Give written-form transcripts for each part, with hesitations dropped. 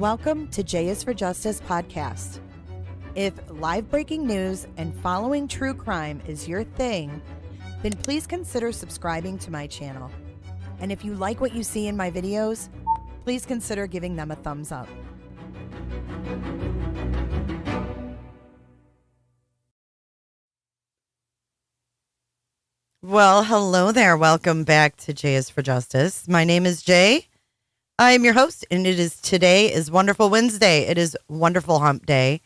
Welcome to J is for Justice podcast. If live breaking news and following true crime is your thing, then please consider subscribing to my channel. And if you like what you see in my videos, please consider giving them a thumbs up. Well, hello there. Welcome back to J is for Justice. My name is Jay. I am your host, and today is Wonderful Wednesday. It is Wonderful Hump Day,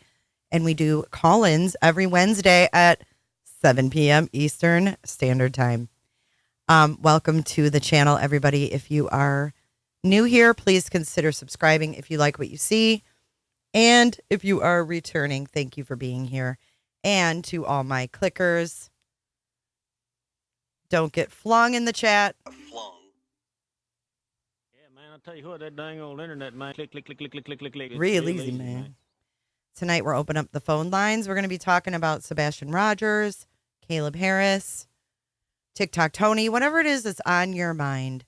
and we do call-ins every Wednesday at 7 p.m. Eastern Standard Time. Welcome to the channel, everybody. If you are new here, please consider subscribing if you like what you see. And if you are returning, thank you for being here. And to all my clickers, don't get flung in the chat. I'll tell you what, that dang old internet, man. Click. It's Real easy, man. Tonight, we're opening up the phone lines. We're going to be talking about Sebastian Rogers, Caleb Harris, TikTok Tony, whatever it is that's on your mind.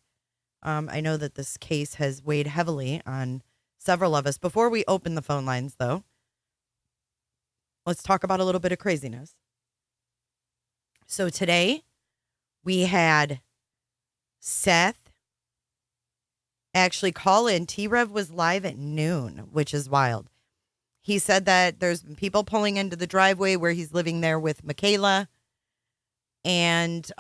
I know that this case has weighed heavily on several of us. Before we open the phone lines, though, let's talk about a little bit of craziness. So today, we had Seth actually call in. T-Rev was live at noon, which is wild. He said that there's been people pulling into the driveway where he's living there with Michaela and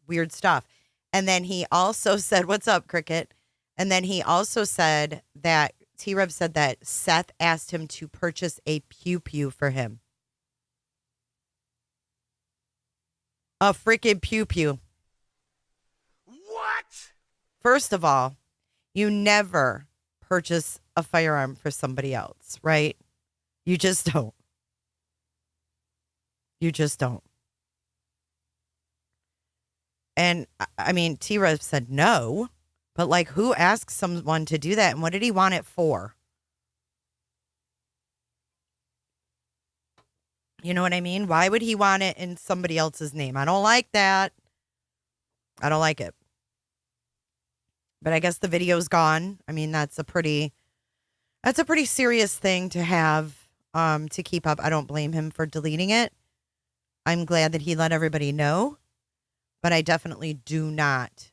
weird stuff. And then he also said, what's up, Cricket? And then he also said that T-Rev said that Seth asked him to purchase a pew-pew for him. A freaking pew-pew. What? First of all, you never purchase a firearm for somebody else, right? You just don't. You just don't. And I mean, T-Rev said no, but like, who asks someone to do that? And what did he want it for? You know what I mean? Why would he want it in somebody else's name? I don't like that. I don't like it. But I guess the video's gone. I mean, that's a pretty serious thing to have to keep up. I don't blame him for deleting it. I'm glad that he let everybody know, but I definitely do not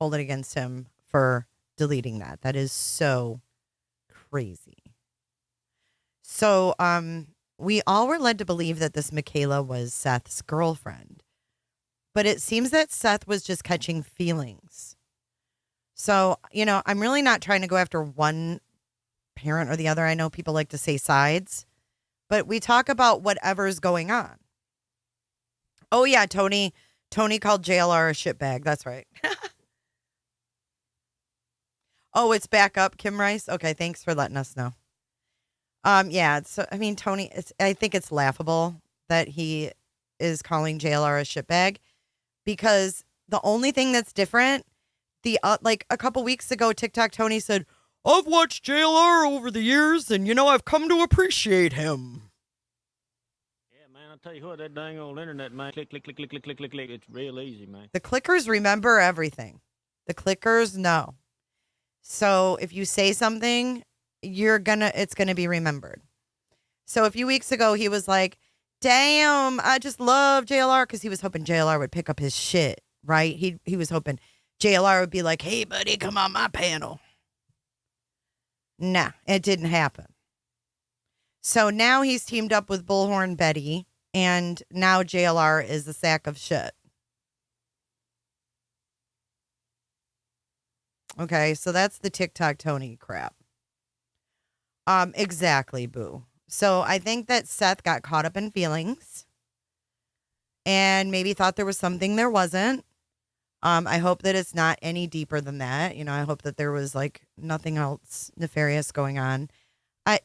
hold it against him for deleting that. That is so crazy. So, we all were led to believe that this Michaela was Seth's girlfriend, but it seems that Seth was just catching feelings. So, you know, I'm really not trying to go after one parent or the other. I know people like to say sides, but we talk about whatever's going on. Oh, yeah, Tony called JLR a shitbag. That's right. Oh, it's back up, Kim Rice. Okay, thanks for letting us know. Yeah, so, I mean, Tony, I think it's laughable that he is calling JLR a shitbag because the only thing that's different, like a couple weeks ago, TikTok Tony said, I've watched JLR over the years and, you know, I've come to appreciate him. Yeah, man, I'll tell you what, that dang old internet, man. Click. It's real easy, man. The clickers remember everything. The clickers know. So if you say something, it's gonna be remembered. So a few weeks ago, he was like, damn, I just love JLR, because he was hoping JLR would pick up his shit, right? He was hoping JLR would be like, hey, buddy, come on my panel. Nah, it didn't happen. So now he's teamed up with Bullhorn Betty, and now JLR is a sack of shit. Okay, so that's the TikTok Tony crap. Exactly, boo. So I think that Seth got caught up in feelings and maybe thought there was something there wasn't. I hope that it's not any deeper than that. You know, I hope that there was like nothing else nefarious going on.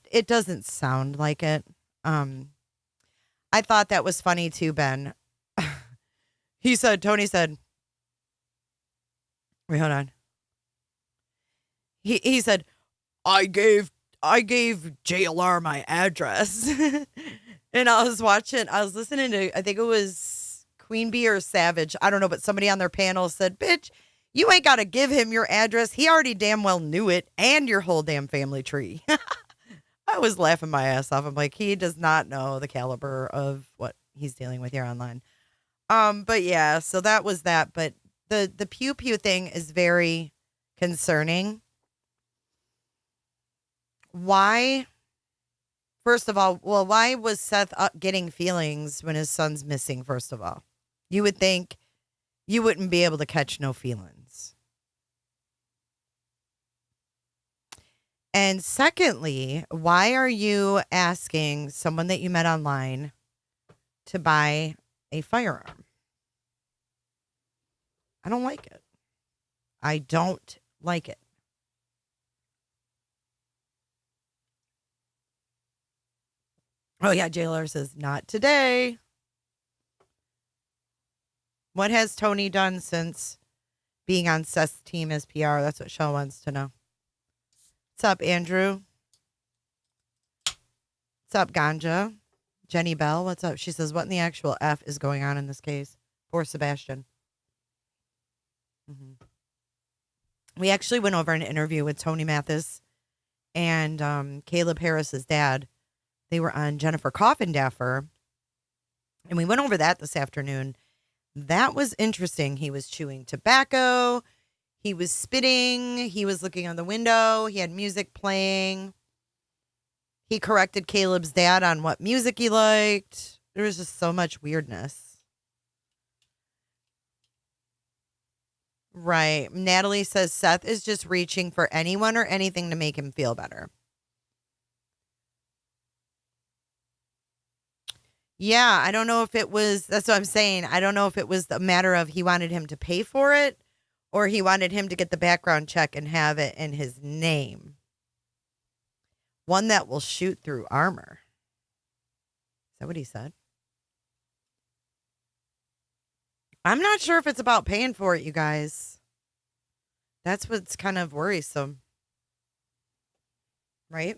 It doesn't sound like it. I thought that was funny too, Ben. Tony said, wait, hold on. He said, I gave JLR my address. And I was listening to, I think it was Queen Bee or Savage. I don't know, but somebody on their panel said, bitch, You ain't got to give him your address. He already damn well knew it and your whole damn family tree. I was laughing my ass off. I'm like, he does not know the caliber of what he's dealing with here online. But yeah, so that was that. But the pew pew thing is very concerning. Why? First of all, well, why was Seth getting feelings when his son's missing? First of all, you would think you wouldn't be able to catch no feelings. And secondly, why are you asking someone that you met online to buy a firearm? I don't like it. I don't like it. Oh, yeah, Jailer says, not today. What has Tony done since being on Seth's team as PR? That's what Shell wants to know. What's up, Andrew? What's up, Ganja? Jenny Bell, what's up? She says, what in the actual F is going on in this case? Poor Sebastian. We actually went over an interview with Tony Mathis and Caleb Harris's dad. They were on Jennifer Coffindaffer, and we went over that this afternoon. That was interesting. He was chewing tobacco. He was spitting. He was looking on the window. He had music playing. He corrected Caleb's dad on what music he liked. There was just so much weirdness. Right. Natalie says Seth is just reaching for anyone or anything to make him feel better. Yeah, I don't know if it was, that's what I'm saying. I don't know if it was a matter of he wanted him to pay for it or he wanted him to get the background check and have it in his name. One that will shoot through armor. Is that what he said? I'm not sure if it's about paying for it, you guys. That's what's kind of worrisome. Right?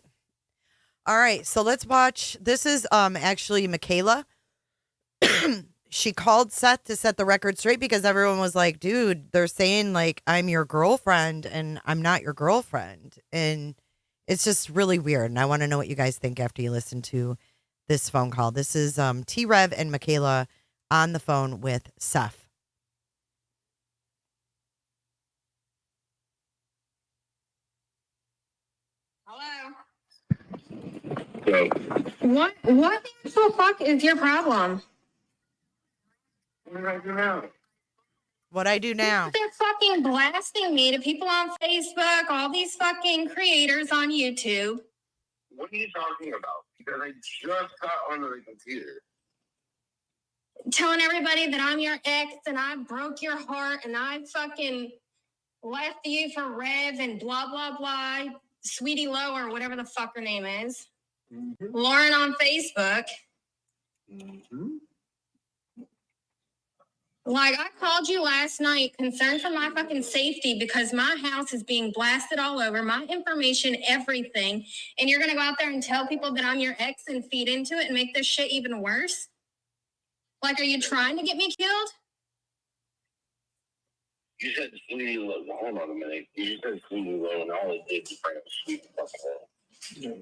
All right, so let's watch. This is actually Michaela. She called Seth to set the record straight because everyone was like, dude, they're saying like I'm your girlfriend and I'm not your girlfriend. And it's just really weird. And I want to know what you guys think after you listen to this phone call. This is T-Rev and Michaela on the phone with Seth. Hello. What the fuck is your problem? What I do now? They're fucking blasting me to people on Facebook, all these fucking creators on YouTube. What are you talking about? Because I just got onto the computer. Telling everybody that I'm your ex and I broke your heart and I fucking left you for Rev and blah, blah, blah. Sweetie Low or whatever the fuck her name is. Mm-hmm. Lauren on Facebook. Mm-hmm. Like, I called you last night concerned for my fucking safety because my house is being blasted all over, my information, everything. And you're going to go out there and tell people that I'm your ex and feed into it and make this shit even worse? Like, are you trying to get me killed? You said Sweetie Low. Hold on a minute. You said Sweetie Low and all it did was bring up Sweetie Low.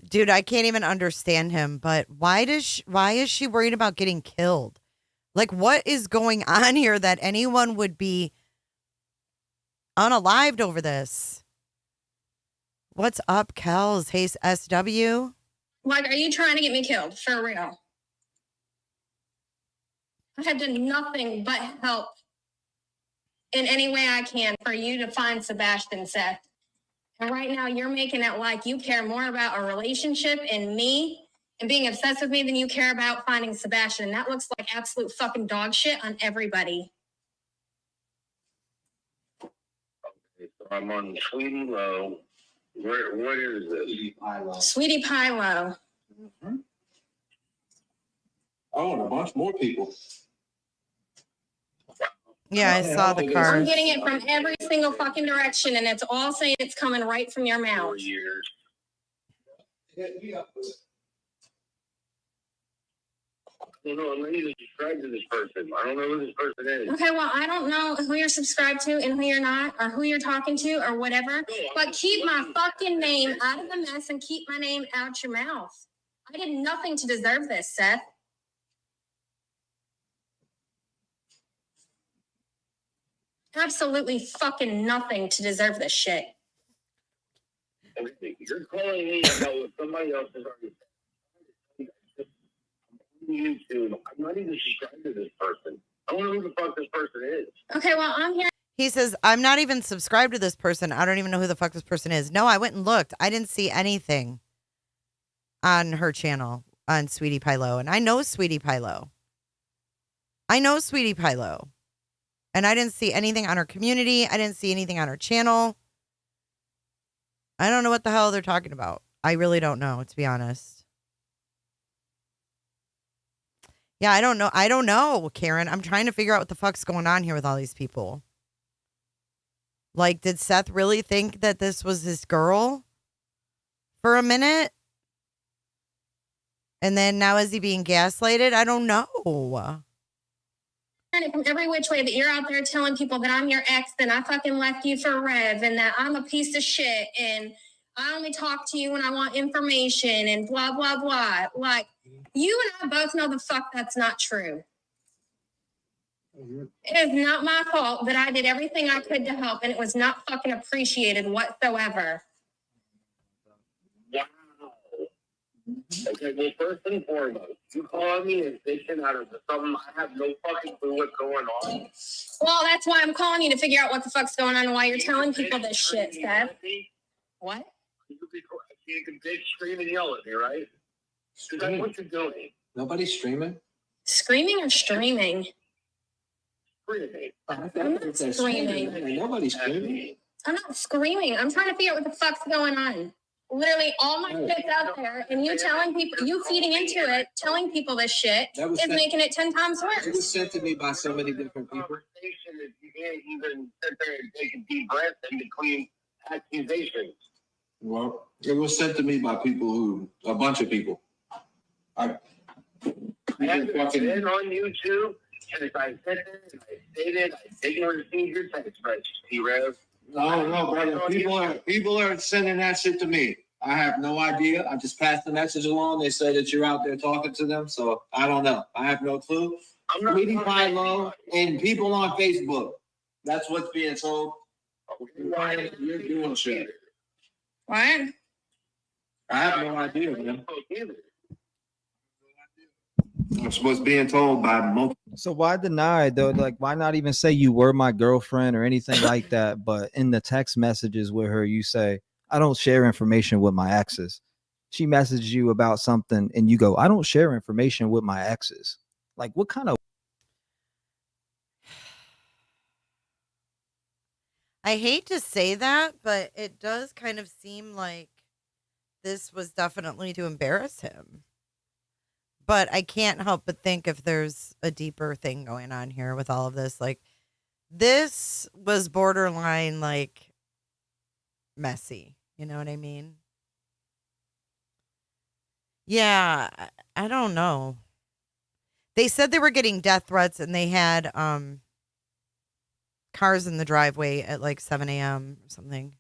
Dude, I can't even understand him, but why is she worried about getting killed? Like, what is going on here that anyone would be unalived over this? What's up, Kels? Hey, SW? Like, are you trying to get me killed? For real? I have done nothing but help in any way I can for you to find Sebastian, Seth. And right now you're making it like you care more about a relationship and me and being obsessed with me than you care about finding Sebastian. And that looks like absolute fucking dog shit on everybody. Okay, so I'm on Sweetie Low. What is this? Sweetie Pie Low. Sweetie Pie Low. Mm-hmm. Oh, and a bunch more people. Yeah, I saw the cars. I'm getting it from every single fucking direction, and it's all saying it's coming right from your mouth. 4 years. don't know. I'm ready to subscribe to this person. I don't know who this person is. Okay, well, I don't know who you're subscribed to and who you're not, or who you're talking to, or whatever. But keep my fucking name out of the mess and keep my name out your mouth. I did nothing to deserve this, Seth. Absolutely fucking nothing to deserve this shit. You're calling me about what somebody else has already said. YouTube. I'm not even subscribed to this person. I don't know who the fuck this person is. Okay, well, I'm here. He says, I'm not even subscribed to this person. I don't even know who the fuck this person is. No, I went and looked. I didn't see anything on her channel on Sweetie Pie Low. And I know Sweetie Pie Low. And I didn't see anything on her community. I didn't see anything on her channel. I don't know what the hell they're talking about. I really don't know, to be honest. Yeah, I don't know. I don't know, Karen. I'm trying to figure out what the fuck's going on here with all these people. Like, did Seth really think that this was his girl for a minute? And then now is he being gaslighted? I don't know. From every which way that you're out there telling people that I'm your ex, and I fucking left you for Rev, and that I'm a piece of shit, and I only talk to you when I want information, and blah, blah, blah. Like, you and I both know the fuck that's not true. It is not my fault that I did everything I could to help, and it was not fucking appreciated whatsoever. Wow. Okay, well, first and foremost, you calling me and bitching out of something I have no fucking clue what's going on. Well, that's why I'm calling you to figure out what the fuck's going on and why you're telling people this shit, Seth. What? You can bitch, scream, and yell at me, right? Because that's what you're doing. Nobody's streaming. Screaming or streaming? Screaming. I'm not screaming. Nobody's screaming. I'm not screaming. I'm trying to figure out what the fuck's going on. Literally, all my shit's out there, and you telling people, you feeding into it, telling people this shit is making it 10 times worse. It was sent to me by so many different people. You can't even sit there and take a deep breath in between accusations. Well, it was sent to me by people a bunch of people. I haven't been on YouTube since I said it, and I stated I didn't receive your text message, T-Rev. No, brother. People are sending that shit to me. I have no idea. I just passed the message along. They say that you're out there talking to them, so I don't know. I have no clue. Sweetie Pie Low and people on Facebook. That's what's being told. You're doing shit. What? I have no idea, man. That's what's being told by multiple. So why deny though? Like, why not even say you were my girlfriend or anything like that? But in the text messages with her, you say, I don't share information with my exes. She messaged you about something and you go, I don't share information with my exes. Like, what kind of... I hate to say that, but it does kind of seem like this was definitely to embarrass him. But I can't help but think if there's a deeper thing going on here with all of this. Like, this was borderline, like, messy. You know what I mean? Yeah, I don't know. They said they were getting death threats and they had cars in the driveway at like 7 a.m. or something.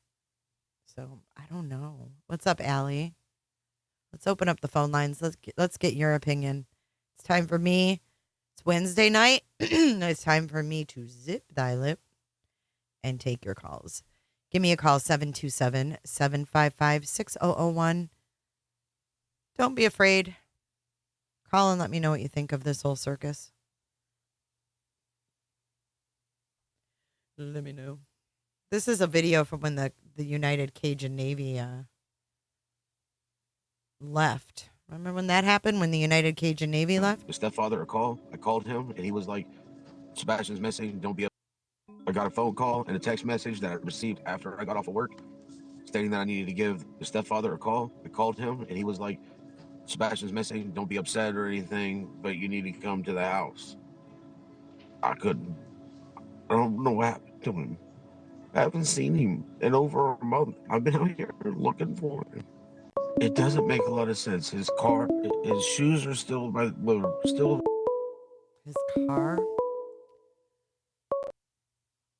So I don't know. What's up, Allie? Let's open up the phone lines. Let's get your opinion. It's time for me. It's Wednesday night. It's time for me to zip thy lip and take your calls. Give me a call, 727-755-6001. Don't be afraid. Call and let me know what you think of this whole circus. Let me know. This is a video from when the United Cajun Navy left. Remember when that happened, when the United Cajun Navy left? The stepfather I called him, and he was like, Sebastian's missing, don't be up. I got a phone call and a text message that I received after I got off of work stating that I needed to give the stepfather a call. I called him, and he was like, Sebastian's missing, don't be upset or anything, but you need to come to the house. I couldn't. I don't know what happened to him. I haven't seen him in over a month. I've been out here looking for him. It doesn't make a lot of sense. His car, his shoes are still still. His car.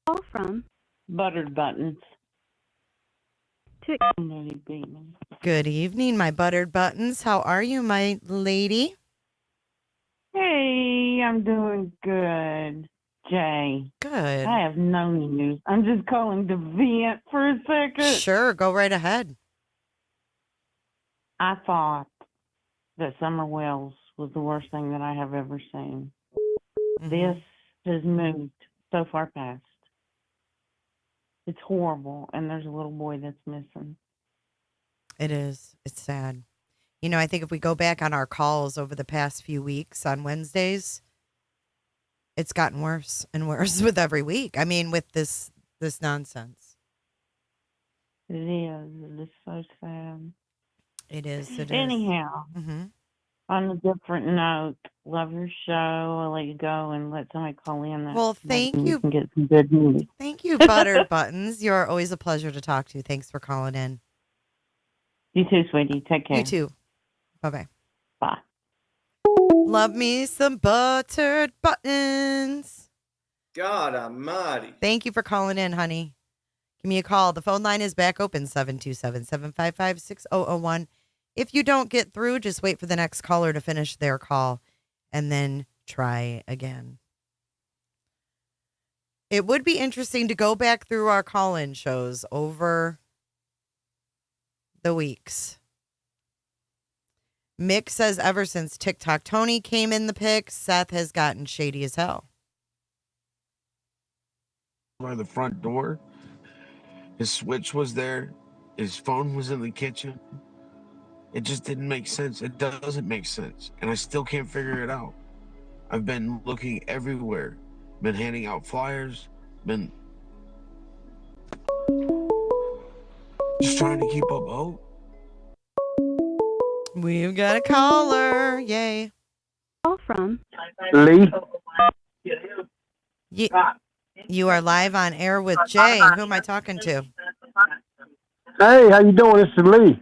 Call from Buttered buttons. to Somebody beat me. Good evening, my buttered buttons. How are you, my lady? Hey, I'm doing good, Jay. Good. I have no news. I'm just calling to vent for a second. Sure, go right ahead. I thought that Summer Wells was the worst thing that I have ever seen. This has moved so far past. It's horrible, and there's a little boy that's missing. It is. It's sad. You know, I think if we go back on our calls over the past few weeks on Wednesdays, it's gotten worse and worse with every week. I mean, with this nonsense. It is. It is so sad. It is. It is. Anyhow, on a different note, love your show. I'll let you go and let somebody call in. Well, thank maybe you. We can get some good news. Thank you, Buttered Buttons. You're always a pleasure to talk to. Thanks for calling in. You too, sweetie. Take care. You too. Bye-bye. Bye. Love me some Buttered Buttons. God almighty. Thank you for calling in, honey. Give me a call. The phone line is back open, 727-755-6001. If you don't get through, just wait for the next caller to finish their call and then try again. It would be interesting to go back through our call-in shows over the weeks. Mick says ever since TikTok Tony came in the pic, Seth has gotten shady as hell. By the front door. His switch was there. His phone was in the kitchen. It just didn't make sense. It doesn't make sense. And I still can't figure it out. I've been looking everywhere. Been handing out flyers. Been just trying to keep up hope. We've got a caller. Yay. call from Lee. You are live on air with Jay. Who am I talking to? Hey, how you doing? This is Lee.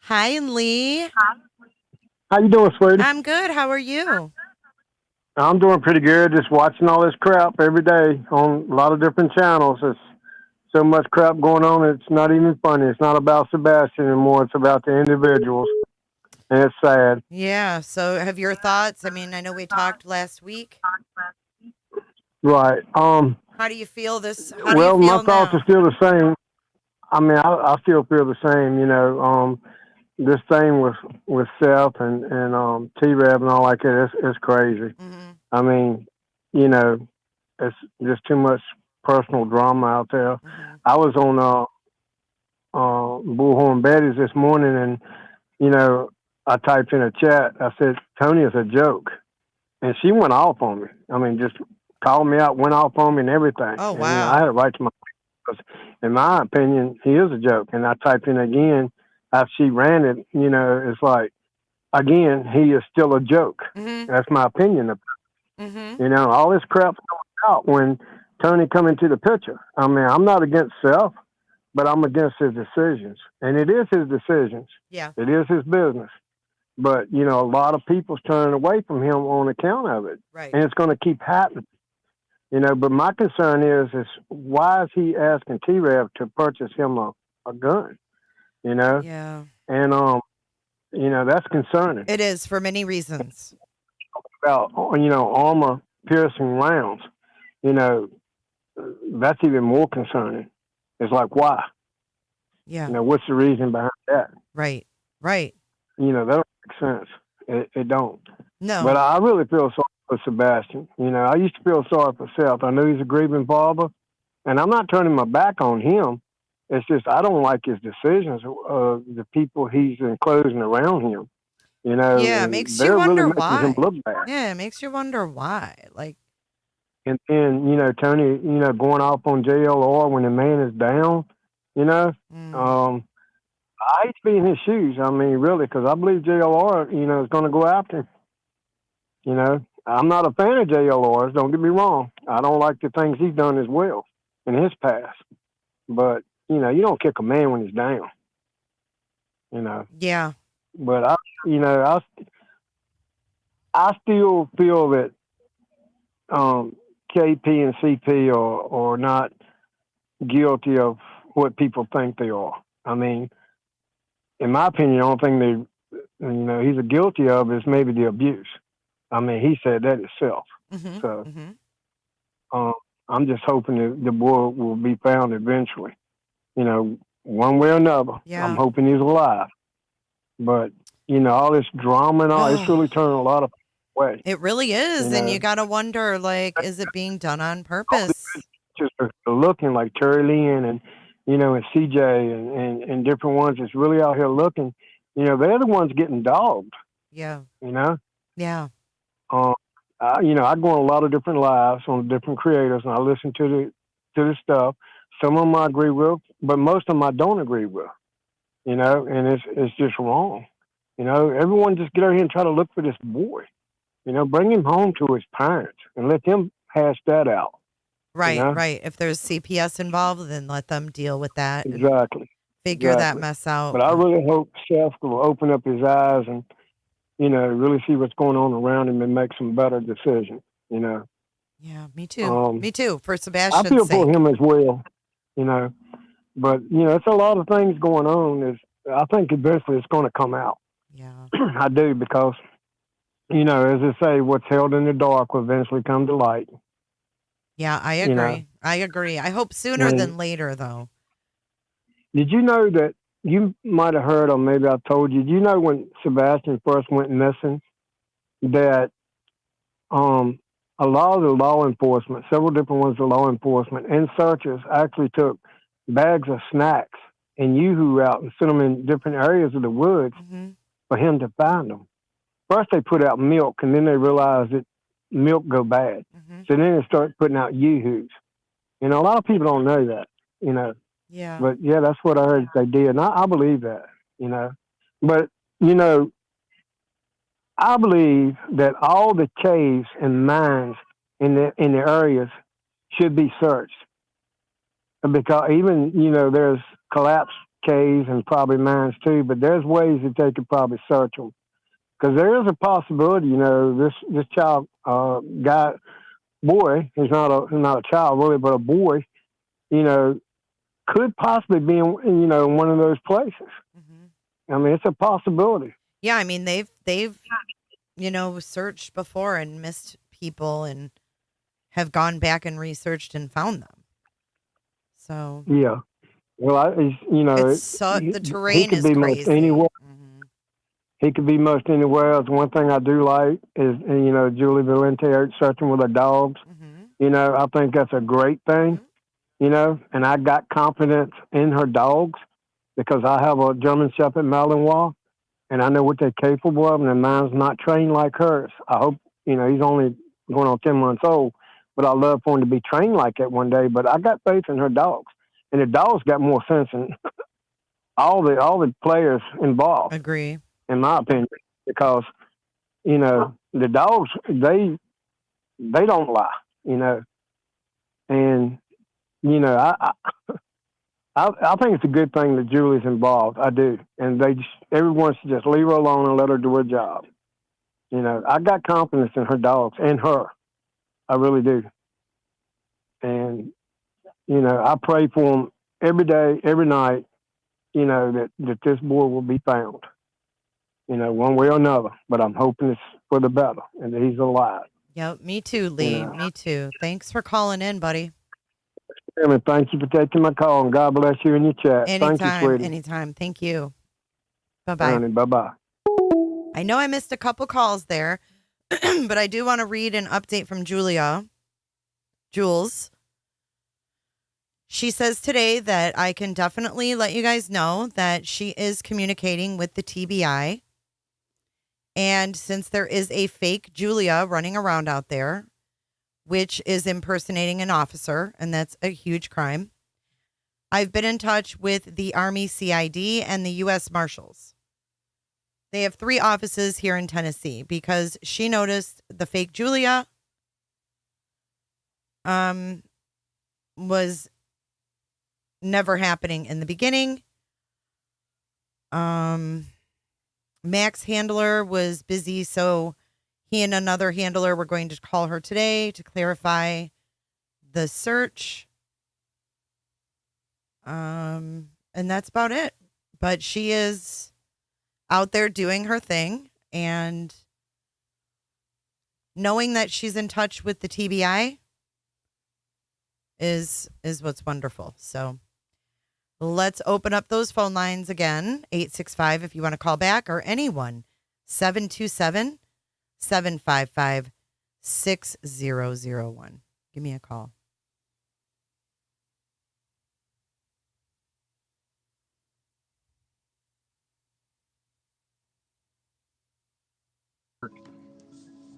Hi, Lee. How you doing, sweetie? I'm good. How are you? I'm doing pretty good. Just watching all this crap every day on a lot of different channels. There's so much crap going on. It's not even funny. It's not about Sebastian anymore. It's about the individuals. And it's sad. Yeah. So have your thoughts? I mean, I know we talked last week. Right. How do you feel this? How Well, do you feel my thoughts now? are still the same. I mean, I still feel the same, you know. This thing with Seth and T-Rev and all like that, it's crazy. I mean, you know, it's just too much personal drama out there. I was on Bullhorn Betty's this morning, and, you know, I typed in a chat. I said, Tony is a joke. And she went off on me. I mean, just called me out, went off on me and everything. Oh, And, wow. you know, I had it right to my, because in my opinion, he is a joke. And I typed in again, after she ran it, you know, it's like, again, he is still a joke. That's my opinion of it. You know, all this crap's going out when Tony come into the picture. I mean, I'm not against Seth, but I'm against his decisions. And it is his decisions. Yeah. It is his business. But, you know, a lot of people's turning away from him on account of it. Right. And it's going to keep happening. You know, but my concern is why is he asking T-Rev to purchase him a gun? You know? Yeah. And, you know, that's concerning. It is for many reasons. About, you know, armor piercing rounds, you know, that's even more concerning. It's like, why? Yeah. You know, what's the reason behind that? Right. Right. You know, that don't make sense. It don't. No. But I really feel sorry for Sebastian. You know, I used to feel sorry for Seth. I know he's a grieving father, and I'm not turning my back on him. It's just I don't like his decisions of the people he's enclosing around him. You know, Yeah, it and makes they're you wonder really making why. him look bad. Yeah, it makes you wonder why. Like, And then, you know, Tony, you know, going off on JLR when the man is down, you know, I hate to be in his shoes. I mean, really, because I believe JLR, you know, is going to go after him. You know, I'm not a fan of JLR's, don't get me wrong. I don't like the things he's done as well in his past. But, you know, you don't kick a man when he's down. Yeah. But I still feel that KP and CP are not guilty of what people think they are. I mean, in my opinion, the only thing he's guilty of is maybe the abuse. I mean, he said that himself. Mm-hmm. So Mm-hmm. I'm just hoping that the boy will be found eventually. One way or another. Yeah. I'm hoping he's alive. But all this drama and all, it's really turning a lot of people away. It really is, and you got to wonder, like, is it being done on purpose? Just looking like Terry Lynn and and CJ and different ones that's really out here looking. They're the ones getting dogged. Yeah. Yeah. I I go on a lot of different lives on different creators, and I listen to the stuff. Some of them I agree with, but most of them I don't agree with. And it's just wrong. Everyone just get out here and try to look for this boy. Bring him home to his parents and let them hash that out. Right, right. If there's CPS involved, then let them deal with that. Exactly. Figure that mess out. But I really hope Seth will open up his eyes and, really see what's going on around him and make some better decisions, Yeah, me too. Me too, for Sebastian's I feel sake. for him as well, But, it's a lot of things going on. I think eventually it's going to come out. Yeah. I do, because, as they say, what's held in the dark will eventually come to light. Yeah, I agree. I agree. I hope sooner than later, though. Did you know that you might have heard, or maybe I told you, did you know when Sebastian first went missing that a lot of the law enforcement, several different ones of law enforcement and searchers actually took bags of snacks and yoo-hoo out and sent them in different areas of the woods for him to find them. First they put out milk, and then they realized that milk go bad. So then they start putting out yoo-hoos. A lot of people don't know that, Yeah. But yeah, that's what I heard they did. And I believe that, But, I believe that all the caves and mines in the areas should be searched. Because even, there's collapsed caves and probably mines too, but there's ways that they could probably search them. Because there is a possibility, this child, boy, he's not a child really, but a boy, could possibly be in one of those places. I mean, it's a possibility. Yeah, I mean, they've searched before and missed people and have gone back and researched and found them. So yeah, well, the terrain is crazy. Most anywhere. He could be most anywhere else. One thing I do like is, Julie Valente out searching with her dogs. I think that's a great thing. And I got confidence in her dogs because I have a German Shepherd Malinois, and I know what they're capable of, and mine's not trained like hers. I hope, he's only going on 10 months old, but I love for him to be trained like that one day. But I got faith in her dogs, and the dogs got more sense than all the players involved. Agree. In my opinion, because, the dogs, they don't lie, and, I think it's a good thing that Julie's involved. I do. And everyone should just leave her alone and let her do her job. I got confidence in her dogs and her. I really do. And, I pray for them every day, every night, that this boy will be found, one way or another. But I'm hoping it's for the better and that he's alive. Yep, me too, Lee. Me too. Thanks for calling in, buddy. Thank you for taking my call, and God bless you in your chat. Anytime, Thank you, sweetie. anytime. Thank you. Bye-bye. Bye-bye. I know I missed a couple calls there, but I do want to read an update from Jules. She says today that I can definitely let you guys know that she is communicating with the TBI. And since there is a fake Julia running around out there, which is impersonating an officer, and that's a huge crime, I've been in touch with the Army CID and the U.S. Marshals. They have 3 offices here in Tennessee because she noticed the fake Julia was never happening in the beginning. Mac's handler was busy, so he and another handler were going to call her today to clarify the search. And that's about it. But she is out there doing her thing, and knowing that she's in touch with the TBI is what's wonderful. So let's open up those phone lines again. 865 if you want to call back, or anyone. 727-755-6001. Give me a call.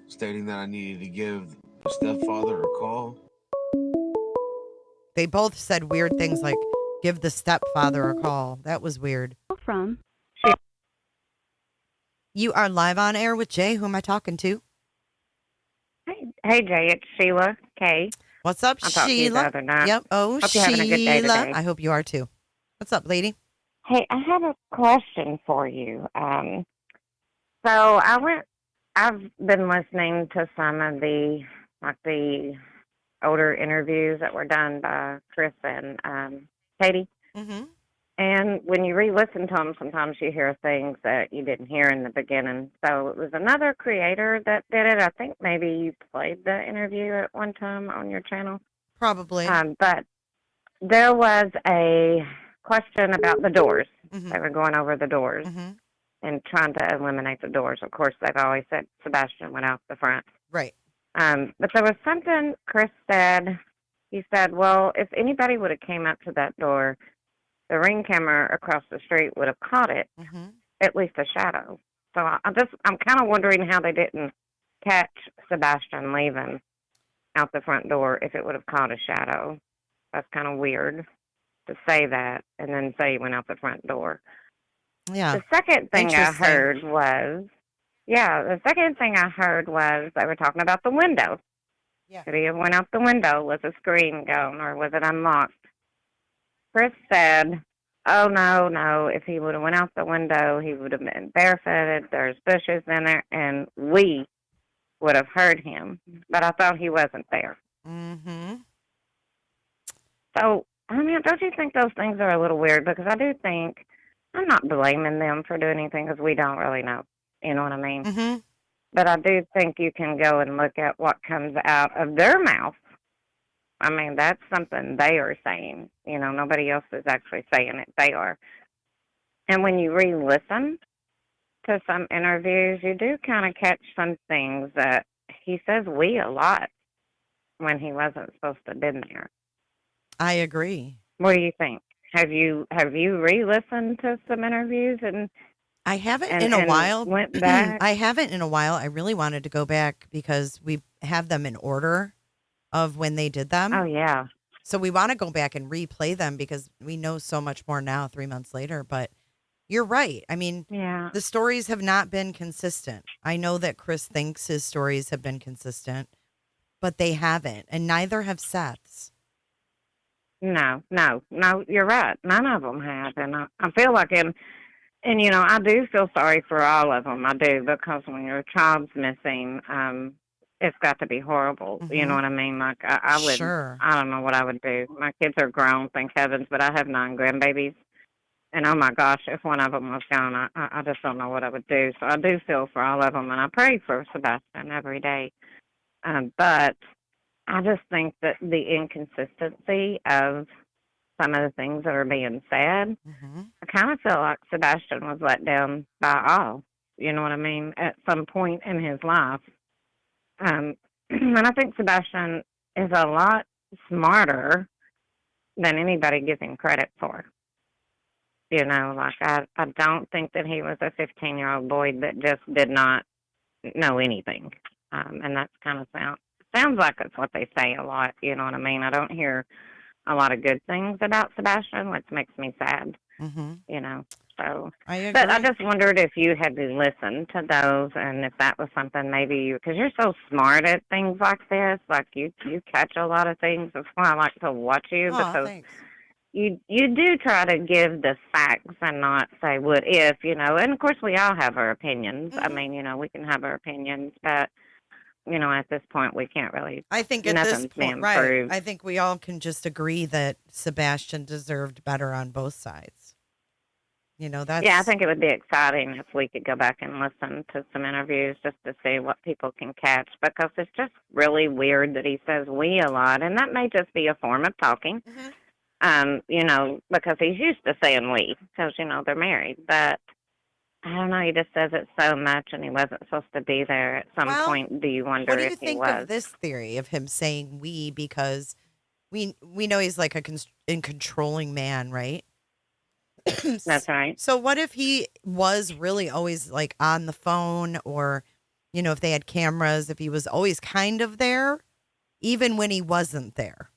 Stating that I needed to give the stepfather a call. They both said weird things like, give the stepfather a call. That was weird. From You are live on air with Jay. Who am I talking to? Hey Jay, it's Sheila K. What's up, I talked to you the Sheila? other night. Yep. Oh, Hope you're having a good day Sheila. today. I hope you are too. What's up, lady? Hey, I have a question for you. I've been listening to some of the older interviews that were done by Chris and Katie. Mm-hmm. And when you re-listen to them, sometimes you hear things that you didn't hear in the beginning. So it was another creator that did it. I think maybe you played the interview at one time on your channel. Probably. But there was a question about the doors. Mm-hmm. They were going over the doors Mm-hmm. and trying to eliminate the doors. Of course, they've always said Sebastian went out the front. Right. But there was something Chris said. He said, well, if anybody would have came up to that door, the Ring camera across the street would have caught it, Mm-hmm. at least a shadow. So I'm kind of wondering how they didn't catch Sebastian leaving out the front door if it would have caught a shadow. That's kind of weird to say that and then say he went out the front door. Yeah. The second thing I Interesting. heard was, they were talking about the window. Yeah. Could he have went out the window? Was the screen gone or was it unlocked? Chris said, oh, no, if he would have went out the window, he would have been barefooted, there's bushes in there, and we would have heard him. But I thought he wasn't there. Mm-hmm. So, I mean, don't you think those things are a little weird? Because I do think, I'm not blaming them for doing anything because we don't really know. You know what I mean? Mm-hmm. But I do think you can go and look at what comes out of their mouth. I mean, that's something they are saying. You know, nobody else is actually saying it. They are. And when you re-listen to some interviews, you do kind of catch some things that he says we a lot when he wasn't supposed to have been there. I agree. What do you think? Have you re-listened to some interviews and I haven't in a while. Went back? I haven't in a while. I really wanted to go back because we have them in order of when they did them. Oh, yeah. So we want to go back and replay them because we know so much more now 3 months later. But you're right. I mean, Yeah. the stories have not been consistent. I know that Chris thinks his stories have been consistent, but they haven't. And neither have Seth's. No, you're right. None of them have. And I feel like, and you know, I do feel sorry for all of them. I do, because when your child's missing, it's got to be horrible. Mm-hmm. You know what I mean? Like, I would, Sure. I don't know what I would do. My kids are grown, thank heavens, but I have 9 grandbabies. And oh my gosh, if one of them was gone, I just don't know what I would do. So I do feel for all of them, and I pray for Sebastian every day. But I just think that the inconsistency of some of the things that are being said, Mm-hmm. I kind of feel like Sebastian was let down by all. You know what I mean? At some point in his life. And I think Sebastian is a lot smarter than anybody gives him credit for. You know, like I don't think that he was a 15-year-old boy that just did not know anything. And that's kind of sounds like it's what they say a lot. You know what I mean? I don't hear a lot of good things about Sebastian, which makes me sad. Mm-hmm. You know, so. I agree. But I just wondered if you had listened to those, and if that was something maybe because you're so smart at things like this, like you catch a lot of things. That's why I like to watch you Aw, because thanks. you do try to give the facts and not say what if, and of course we all have our opinions. I mean, we can have our opinions, but at this point we can't really. I think at this nothing's point, being right? proved. I think we all can just agree that Sebastian deserved better on both sides. That's. Yeah, I think it would be exciting if we could go back and listen to some interviews just to see what people can catch, because it's just really weird that he says we a lot, and that may just be a form of talking. Because he's used to saying we, because, they're married. But I don't know, he just says it so much, and he wasn't supposed to be there. At some point, do you wonder What do you if he think was? of this theory of him saying we? Because we know he's like a controlling man, right? That's right. So what if he was really always like on the phone, or, if they had cameras, if he was always kind of there, even when he wasn't there?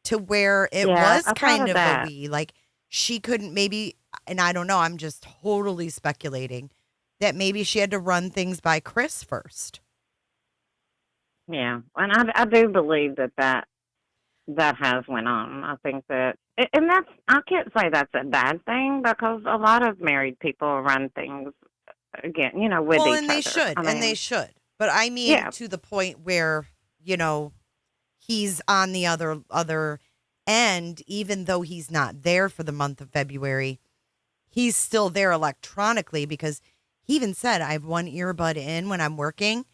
To where it was kind of a we, like she couldn't maybe, and I don't know, I'm just totally speculating that maybe she had to run things by Chris first. Yeah, and I do believe that has went on. I think that, and I can't say that's a bad thing, because a lot of married people run things again, with each other. And they should, they should. But I mean, to the point where, he's on the other end, even though he's not there for the month of February, he's still there electronically, because he even said, I have one earbud in when I'm working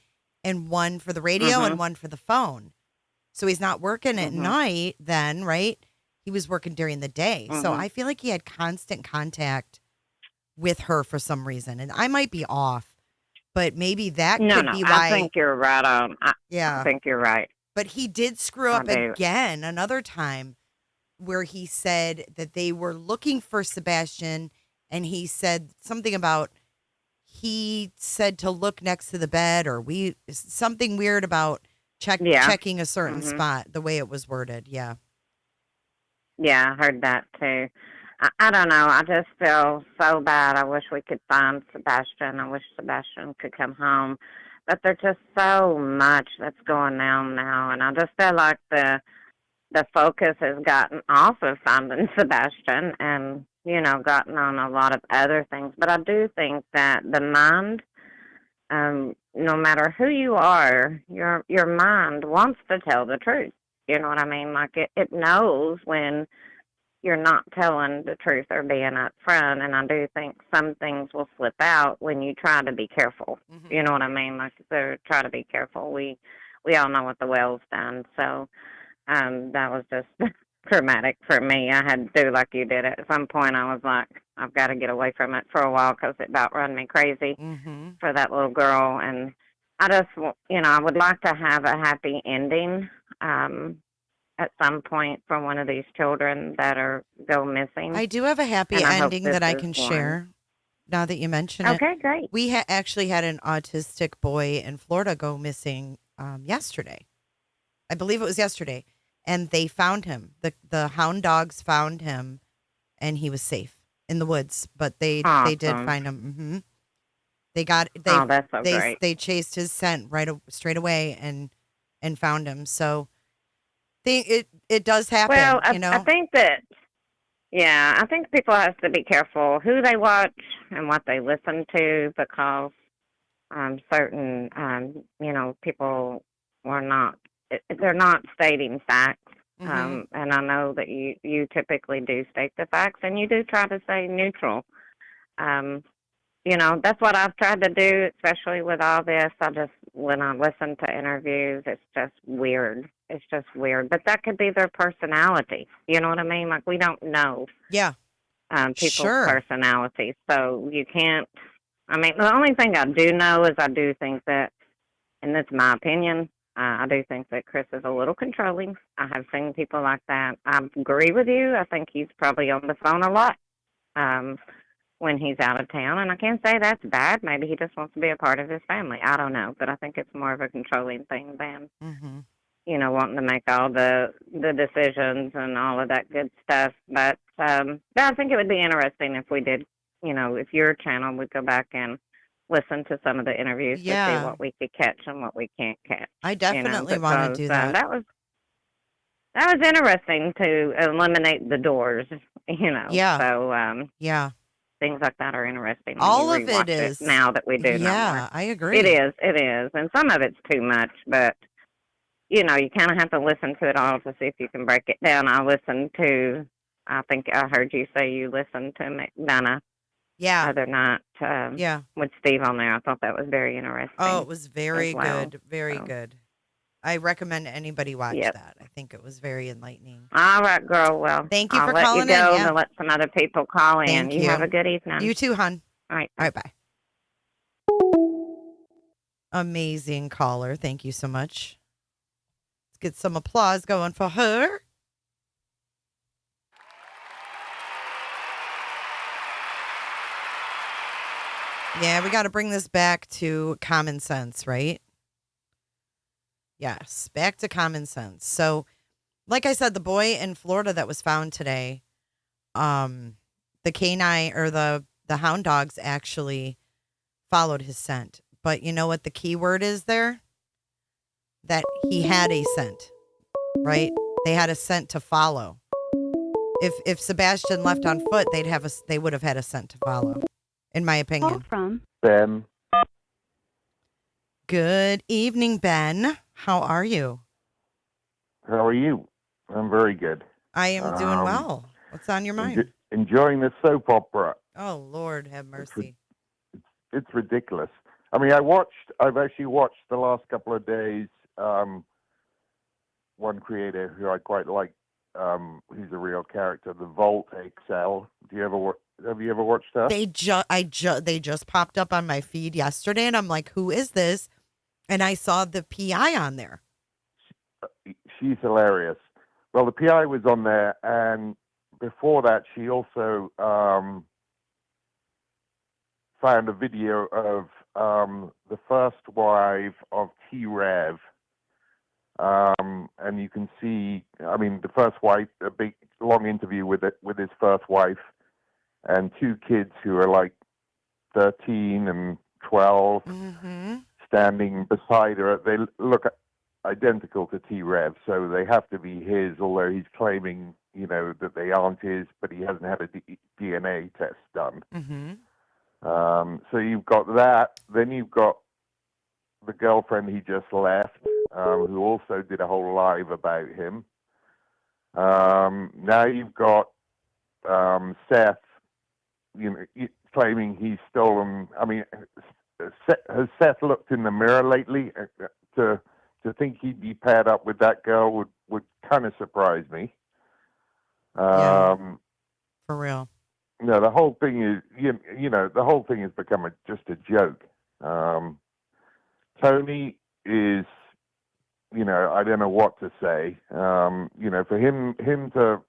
and one for the radio and one for the phone. So he's not working at night then, right? He was working during the day. So I feel like he had constant contact with her for some reason. And I might be off, but maybe that could be why. I think you're right on. I think you're right. But he did screw up again another time, where he said that they were looking for Sebastian, and he said something about, he said to look next to the bed, or something weird about checking a certain spot, the way it was worded. Yeah. Yeah, I heard that too. I don't know. I just feel so bad. I wish we could find Sebastian. I wish Sebastian could come home. But there's just so much that's going on now, and I just feel like the focus has gotten off of finding Sebastian, and gotten on a lot of other things. But I do think that the mind, no matter who you are, your mind wants to tell the truth. You know what I mean? Like it knows when you're not telling the truth or being upfront, and I do think some things will slip out when you try to be careful. You know what I mean? Like, try to be careful. We all know what the whale's done, so that was just traumatic for me. I had to do like you did. At some point, I was like, I've got to get away from it for a while, because it about run me crazy for that little girl, and I just, I would like to have a happy ending. At some point for one of these children that go missing. I do have a happy ending that I can share now that you mention it. Okay, great. We actually had an autistic boy in Florida go missing yesterday. I believe it was yesterday. And they found him. The hound dogs found him, and he was safe in the woods. But they did find him. That's so great. They chased his scent straight away and found him. So it does happen. Well, I think that, I think people have to be careful who they watch and what they listen to, because certain, people they're not stating facts. And I know that you typically do state the facts, and you do try to stay neutral. That's what I've tried to do, especially with all this. When I listen to interviews, it's just weird. It's just weird. But that could be their personality. You know what I mean? Like, we don't know. Yeah. People's personality. So you can't, the only thing I do know is I do think that, and that's my opinion, I do think that Chris is a little controlling. I have seen people like that. I agree with you. I think he's probably on the phone a lot when he's out of town. And I can't say that's bad. Maybe he just wants to be a part of his family. I don't know. But I think it's more of a controlling thing than, wanting to make all the decisions and all of that good stuff. But I think it would be interesting if we did, if your channel would go back and listen to some of the interviews to see what we could catch and what we can't catch. I definitely want to do that. That was interesting to eliminate the doors, you know. Yeah. So Yeah. things like that are interesting when All you of it rewatch is. now that we do know more. Yeah, I agree. It is. And some of it's too much, but, you know, you kind of have to listen to it all to see if you can break it down. I think I heard you say you listened to McDonough Yeah. other night Yeah. with Steve on there. I thought that was very interesting. Oh, it was very as well. good. Very So, good. I recommend anybody watch Yep. that. I think it was very enlightening. All right, girl. Well, Thank you I'll for let calling you go in. Yeah. to let some other people call in. Thank You have a good evening. You too, hon. All right. All right, bye. Amazing caller. Thank you so much. Let's get some applause going for her. Yeah, we got to bring this back to common sense, right? Yes, back to common sense. So, like I said, the boy in Florida that was found today, the canine or the hound dogs actually followed his scent. But you know what the key word is there? That he had a scent, right? They had a scent to follow. If Sebastian left on foot, they would have had a scent to follow, in my opinion. Call from Ben. Good evening, Ben. How are you? How are you? I'm very good. I am doing well. What's on your mind? Enjoying the soap opera. Oh, Lord, have mercy. It's ridiculous. I mean, I've actually watched the last couple of days, one creator who I quite like, who's a real character, the Vault XL. Have you ever watched that? They just popped up on my feed yesterday, and I'm like, who is this? And I saw the PI on there. She's hilarious. Well, the PI was on there, and before that, she also found a video of the first wife of T-Rev. And you can see, I mean, the first wife, a big, long interview with his first wife, and two kids who are like 13 and 12, standing beside her. They look identical to T-Rev, so they have to be his, although he's claiming, you know, that they aren't his, but he hasn't had a DNA test done. So you've got that. Then you've got the girlfriend he just left, who also did a whole live about him. Now you've got Seth, you know, claiming he's stolen. I mean, has Seth looked in the mirror lately? To think he'd be paired up with that girl would kind of surprise me. For real. No, the whole thing is, you know, the whole thing has become just a joke. Tony is, you know, I don't know what to say. You know, for him to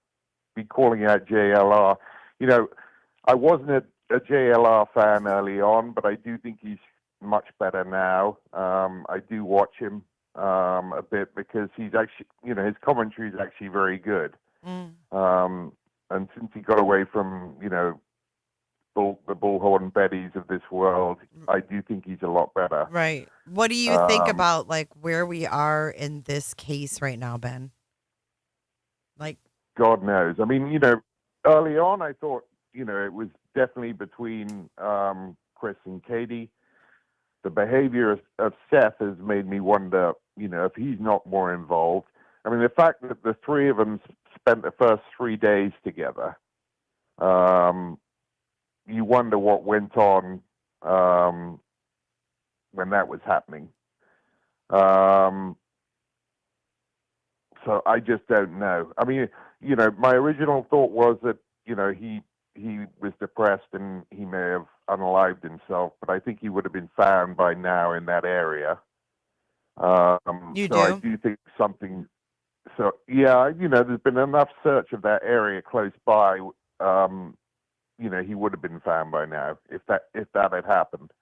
be calling out JLR, you know, I wasn't a JLR fan early on, but I do think he's much better now. I do watch him a bit because he's actually, you know, his commentary is actually very good. And since he got away from, you know, the Bullhorn Bettys of this world, I do think he's a lot better. Right. What do you think about like where we are in this case right now, Ben? Like, God knows. I mean, you know, early on, I thought, you know, it was definitely between Chris and Katie. The behavior of Seth has made me wonder, you know, if he's not more involved. I mean, the fact that the three of them spent the first 3 days together, you wonder what went on when that was happening. So I just don't know. I mean, you know, my original thought was that, you know, he was depressed and he may have unalived himself, but I think he would have been found by now in that area. I do think something. So yeah, you know, there's been enough search of that area close by. You know, he would have been found by now if that had happened.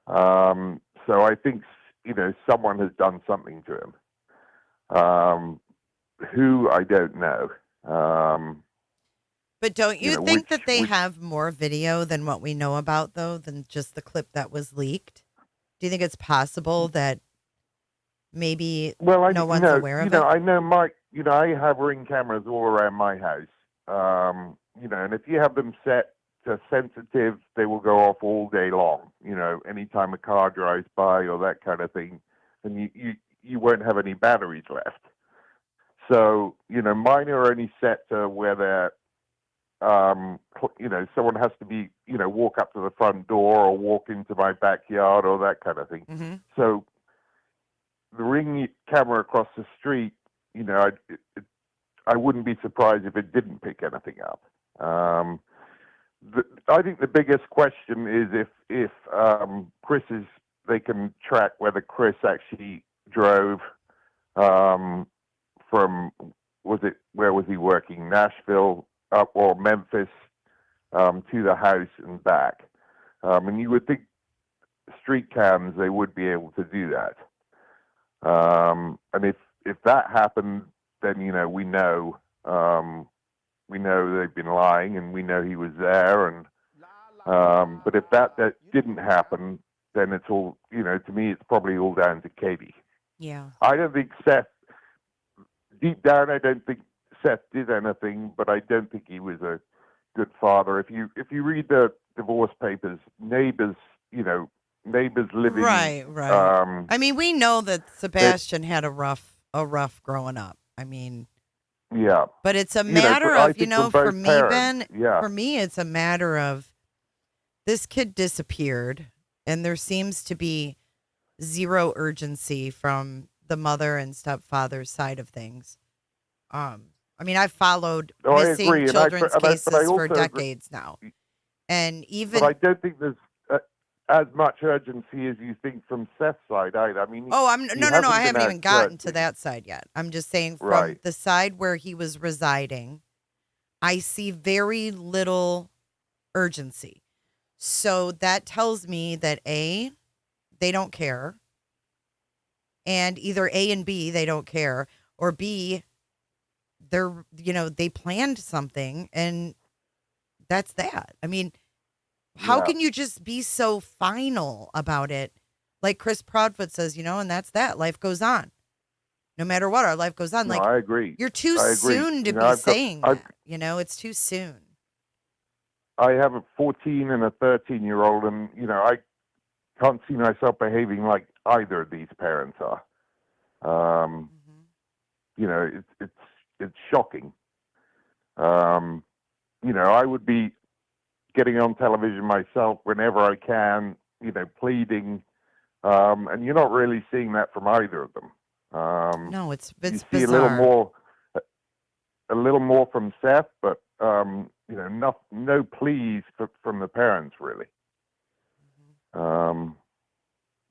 So I think, you know, someone has done something to him. Who, I don't know. but don't you think that they have more video than what we know about, though, than just the clip that was leaked? Do you think it's possible that maybe Well, no one's aware of it. I know I have Ring cameras all around my house. And if you have them set to sensitive, they will go off all day long. Anytime a car drives by or that kind of thing, and you won't have any batteries left. So, mine are only set to where they're, someone has to be, walk up to the front door or walk into my backyard or that kind of thing. Mm-hmm. So the Ring camera across the street, I wouldn't be surprised if it didn't pick anything up. I think the biggest question is if they can track whether Chris actually drove from, where was he working? Nashville up or Memphis to the house and back. And you would think street cams, they would be able to do that. And if that happened, then, we know they've been lying and we know he was there. And, but if that didn't happen, then it's all, to me, it's probably all down to Katie. Yeah. I don't think deep down, I don't think Seth did anything, but I don't think he was a good father. If you read the divorce papers, neighbors living. Right. I mean, we know that Sebastian had a rough growing up. I mean, yeah. But it's a matter of, for me, parents, Ben, for me, it's a matter of this kid disappeared and there seems to be zero urgency from the mother and stepfather's side of things. I mean, I've followed missing children's cases for decades now. And even. But I don't think there's as much urgency as you think from Seth's side either. I mean, no, I haven't even gotten to that side yet. I'm just saying from the side where he was residing, I see very little urgency. So that tells me that A, they don't care. And either A and B, they don't care, or B, they planned something and that's that. I mean, how can you just be so final about it? Like Chris Proudfoot says, and that's that. Life goes on. No matter what, our life goes on. No, like I agree. You're too soon to be saying that. It's too soon. I have a 14 and a 13-year-old, and I can't see myself behaving like either of these parents are. It's shocking. I would be getting on television myself whenever I can, pleading, and you're not really seeing that from either of them. No, it's you see bizarre. a little more from Seth, but no pleas from the parents really. No,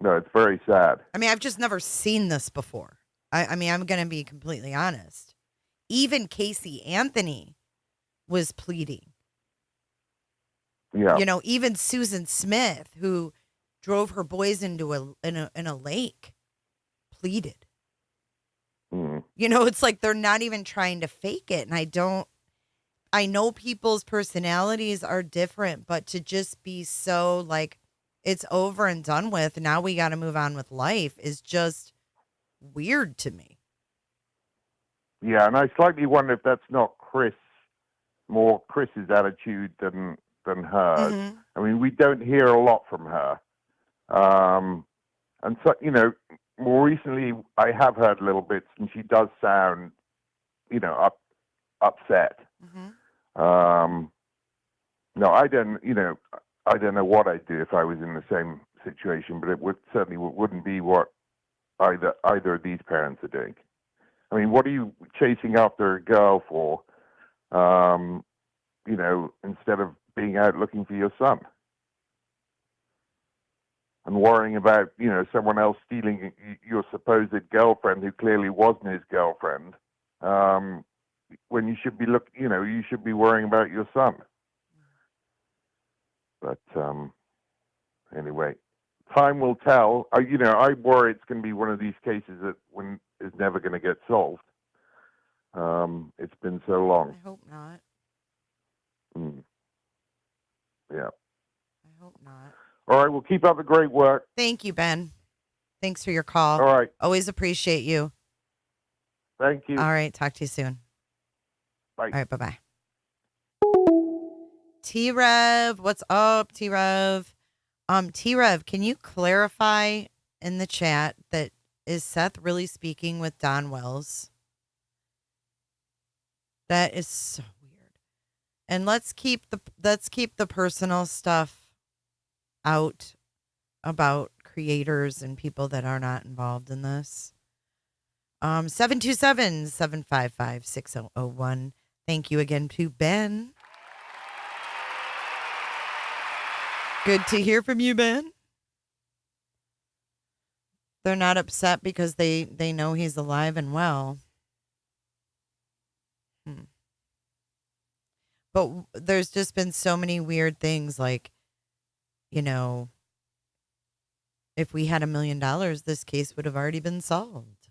it's very sad. I mean, I've just never seen this before. I mean, I'm going to be completely honest. Even Casey Anthony was pleading. Yeah. Even Susan Smith, who drove her boys into a lake, pleaded. Mm. It's like they're not even trying to fake it. And I know people's personalities are different, but to just be so like, it's over and done with, now we got to move on with life is just weird to me. Yeah, and I slightly wonder if that's not more Chris's attitude than hers. Mm-hmm. I mean, we don't hear a lot from her. And so, more recently I have heard little bits and she does sound, upset. Mm-hmm. No, I don't know what I'd do if I was in the same situation, but it wouldn't be what either of these parents are doing. I mean, what are you chasing after a girl for, instead of being out looking for your son? And worrying about, someone else stealing your supposed girlfriend who clearly wasn't his girlfriend, when you should be you should be worrying about your son. But anyway, time will tell. I worry it's going to be one of these cases that is never going to get solved. It's been so long. I hope not. Yeah. I hope not. All right, well, keep up the great work. Thank you, Ben. Thanks for your call. All right. Always appreciate you. Thank you. All right. Talk to you soon. Bye. All right. Bye-bye. T-Rev. What's up, T-Rev? T-Rev, can you clarify in the chat that is Seth really speaking with Don Wells? That is so weird. And let's keep the personal stuff out about creators and people that are not involved in this. 727-755-6001. Thank you again to Ben. Good to hear from you, Ben. They're not upset because they know he's alive and well. But there's just been so many weird things like, you know, if we had $1 million, this case would have already been solved.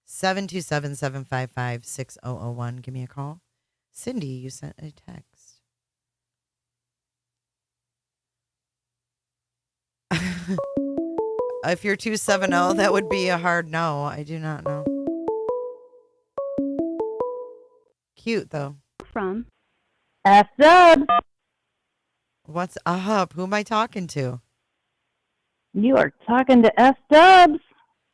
727-755-6001. Give me a call. Cindy, you sent a text. If you're 270, that would be a hard no. I do not know. Cute, though. From S-Dubs. What's up? Who am I talking to? You are talking to S-Dubs.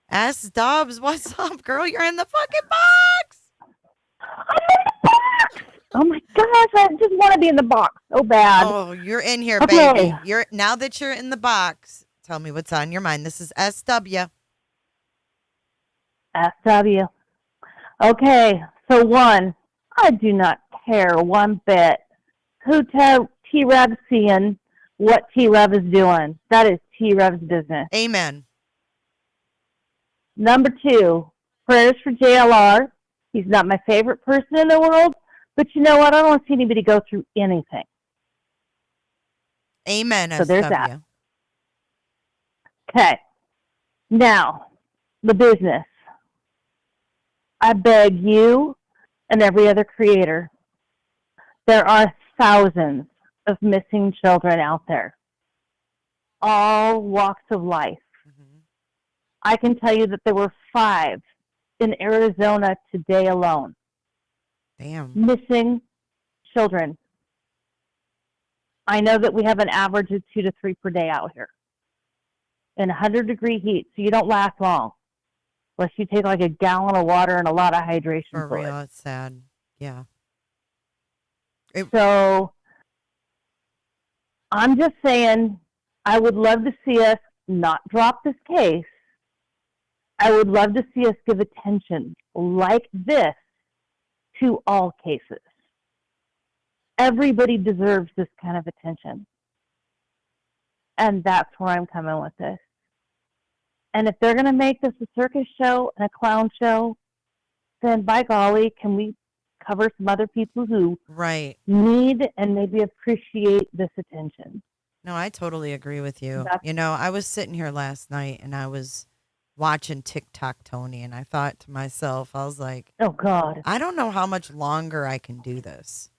S-Dubs, what's up, girl? You're in the fucking box. I'm in the box. Oh my gosh, I just want to be in the box so bad. Oh, you're in here, Okay. baby. Now that you're in the box, tell me what's on your mind. This is SW. SW. Okay, so one, I do not care one bit who T-Rev's seeing, what T-Rev is doing. That is T-Rev's business. Amen. Number two, prayers for JLR. He's not my favorite person in the world, but you know what? I don't want to see anybody go through anything. Amen, So SW. there's that. Okay. Now, the business. I beg you and every other creator, there are thousands of missing children out there. All walks of life. Mm-hmm. I can tell you that there were 5 in Arizona today alone. Damn. Missing children. I know that we have an average of 2 to 3 per day out here in 100-degree heat, so you don't last long unless you take like a gallon of water and a lot of hydration For fluid. real, it's sad. Yeah. So I'm just saying, I would love to see us not drop this case. I would love to see us give attention like this to all cases. Everybody deserves this kind of attention. And that's where I'm coming with this. And if they're going to make this a circus show and a clown show, then by golly, can we cover some other people who need and maybe appreciate this attention? No, I totally agree with you. You know, I was sitting here last night and I was watching TikTok Tony and I thought to myself, I was like, oh God, I don't know how much longer I can do this.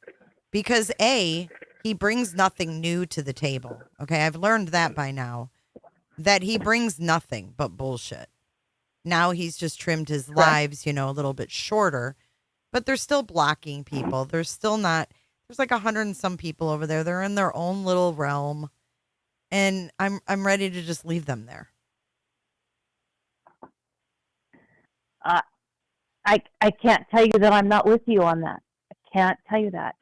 Because A, he brings nothing new to the table. Okay, I've learned that by now. That he brings nothing but bullshit. Now he's just trimmed his lives, you know, a little bit shorter. But they're still blocking people. They're still not. There's like 100 and some people over there. They're in their own little realm. And I'm ready to just leave them there. I can't tell you that I'm not with you on that. I can't tell you that.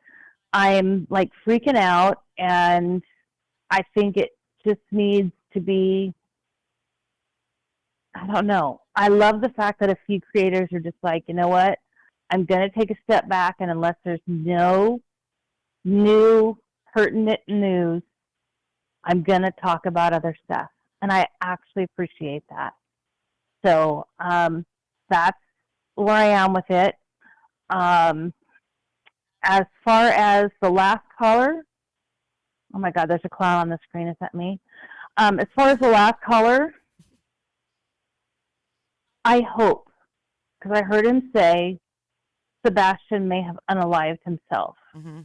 I'm like freaking out, and I think it just needs to be, I don't know. I love the fact that a few creators are just like, you know what? I'm going to take a step back, and unless there's no new pertinent news, I'm going to talk about other stuff. And I actually appreciate that. So that's where I am with it. As far as the last caller, oh my God, there's a clown on the screen. Is that me? As far as the last caller, I hope, because I heard him say Sebastian may have unalived himself. Mm-hmm.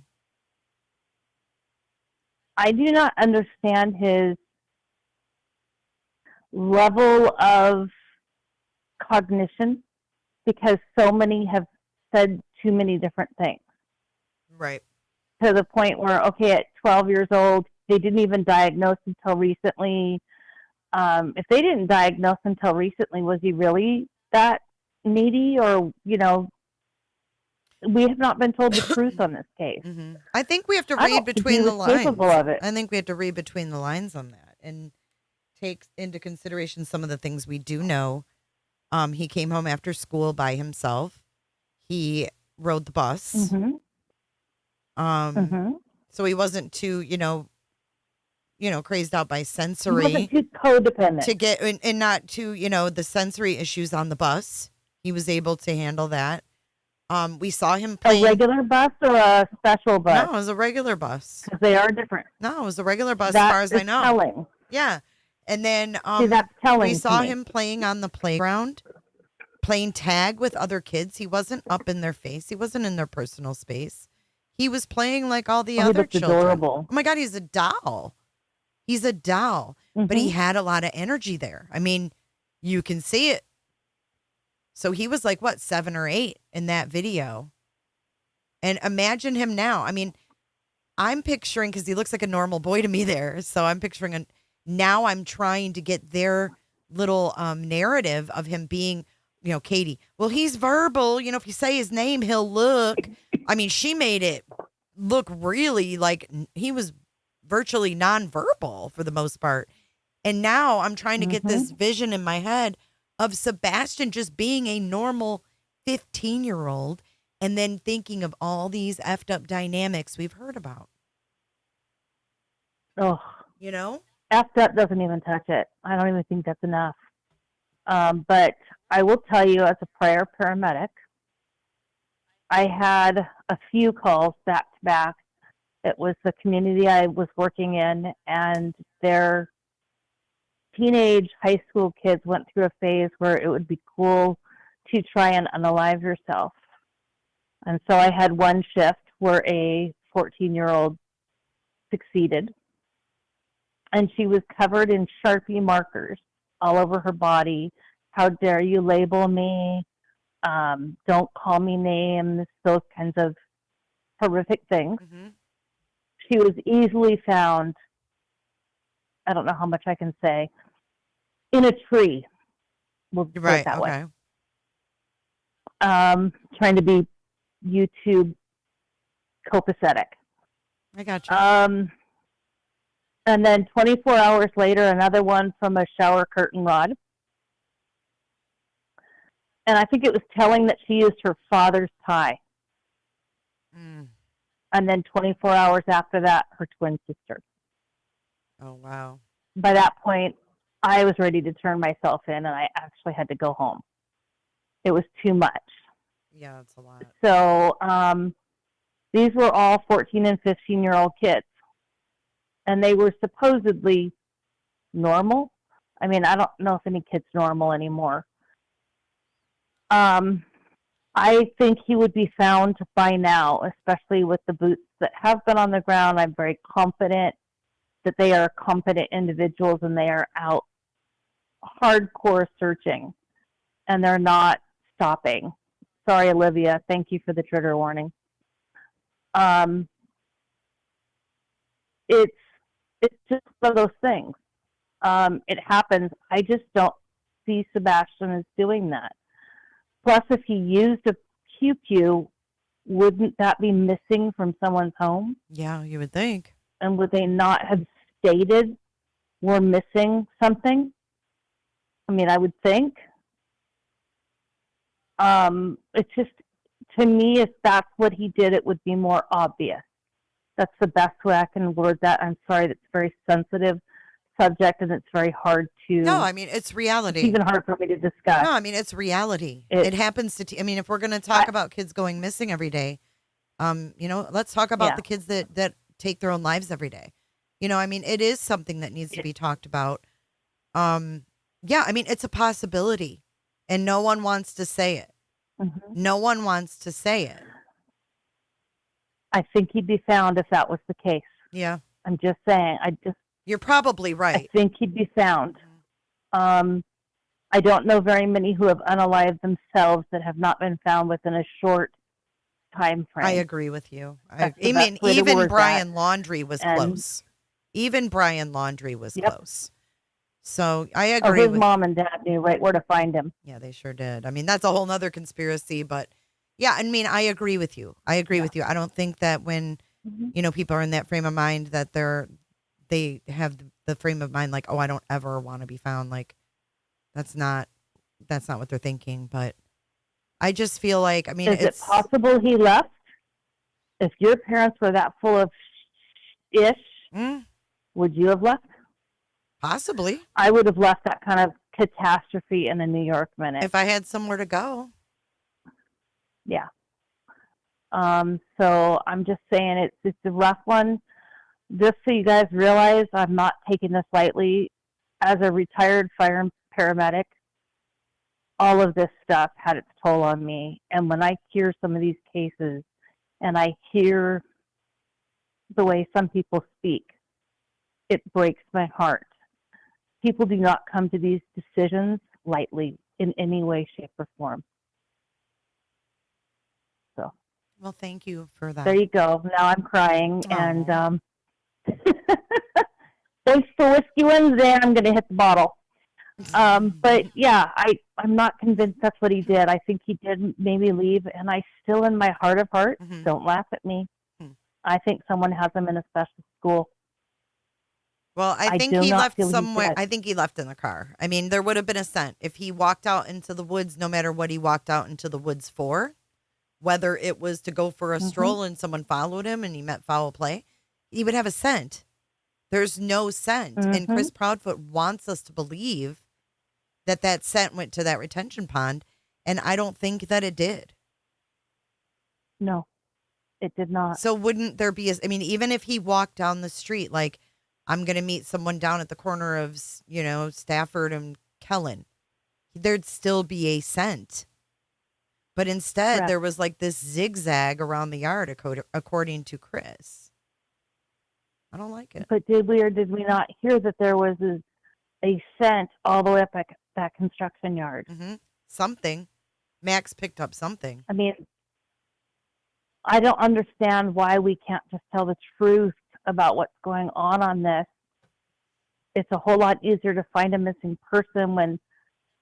I do not understand his level of cognition because so many have said too many different things. Right. To the point where, okay, at 12 years old, they didn't even diagnose until recently. If they didn't diagnose until recently, was he really that needy? Or, you know, we have not been told the truth on this case. I think we have to I read don't think between he the was lines. capable of it. I think we have to read between the lines on that and take into consideration some of the things we do know. He came home after school by himself. He rode the bus. So he wasn't too, you know, crazed out by sensory. He wasn't too codependent. To get and not too, you know, the sensory issues on the bus. He was able to handle that. We saw him playing a regular bus or a special bus? No, it was a regular bus. Because they are different. No, it was a regular bus That as far as I is know. telling. Yeah. And then See, that's telling we to saw me. him playing on the playground, playing tag with other kids. He wasn't up in their face. He wasn't in their personal space. He was playing like all the He other looked children. adorable. Oh my God, he's a doll. He's a doll. But he had a lot of energy there. I mean, you can see it. So he was like, what, 7 or 8 in that video. And imagine him now. I mean, I'm picturing, because he looks like a normal boy to me there. So I'm picturing, now I'm trying to get their little narrative of him being, you know, Katie. Well, he's verbal. You know, if you say his name, he'll look. I mean, she made it look really like he was virtually nonverbal for the most part. And now I'm trying to get this vision in my head of Sebastian just being a normal 15-year-old and then thinking of all these effed up dynamics we've heard about. Oh, you know, effed up doesn't even touch it. I don't even think that's enough. But I will tell you, as a prior paramedic, I had a few calls back to back. It was the community I was working in, and their teenage high school kids went through a phase where it would be cool to try and unalive yourself. And so I had one shift where a 14-year-old succeeded, and she was covered in Sharpie markers all over her body. How dare you label me? Don't call me names, those kinds of horrific things. She was easily found, I don't know how much I can say, in a tree. We'll put it that way. Trying to be YouTube copacetic. I got you. And then 24 hours later, another one from a shower curtain rod. And I think it was telling that she used her father's tie. And then 24 hours after that, her twin sister. Oh, wow. By that point, I was ready to turn myself in, and I actually had to go home. It was too much. Yeah, that's a lot. So these were all 14 and 15-year-old kids. And they were supposedly normal. I mean, I don't know if any kid's normal anymore. I think he would be found by now, especially with the boots that have been on the ground. I'm very confident that they are competent individuals and they are out hardcore searching and they're not stopping. Sorry, Olivia. Thank you for the trigger warning. It's just one of those things. It happens. I just don't see Sebastian as doing that. Plus, if he used a QQ, wouldn't that be missing from someone's home? Yeah, you would think. And would they not have stated we're missing something? I mean, I would think. It's just, to me, if that's what he did, it would be more obvious. That's the best way I can word that. I'm sorry, that's a very sensitive subject and it's very hard to... No, I mean, it's reality. It's even hard for me to discuss. No, I mean, it's reality. It happens to... I mean, if we're going to talk about kids going missing every day, you know, let's talk about the kids that take their own lives every day. You know, I mean, it is something that needs to be talked about. Yeah, I mean, it's a possibility and no one wants to say it. No one wants to say it. I think he'd be found if that was the case. Yeah. I'm just saying. You're probably right. I think he'd be found. I don't know very many who have unalived themselves that have not been found within a short time frame. I agree with you. I That's the mean, best way to even word Brian that. Laundrie was And- close. Even Brian Laundrie was Yep. close. So I Oh, agree his with mom and dad knew right where to find him. Yeah, they sure did. I mean, that's a whole nother conspiracy, but yeah, I mean, I agree with you. I agree with you. I don't think that when, people are in that frame of mind that they have the frame of mind like, oh, I don't ever want to be found. Like, that's not what they're thinking. But I just feel like, I mean, Is it possible he left? If your parents were that full of ish, would you have left? Possibly. I would have left that kind of catastrophe in a New York minute. If I had somewhere to go. Yeah. So I'm just saying it's a rough one. Just so you guys realize, I'm not taking this lightly. As a retired fire and paramedic, all of this stuff had its toll on me. And when I hear some of these cases and I hear the way some people speak, it breaks my heart. People do not come to these decisions lightly in any way, shape, or form. So. Well, thank you for that. There you go. Now I'm crying. And thanks for Whiskey Wednesday. I'm going to hit the bottle. But yeah, I'm not convinced that's what he did. I think he did maybe leave. And I still, in my heart of hearts, don't laugh at me. I think someone has him in a special school. Well, I think do he not left feel he's somewhere. dead. I think he left in the car. I mean, there would have been a scent. If he walked out into the woods, no matter what he walked out into the woods for, whether it was to go for a stroll and someone followed him and he met foul play, he would have a scent. There's no scent. And Chris Proudfoot wants us to believe that scent went to that retention pond. And I don't think that it did. No, it did not. So wouldn't there be even if he walked down the street, like, I'm going to meet someone down at the corner of, Stafford and Kellen, there'd still be a scent. But instead, Correct. there was like this zigzag around the yard, according to Chris. I don't like it. But did we or did we not hear that there was a scent all the way up at that construction yard? Something. Max picked up something. I mean, I don't understand why we can't just tell the truth about what's going on this. It's a whole lot easier to find a missing person when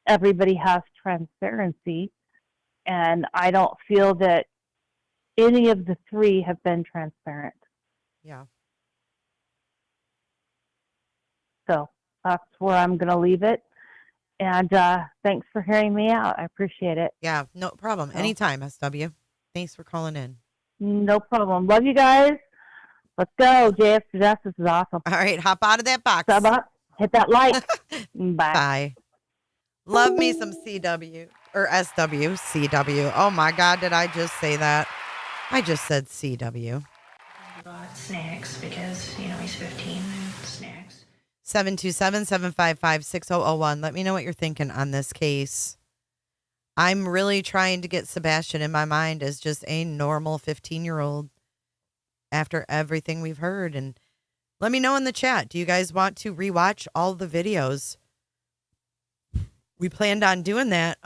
everybody has transparency. And I don't feel that any of the three have been transparent. Yeah. So that's where I'm going to leave it. And thanks for hearing me out. I appreciate it. Yeah, no problem. Anytime, SW. Thanks for calling in. No problem. Love you guys. Let's go. JS to Justice is awesome. All right, hop out of that box. Sub up. Hit that like. Bye. Bye. Love me some CW or SW. CW. Oh my God, did I just say that? I just said CW. Bought snacks because, he's 15 and snacks. 727-755-6001. Let me know what you're thinking on this case. I'm really trying to get Sebastian in my mind as just a normal 15-year-old after everything we've heard. And let me know in the chat. Do you guys want to rewatch all the videos? We planned on doing that.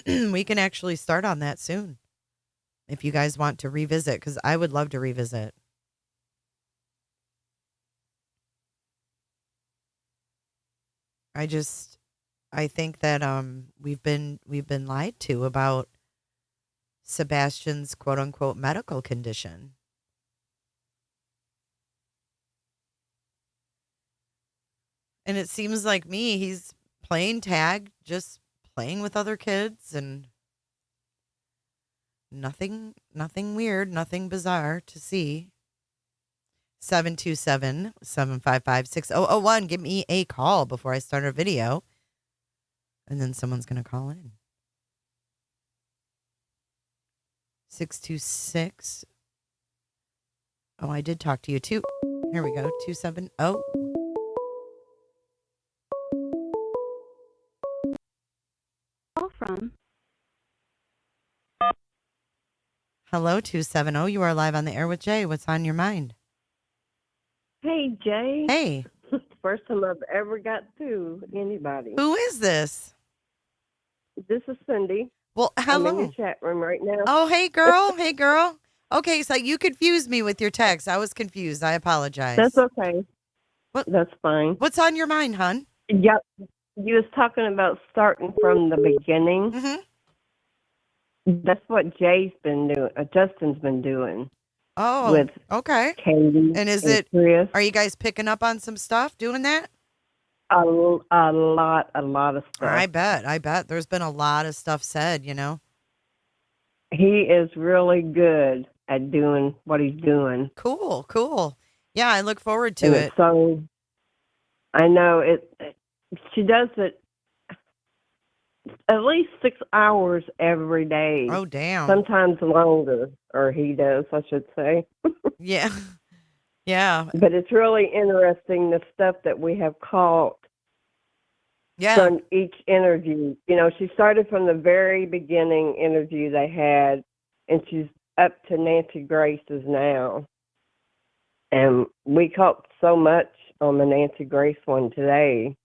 We can actually start on that soon if you guys want to revisit, because I would love to revisit. I think that we've been lied to about Sebastian's quote unquote medical condition. And it seems like he's playing tag, just playing with other kids, and nothing weird, nothing bizarre to see. 727-755-6001. Give me a call before I start a video. And then someone's going to call in. 626. Oh, I did talk to you too. Here we go. 270. Call from. Hello, 270. You are live on the air with Jay. What's on your mind? Hey, Jay. Hey. first time I've ever got to anybody. Who is this? This is Cindy. Well, I'm in hello. your chat room right now. Oh, hey, girl. Hey, girl. Okay, so you confused me with your text. I was confused. I apologize. That's okay. What? That's fine. What's on your mind, hon? Yep. You was talking about starting from the beginning. Mm-hmm. That's what Jay's been doing. Justin's been doing. Oh, with okay. Katie And is and it? Chris. Are you guys picking up on some stuff doing that? A lot of stuff. I bet. There's been a lot of stuff said, you know. He is really good at doing what he's doing. Cool. Yeah, I look forward to And it. it's so, I know she does it at least 6 hours every day. Oh, damn. Sometimes longer, or he does, I should say. Yeah. Yeah. But it's really interesting, the stuff that we have caught from each interview. You know, she started from the very beginning interview they had, and she's up to Nancy Grace's now. And we caught so much on the Nancy Grace one today.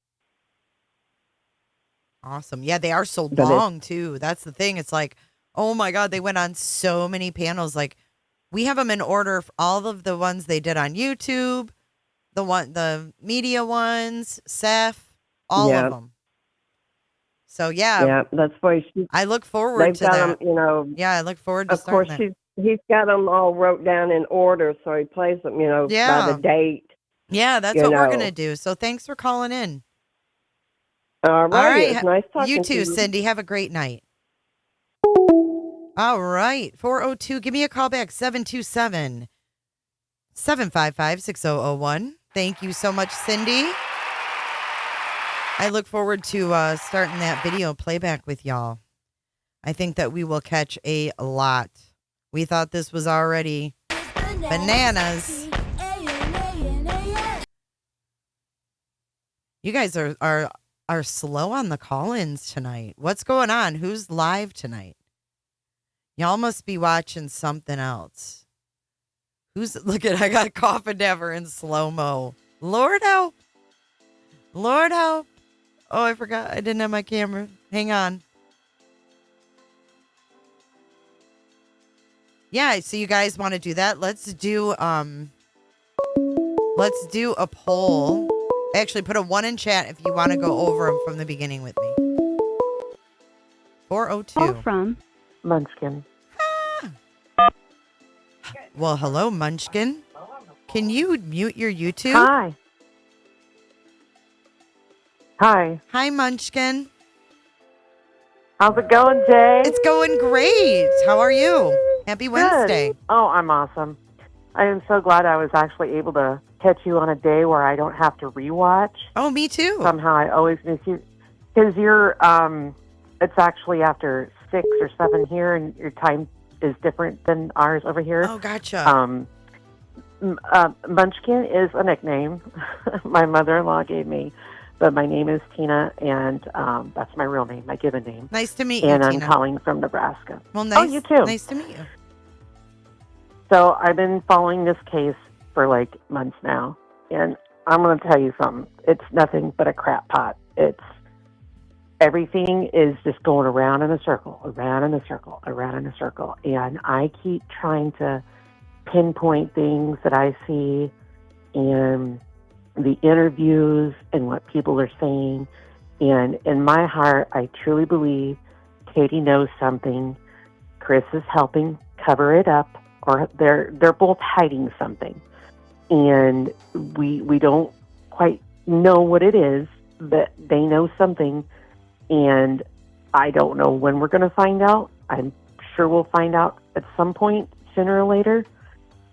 Awesome. Yeah, they are so But long, too. That's the thing. It's like, oh, my God, they went on so many panels. Like, we have them in order for all of the ones they did on YouTube, the media ones, Seth, all of them. So, yeah, that's why I look forward to got that. them, you know. Yeah, I look forward to Of course, starting that. he's got them all wrote down in order, so he plays them, you know, by the date. Yeah, that's what we're going to do. So, thanks for calling in. All right. It's nice talking You to too, you. Cindy. Have a great night. All right. 402. Give me a call back. 727-755-6001. Thank you so much, Cindy. I look forward to starting that video playback with y'all. I think that we will catch a lot. We thought this was already bananas. You guys are slow on the call-ins tonight. What's going on? Who's live tonight? Y'all must be watching something else. Look at, I got Coffin Never in slow-mo. Lord help. Lord help. Oh, I forgot. I didn't have my camera. Hang on. Yeah, so you guys want to do that? Let's do a poll. Actually, put a 1 in chat if you want to go over them from the beginning with me. 402. Call from Munchkin. Well, hello, Munchkin. Can you mute your YouTube? Hi. Hi. Hi, Munchkin. How's it going, Jay? It's going great. How are you? Happy Wednesday. Good. Oh, I'm awesome. I am so glad I was actually able to catch you on a day where I don't have to rewatch. Oh, me too. Somehow I always miss you. Because you're, it's actually after 6 or 7 here, and your time is different than ours over here. Oh, gotcha. Munchkin is a nickname my mother-in-law gave me, but my name is Tina, and that's my real name, my given name. Nice to meet you, and Tina. I'm calling from Nebraska. Well, nice. Oh, you too. Nice to meet you. So I've been following this case for like months now, and I'm going to tell you something. It's nothing but a crap pot. Everything is just going around in a circle, around in a circle, around in a circle. And I keep trying to pinpoint things that I see in the interviews and what people are saying. And in my heart, I truly believe Katie knows something. Chris is helping cover it up, or they're both hiding something. And we don't quite know what it is, but they know something. And I don't know when we're going to find out. I'm sure we'll find out at some point, sooner or later.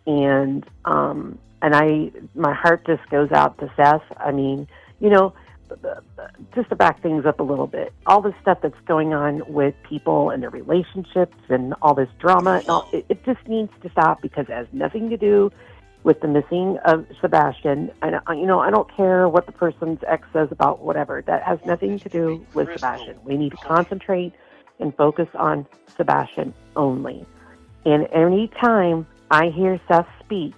And my heart just goes out to Seth. I mean, you know, just to back things up a little bit, all this stuff that's going on with people and their relationships and all this drama, and all, it just needs to stop, because it has nothing to do with the missing of Sebastian. And, you know, I don't care what the person's ex says about whatever. That has nothing to do with Sebastian. We need to concentrate and focus on Sebastian only. And any time I hear Seth speak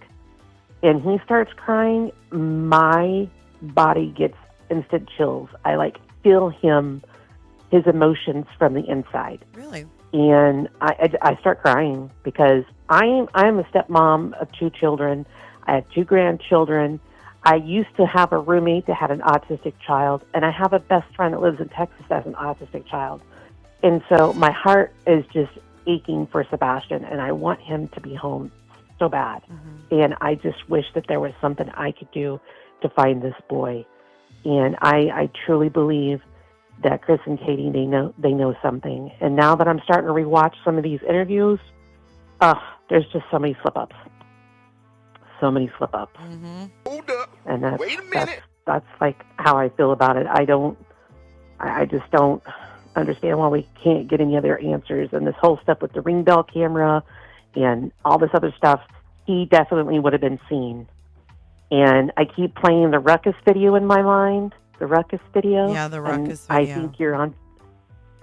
and he starts crying, my body gets instant chills. I like feel his emotions from the inside. Really? And I start crying because I'm a stepmom of 2 children. I have 2 grandchildren. I used to have a roommate that had an autistic child, and I have a best friend that lives in Texas that has an autistic child. And so my heart is just aching for Sebastian, and I want him to be home so bad. And I just wish that there was something I could do to find this boy. And I truly believe that Chris and Katie, they know something. And now that I'm starting to rewatch some of these interviews, there's just so many slip-ups. So many slip-ups. Hold up. And Wait a minute. that's like how I feel about it. I just don't understand why we can't get any other answers. And this whole stuff with the ring bell camera and all this other stuff, he definitely would have been seen. And I keep playing the Ruckus video in my mind. The Ruckus video. Yeah, the Ruckus and video. I think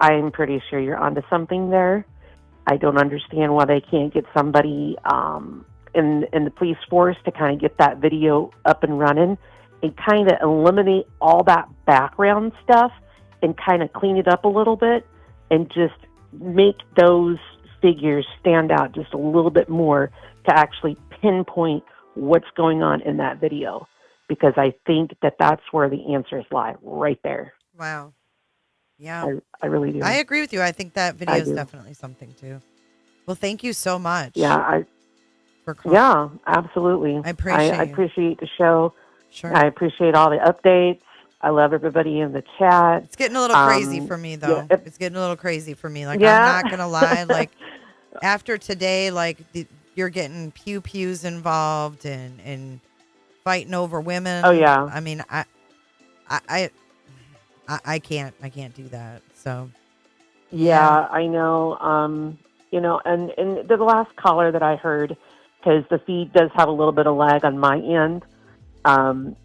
I'm pretty sure you're onto something there. I don't understand why they can't get somebody in the police force to kind of get that video up and running and kind of eliminate all that background stuff and kind of clean it up a little bit and just make those figures stand out just a little bit more to actually pinpoint what's going on in that video, because I think that that's where the answers lie, right there. Wow. Yeah. I really do. I agree with you. I think that video is do. definitely something too. Well, thank you so much. Yeah, for calling. yeah, absolutely. I appreciate I you. appreciate the show. Sure. I appreciate all the updates. I love everybody in the chat. It's getting a little crazy for me, though. Yeah, It's getting a little crazy for me. Like, Yeah. I'm not going to lie. Like, after today, like, you're getting pews involved and fighting over women. Oh, yeah. I mean, I can't do that. So, Yeah, I know. You know, and the last caller that I heard, because the feed does have a little bit of lag on my end,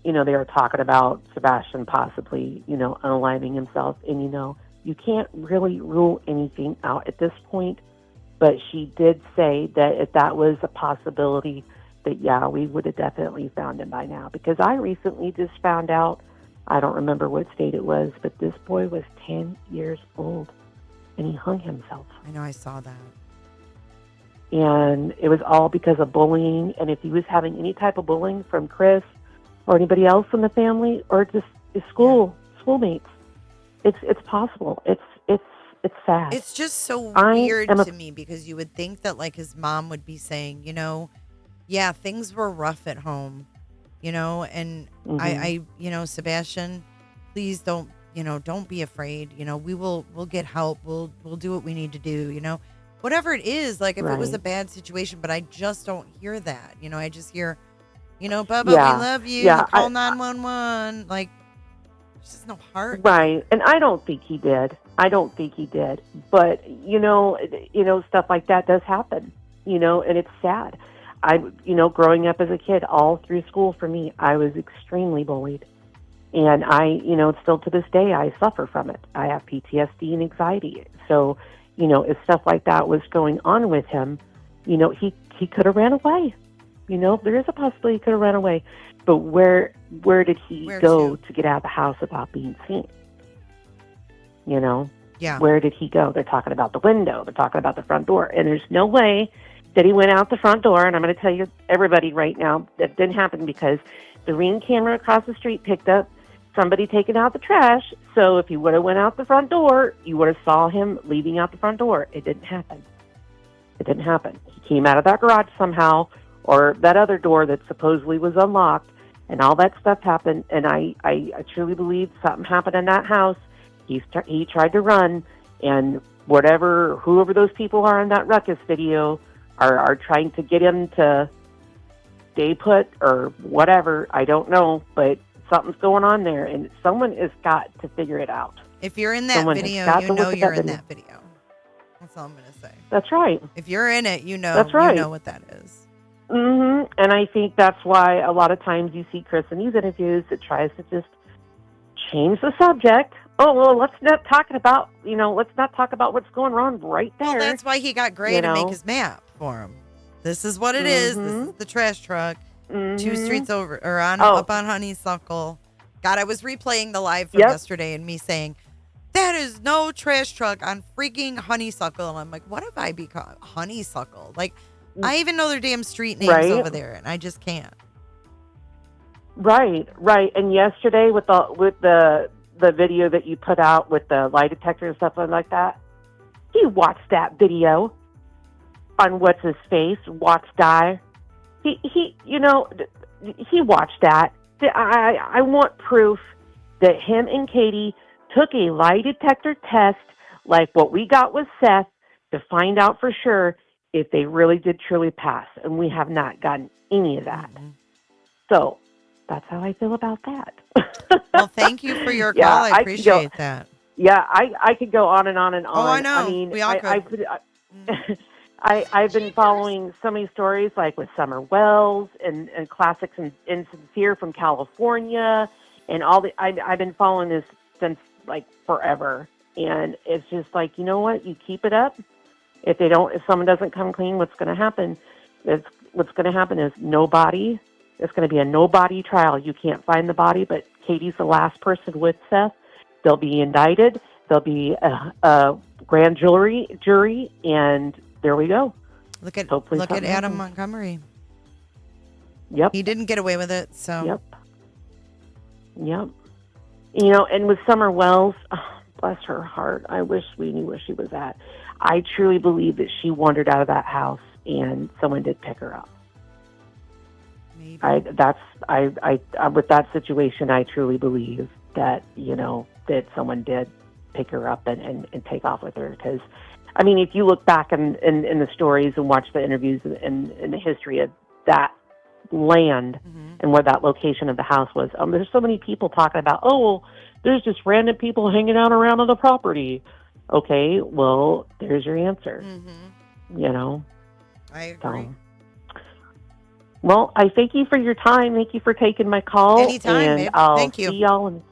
you know, they were talking about Sebastian possibly, you know, unaliving himself. And, you know, you can't really rule anything out at this point. But she did say that if that was a possibility, that, yeah, we would have definitely found him by now. Because I recently just found out, I don't remember what state it was, but this boy was 10 years old, and he hung himself. I know, I saw that. And it was all because of bullying. And if he was having any type of bullying from Chris or anybody else in the family or just his schoolmates, it's possible. It's sad. It's just so I weird am a- to me because you would think that, like, his mom would be saying, you know, yeah, things were rough at home, you know, and I you know, Sebastian, please don't be afraid. You know, we'll get help. We'll do what we need to do, you know, whatever it is. Like, if it was a Right. bad situation, but I just don't hear that. You know, I just hear, you know, Bubba, Yeah. we love you. Yeah, Call 911. Like, there's just no heart. Right. And I don't think he did. But, you know, stuff like that does happen, you know, and it's sad. You know, growing up as a kid, all through school for me, I was extremely bullied. And you know, still to this day, I suffer from it. I have PTSD and anxiety. So, you know, if stuff like that was going on with him, you know, he could have ran away. You know, there is a possibility he could have ran away. But where did he go to get out of the house without being seen? You know? Yeah. Where did he go? They're talking about the window. They're talking about the front door. And there's no way that he went out the front door. And I'm going to tell you, everybody right now, that didn't happen because the Ring camera across the street picked up somebody taking out the trash. So if he would have went out the front door, you would have saw him leaving out the front door. It didn't happen. He came out of that garage somehow, or that other door that supposedly was unlocked, and all that stuff happened. And I truly believe something happened in that house. He tried to run, and whoever those people are in that Ruckus video are trying to get him to stay put or whatever. I don't know, but something's going on there, and someone has got to figure it out. If you're in that Someone has video, got you to know look at you're that in video. that video. That's all I'm going to say. That's right. If you're in it, you know. That's right. You know what that is. And I think that's why a lot of times you see Chris in these interviews that tries to just change the subject. Oh, well, let's not talk about what's going on right there. Well, that's why he got Gray You to make know? his map for him. This is what it is. This is the trash truck. 2 streets over, or up on Honeysuckle. God, I was replaying the live from yesterday and me saying, that is no trash truck on freaking Honeysuckle. And I'm like, what have I become? Honeysuckle. Like, I even know their damn street names over there, and I just can't. Right. And yesterday with the video that you put out with the lie detector and stuff like that, he watched that video on what's his face, Watts Guy. He watched that. I want proof that him and Katie took a lie detector test like what we got with Seth to find out for sure if they really did truly pass. And we have not gotten any of that. Mm-hmm. So that's how I feel about that. Well, thank you for your call. I appreciate that. Yeah, I could go on and on and on. Oh, I know. I mean, we all could. I've been following so many stories like with Summer Wells and Classics and Insincere from California and all the. I've been following this since like forever, and it's just like, you know what? You keep it up. If someone doesn't come clean, what's going to happen? What's going to happen is nobody. It's going to be a no-body trial. You can't find the body, but Katie's the last person with Seth. They'll be indicted. There'll be a grand jury, and there we go. Look at Adam Montgomery. Yep. He didn't get away with it, so. Yep. You know, and with Summer Wells, bless her heart, I wish we knew where she was at. I truly believe that she wandered out of that house and someone did pick her up. Maybe. With that situation, I truly believe that, that someone did pick her up and take off with her. Because, I mean, if you look back in the stories and watch the interviews and the history of that land and where that location of the house was, there's so many people talking about, there's just random people hanging out around on the property. Okay, well, there's your answer. I agree. Well, I thank you for your time. Thank you for taking my call. Anytime, babe. Thank you. See y'all and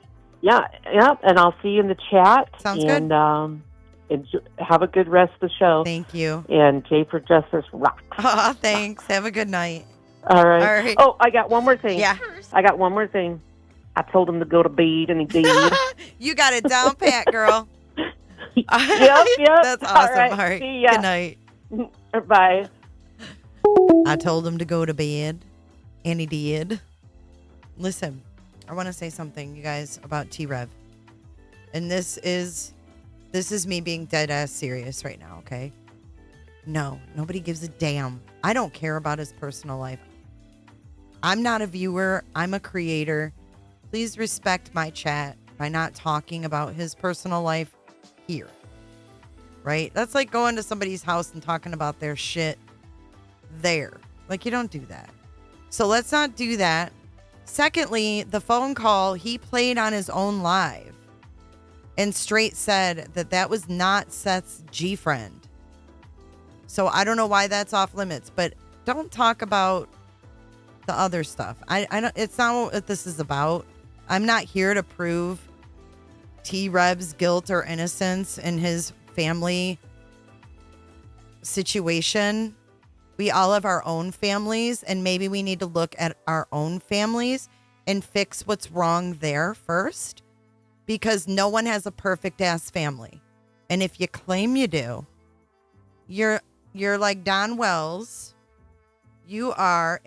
I'll see you in the chat. Sounds good. And have a good rest of the show. Thank you. And Jay for Justice rocks. Oh, thanks. Have a good night. All right. Oh, I got one more thing. Yeah. I got one more thing. I told him to go to bed, and he did. You got it down pat, girl. Yep. That's awesome. All right. See ya. Good night. Bye. I told him to go to bed, and he did. Listen, I want to say something, you guys, about T-Rev. And this is me being dead ass serious right now, okay? No, nobody gives a damn. I don't care about his personal life. I'm not a viewer. I'm a creator. Please respect my chat by not talking about his personal life here. Right? That's like going to somebody's house and talking about their shit there. Like, you don't do that. So let's not do that. Secondly, the phone call he played on his own live and straight said that was not Seth's G-friend. So I don't know why that's off limits, but don't talk about the other stuff. I don't. It's not what this is about. I'm not here to prove T-Rev's guilt or innocence in his family situation. We all have our own families, and maybe we need to look at our own families and fix what's wrong there first, because no one has a perfect ass family. And if you claim you do, you're like Don Wells. You are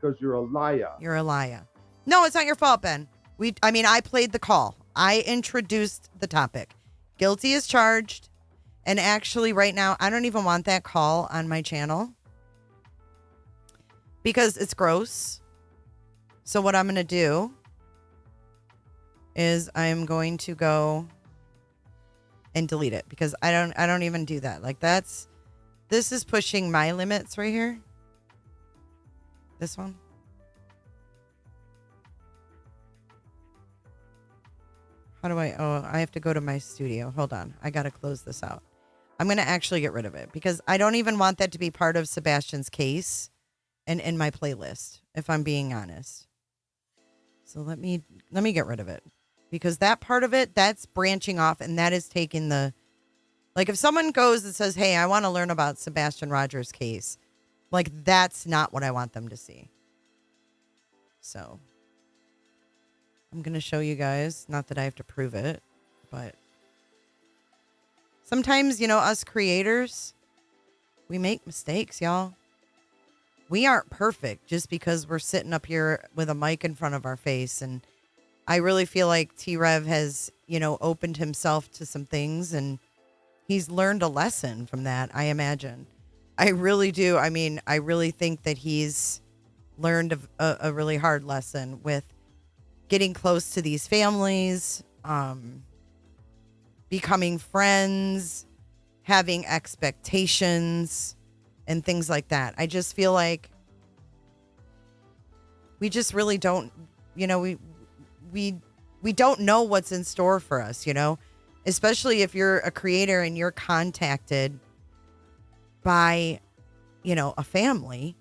because you're a liar. You're a liar. No, it's not your fault, Ben. I played the call. I introduced the topic. Guilty as charged. And actually, right now, I don't even want that call on my channel because it's gross. So what I'm going to do is I'm going to go and delete it because I don't even do that. Like, this is pushing my limits right here. This one. How do I have to go to my studio. Hold on. I got to close this out. I'm going to actually get rid of it because I don't even want that to be part of Sebastian's case and in my playlist, if I'm being honest. So let me get rid of it because that part of it, that's branching off, and that is taking like if someone goes and says, hey, I want to learn about Sebastian Rogers' case, like that's not what I want them to see. So I'm going to show you guys, not that I have to prove it, but sometimes, us creators, we make mistakes, y'all. We aren't perfect just because we're sitting up here with a mic in front of our face. And I really feel like T-Rev has, opened himself to some things, and he's learned a lesson from that, I imagine. I really do. I mean, I really think that he's learned a really hard lesson with getting close to these families, becoming friends, having expectations, and things like that. I just feel like we just really don't, we don't know what's in store for us, especially if you're a creator and you're contacted by, a family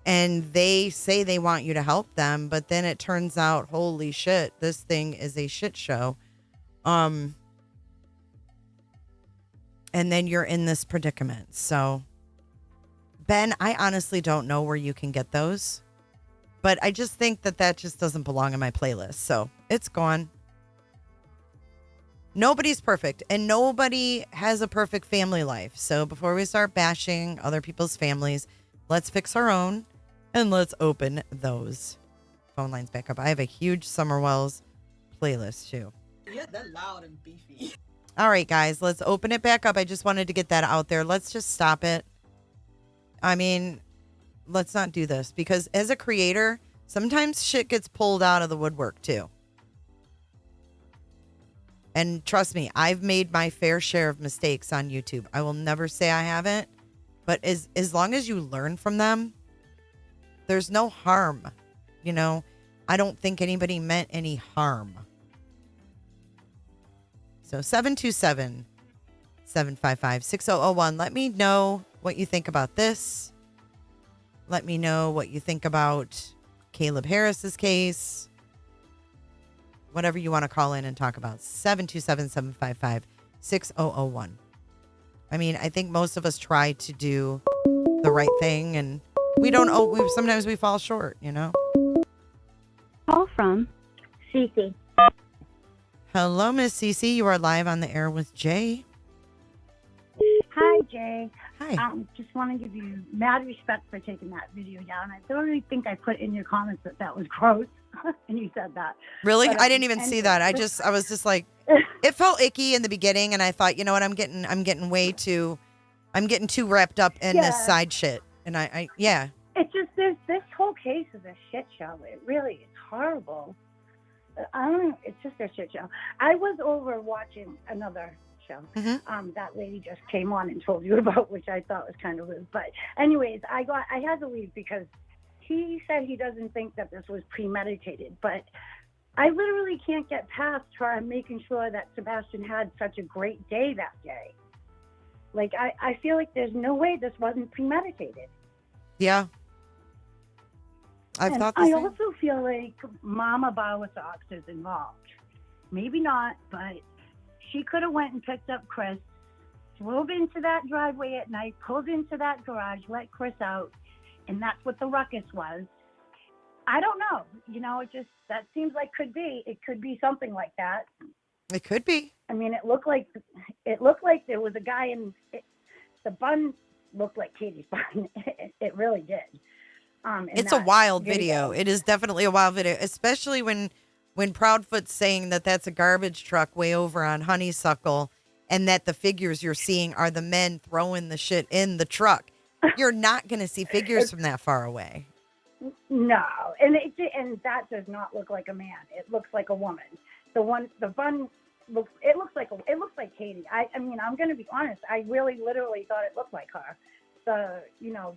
and they say they want you to help them, but then it turns out, holy shit, this thing is a shit show. And then you're in this predicament. So, Ben, I honestly don't know where you can get those, but I just think that just doesn't belong in my playlist. So it's gone. Nobody's perfect, and nobody has a perfect family life. So before we start bashing other people's families, let's fix our own and let's open those phone lines back up. I have a huge Summerwells playlist too. Yeah, they're loud and beefy. All right, guys, let's open it back up. I just wanted to get that out there. Let's just stop it. I mean, let's not do this, because as a creator, sometimes shit gets pulled out of the woodwork too. And trust me, I've made my fair share of mistakes on YouTube. I will never say I haven't, but as long as you learn from them, there's no harm. I don't think anybody meant any harm. So 727-755-6001. Let me know what you think about this. Let me know what you think about Caleb Harris's case. Whatever you want to call in and talk about. 727-755-6001. I mean, I think most of us try to do the right thing, and sometimes we fall short, Call from Cece. Hello, Miss Cece. You are live on the air with Jay. Hi, Jay. Hi. Just want to give you mad respect for taking that video down. I don't really think I put in your comments that was gross, and you said that. Really? But, I didn't even see that. I was just like, it felt icky in the beginning, and I thought, you know what? I'm getting too wrapped up in this side shit, and I. It's just this whole case is a shit show. It really is horrible. I don't know. It's just a shit show. I was over watching another show. Mm-hmm. That lady just came on and told you about, which I thought was kind of rude. But anyways, I had to leave because he said he doesn't think that this was premeditated. But I literally can't get past making sure that Sebastian had such a great day that day. Like, I feel like there's no way this wasn't premeditated. Yeah. I also feel like Mama Bowasox is involved. Maybe not, but she could have went and picked up Chris, drove into that driveway at night, pulled into that garage, let Chris out, and that's what the ruckus was. I don't know. That seems like it could be something like that. It could be. I mean, it looked like there was a guy the bun looked like Katie's bun. It really did. It's a wild video. It is definitely a wild video, especially when Proudfoot's saying that that's a garbage truck way over on Honeysuckle, and that the figures you're seeing are the men throwing the shit in the truck. You're not going to see figures from that far away. No, and that does not look like a man. It looks like a woman. The bun looks like Katie. I mean, I'm going to be honest. I really, literally thought it looked like her.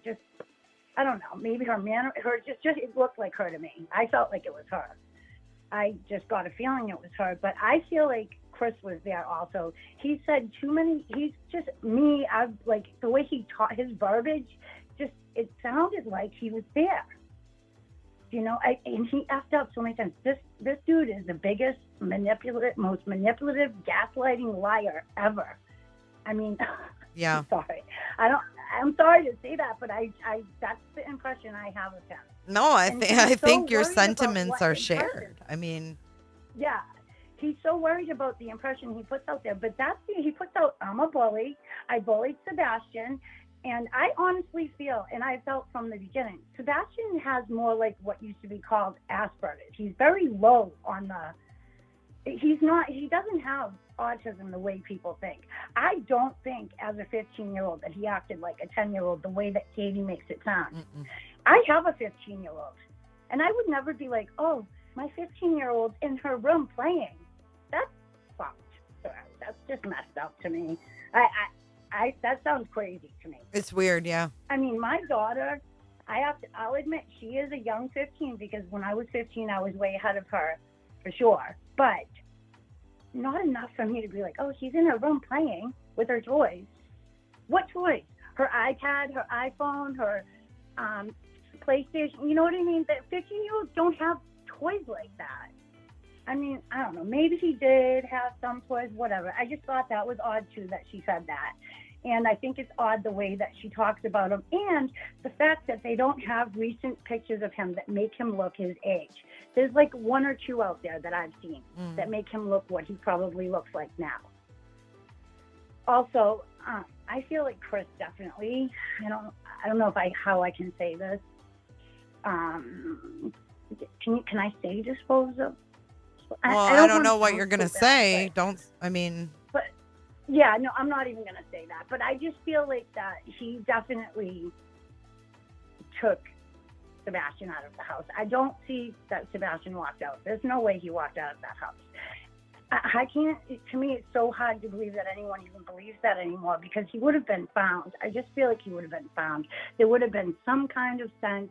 Just. I don't know, maybe her manner, it looked like her to me. I felt like it was her. I just got a feeling it was her, but I feel like Chris was there also. He said too many, he's just me, I've like, the way he taught his verbiage, it sounded like he was there. And he effed up so many times. This dude is the biggest most manipulative, gaslighting liar ever. I mean, yeah. I'm sorry. I'm sorry to say that, but I that's the impression I have of him. No, I think your worried about sentiments what are impression- shared. I mean, Yeah, he's so worried about the impression he puts out there. But he puts out, I'm a bully. I bullied Sebastian. And I honestly feel, and I felt from the beginning, Sebastian has more like what used to be called Asperger's. He's very low on he doesn't have autism the way people think. I don't think as a 15-year-old that he acted like a 10-year-old the way that Katie makes it sound. I have a 15-year-old, and I would never be like, oh, my 15-year-old in her room playing. That's fucked. That's just messed up to me. That sounds crazy to me. it's weird, yeah. I mean, my daughter, I'll admit, she is a young 15 because when I was 15, I was way ahead of her, for sure. But not enough for me to be like, oh, she's in her room playing with her toys. What toys? Her iPad, her iPhone, her PlayStation. You know what I mean? That 15-year-olds don't have toys like that. I mean, I don't know. Maybe he did have some toys, whatever. I just thought that was odd, too, that she said that. And I think it's odd the way that she talks about him and the fact that they don't have recent pictures of him that make him look his age. There's like one or two out there that I've seen that make him look what he probably looks like now. Also, I feel like Chris definitely, I don't know how I can say this. Can I say dispose of? Well, I don't know what you're going to say. But yeah, no, I'm not even going to say that. But I just feel like that he definitely took Sebastian out of the house. I don't see that Sebastian walked out. There's no way he walked out of that house. I can't, to me, it's so hard to believe that anyone even believes that anymore because he would have been found. I just feel like he would have been found. There would have been some kind of scent.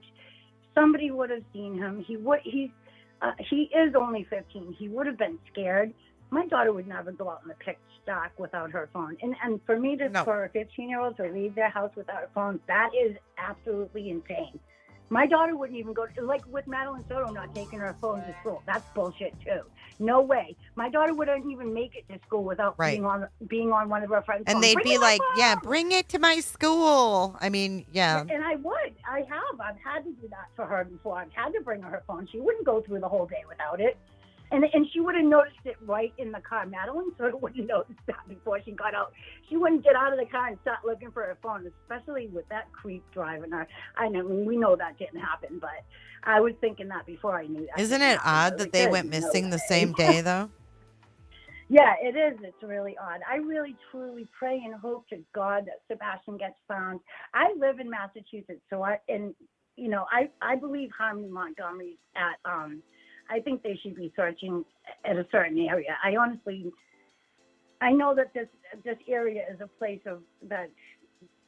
Somebody would have seen him. He is only 15. He would have been scared. My daughter would never go out in the pitch dark without her phone. And for me for a 15-year-old to leave their house without a phone, that is absolutely insane. My daughter wouldn't even go to, like with Madeline Soto not taking her phone to school. That's bullshit too. No way. My daughter wouldn't even make it to school without being on one of her friends' And phones. they'd Bring be your like, phone! yeah, bring it to my school. I mean, yeah. And I would. I have. I've had to do that for her before. I've had to bring her phone. She wouldn't go through the whole day without it. And she would have noticed it right in the car. Madeline sort of wouldn't notice that before she got out. She wouldn't get out of the car and start looking for her phone, especially with that creep driving her. I mean, we know that didn't happen, but I was thinking that before I knew that. Isn't it odd that they went missing the same day, though? Yeah, it is. It's really odd. I really, truly pray and hope to God that Sebastian gets found. I live in Massachusetts, so I believe Harmony Montgomery's at, I think they should be searching at a certain area. I know that this area is a place that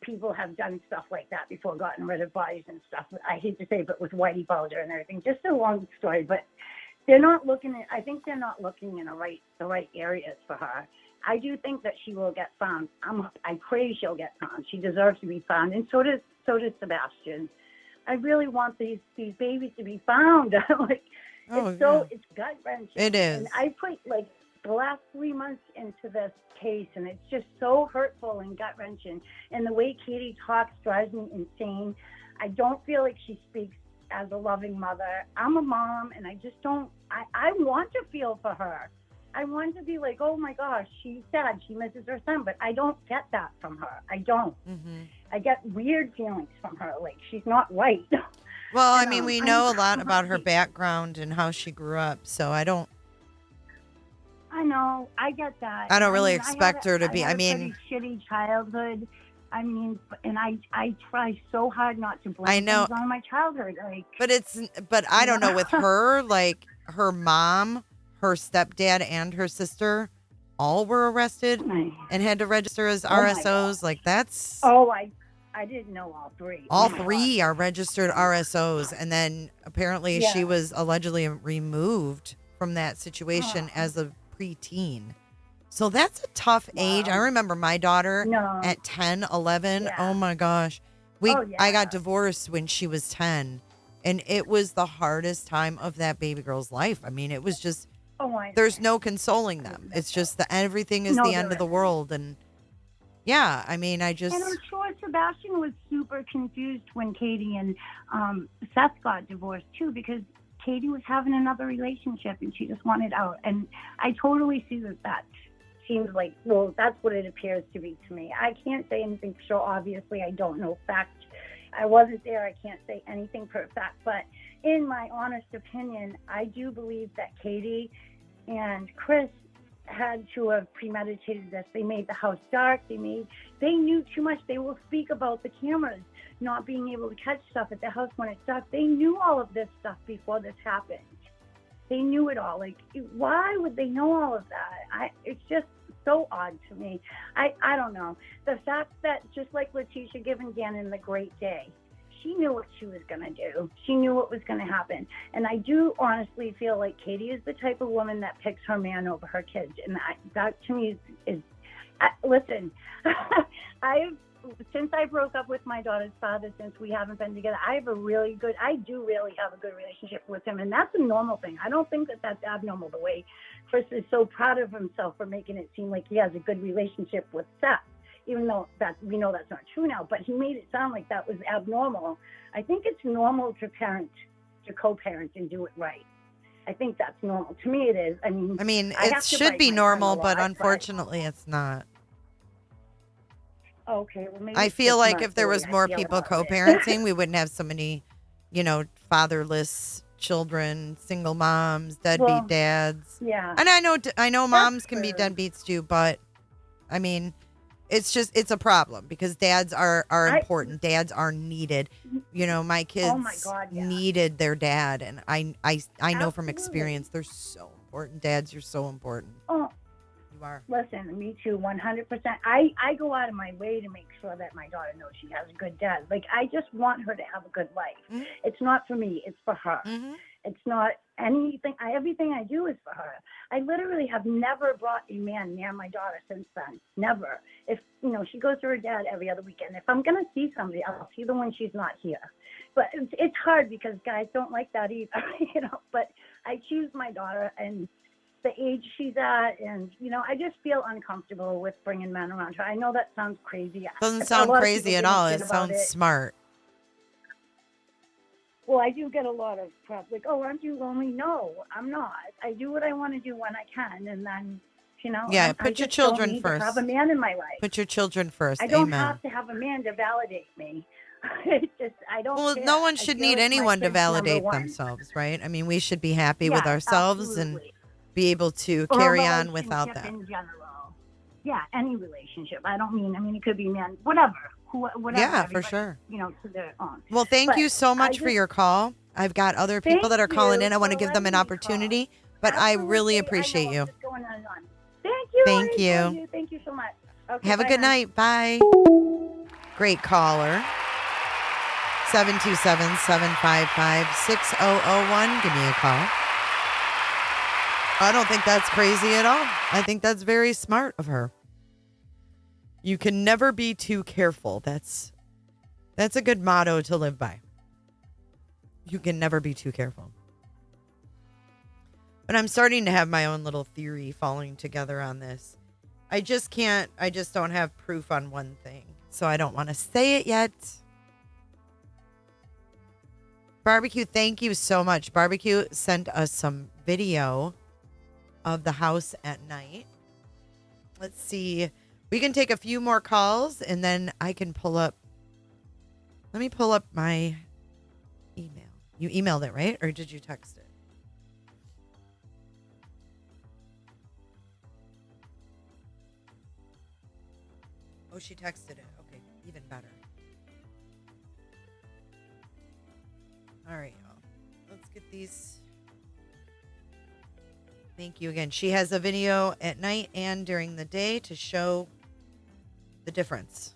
people have done stuff like that before, gotten rid of bodies and stuff. I hate to say, but with Whitey Bulger and everything, just a long story, but I think they're not looking in the right areas for her. I do think that she will get found. I pray she'll get found. She deserves to be found, and so does Sebastian. I really want these babies to be found. It's gut wrenching. It is. And I put like the last 3 months into this case, and it's just so hurtful and gut wrenching. And the way Katie talks drives me insane. I don't feel like she speaks as a loving mother. I'm a mom, and I just don't. I want to feel for her. I want to be like, oh my gosh, she's sad, she misses her son, but I don't get that from her. I don't. I get weird feelings from her, like she's not right. Well, I mean, we know a lot about her background and how she grew up, so I know. I get that. I don't really expect her to be. I had a pretty shitty childhood. I mean, and I try so hard not to blame things on my childhood. But I don't know with her, like her mom, her stepdad, and her sister all were arrested and had to register as RSOs. Like that's. Oh, I didn't know all three. All three are registered RSOs, and then apparently she was allegedly removed from that situation as a preteen. So that's a tough age. I remember my daughter at 10, 11. Oh my gosh. I got divorced when she was 10, and it was the hardest time of that baby girl's life. I mean, it was just, there's no consoling them. It's just that everything is the end of the world. And yeah, I mean, And I'm sure Sebastian was super confused when Katie and Seth got divorced too, because Katie was having another relationship and she just wanted out. And I totally see that seems like, well, that's what it appears to be to me. I can't say anything for sure. Obviously, I don't know fact. I wasn't there. I can't say anything for a fact. But in my honest opinion, I do believe that Katie and Chris had to have premeditated this. They made the house dark. They knew too much. They will speak about the cameras not being able to catch stuff at the house when it's dark. They knew all of this stuff before this happened. They knew it all. Like, why would they know all of that? It's just so odd to me. I don't know. The fact that, just like Letitia giving Gannon the great day, she knew what she was going to do. She knew what was going to happen. And I do honestly feel like Katie is the type of woman that picks her man over her kids. And that to me is listen, since I broke up with my daughter's father, since we haven't been together, I do really have a good relationship with him. And that's a normal thing. I don't think that that's abnormal, the way Chris is so proud of himself for making it seem like he has a good relationship with Seth, even though we know that's not true now. But he made it sound like that was abnormal. I think it's normal to co-parent and do it right. I think that's normal. To me, it is. I mean, it should be normal, but unfortunately, it's not. Okay, well, maybe I feel like if there was more people co-parenting, we wouldn't have so many, fatherless children, single moms, deadbeat dads. Yeah. And I know moms can be deadbeats too, but I mean, it's a problem because dads are important. Dads are needed. My kids needed their dad, and I know from experience they're so important. Dads, you're so important. Oh. Are. Listen, me too, 100%. I go out of my way to make sure that my daughter knows she has a good dad. Like, I just want her to have a good life. Mm-hmm. It's not for me, it's for her. Mm-hmm. It's not anything. Everything I do is for her. I literally have never brought a man near my daughter since then. Never. If, she goes to her dad every other weekend. If I'm going to see somebody, I'll see them when she's not here. But it's hard because guys don't like that either, But I choose my daughter and the age she's at, and I just feel uncomfortable with bringing men around her. I know that sounds crazy. Doesn't sound crazy at all. It sounds smart. Well, I do get a lot of crap like, "Oh, aren't you lonely?" No, I'm not. I do what I want to do when I can, and then yeah, put your children first. I have a man in my life. Put your children first. I don't Amen. have to have a man to validate me. It's just I don't. Well, care. no one should need anyone to validate #1. themselves, right? I mean, we should be happy with ourselves absolutely. And be able to carry on without that. In general. Yeah, any relationship. I mean, it could be man, whatever. Whatever. Yeah, for sure. To their own. Well, thank you so much for your call. I've got other people that are calling in. I want to give them an opportunity, but I really appreciate you. Thank you. Thank you. Thank you so much. Okay, have a good night. Bye. Great caller. 727-755-6001. Give me a call. I don't think that's crazy at all. I think that's very smart of her. You can never be too careful. That's a good motto to live by. You can never be too careful. But I'm starting to have my own little theory falling together on this. I just don't have proof on one thing. So I don't want to say it yet. Barbecue, thank you so much. Barbecue sent us some video of the house at night. Let's see. We can take a few more calls and then I can let me pull up my email. You emailed it, right? Or did you text it? Oh, she texted it. Okay, even better. All right, y'all. Let's get these. Thank you again. She has a video at night and during the day to show the difference.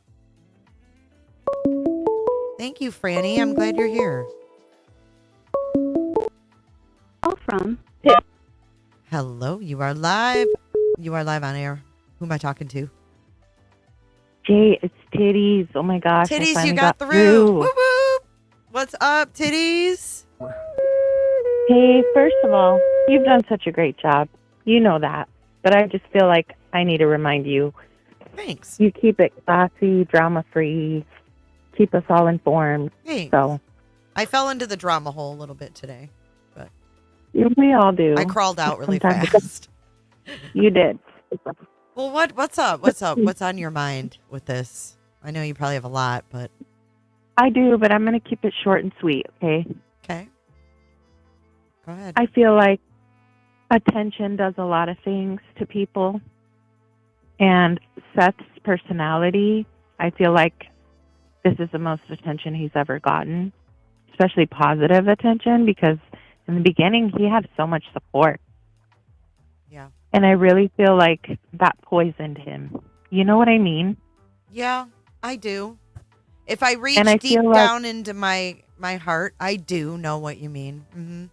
Thank you, Franny. I'm glad you're here. Call from. Hello, you are live. You are live on air. Who am I talking to? Jay, it's Titties. Oh my gosh. Titties, you got through. Woo woo. What's up, Titties? Hey, first of all, you've done such a great job. You know that. But I just feel like I need to remind you. Thanks. You keep it classy, drama-free. keep us all informed. Thanks. So I fell into the drama hole a little bit today, but we all do. I crawled out really Sometimes fast. You did. Well, what's up? What's up? What's on your mind with this? I know you probably have a lot, but I do, but I'm going to keep it short and sweet, okay? okay. Go ahead. I feel like attention does a lot of things to people. And Seth's personality, I feel like this is the most attention he's ever gotten, especially positive attention, because in the beginning he had so much support. Yeah. And I really feel like that poisoned him. You know what I mean? Yeah, I do. If I reach And I deep feel like- down into my heart, I do know what you mean. Mm-hmm.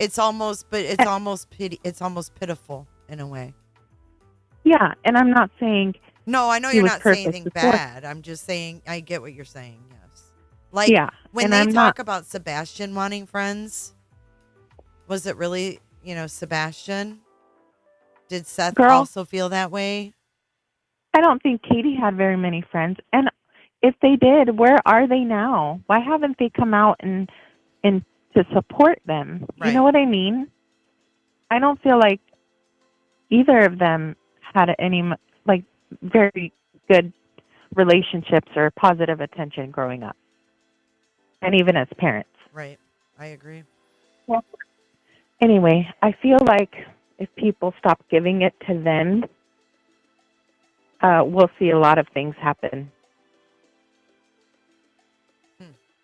It's almost pitiful in a way. Yeah, and I'm not saying No, I know he you're was not saying perfect anything before. bad. I'm just saying I get what you're saying. Yes. Like Yeah, when and they I'm talk not- about Sebastian wanting friends, was it really, Sebastian? Did Seth Girl. also feel that way? I don't think Katie had very many friends. And if they did, where are they now? Why haven't they come out and to support them? Right. You know what I mean? I don't feel like either of them had any very good relationships or positive attention growing up, and even as parents. Right. I agree. Well, anyway, I feel like if people stop giving it to them, we'll see a lot of things happen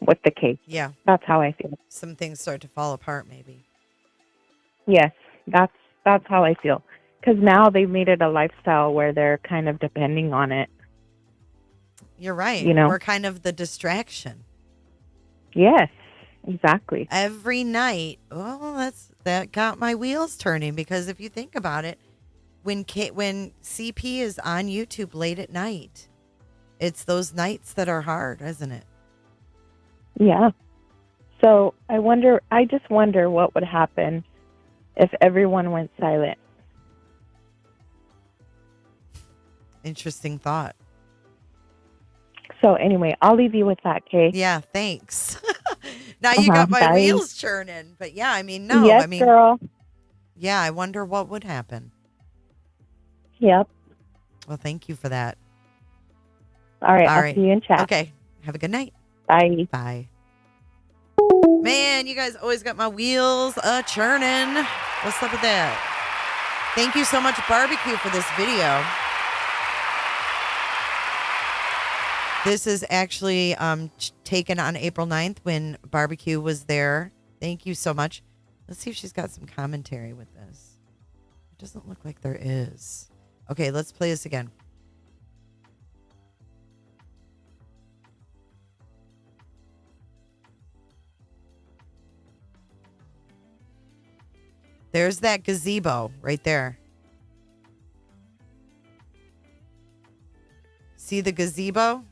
with the case. Yeah. That's how I feel. Some things start to fall apart, maybe. Yes, that's how I feel. Because now they've made it a lifestyle where they're kind of depending on it. You're right. You know? We're kind of the distraction. Yes, exactly. Every night. Well, that got my wheels turning, because if you think about it, when CP is on YouTube late at night, it's those nights that are hard, isn't it? Yeah. So I just wonder what would happen if everyone went silent. Interesting thought. So anyway, I'll leave you with that, Kay. Yeah, thanks. Now you got my Bye. wheels churning. But yeah, no. Yes, girl. Yeah, I wonder what would happen. Yep. Well, thank you for that. All right, I'll see you in chat. Okay. Have a good night. Bye. Bye. Man, you guys always got my wheels churning. What's up with that? Thank you so much, Barbecue, for this video. This is actually taken on April 9th when Barbecue was there. Thank you so much. Let's see if she's got some commentary with this. It doesn't look like there is. Okay, let's play this again. There's that gazebo right there. See the gazebo?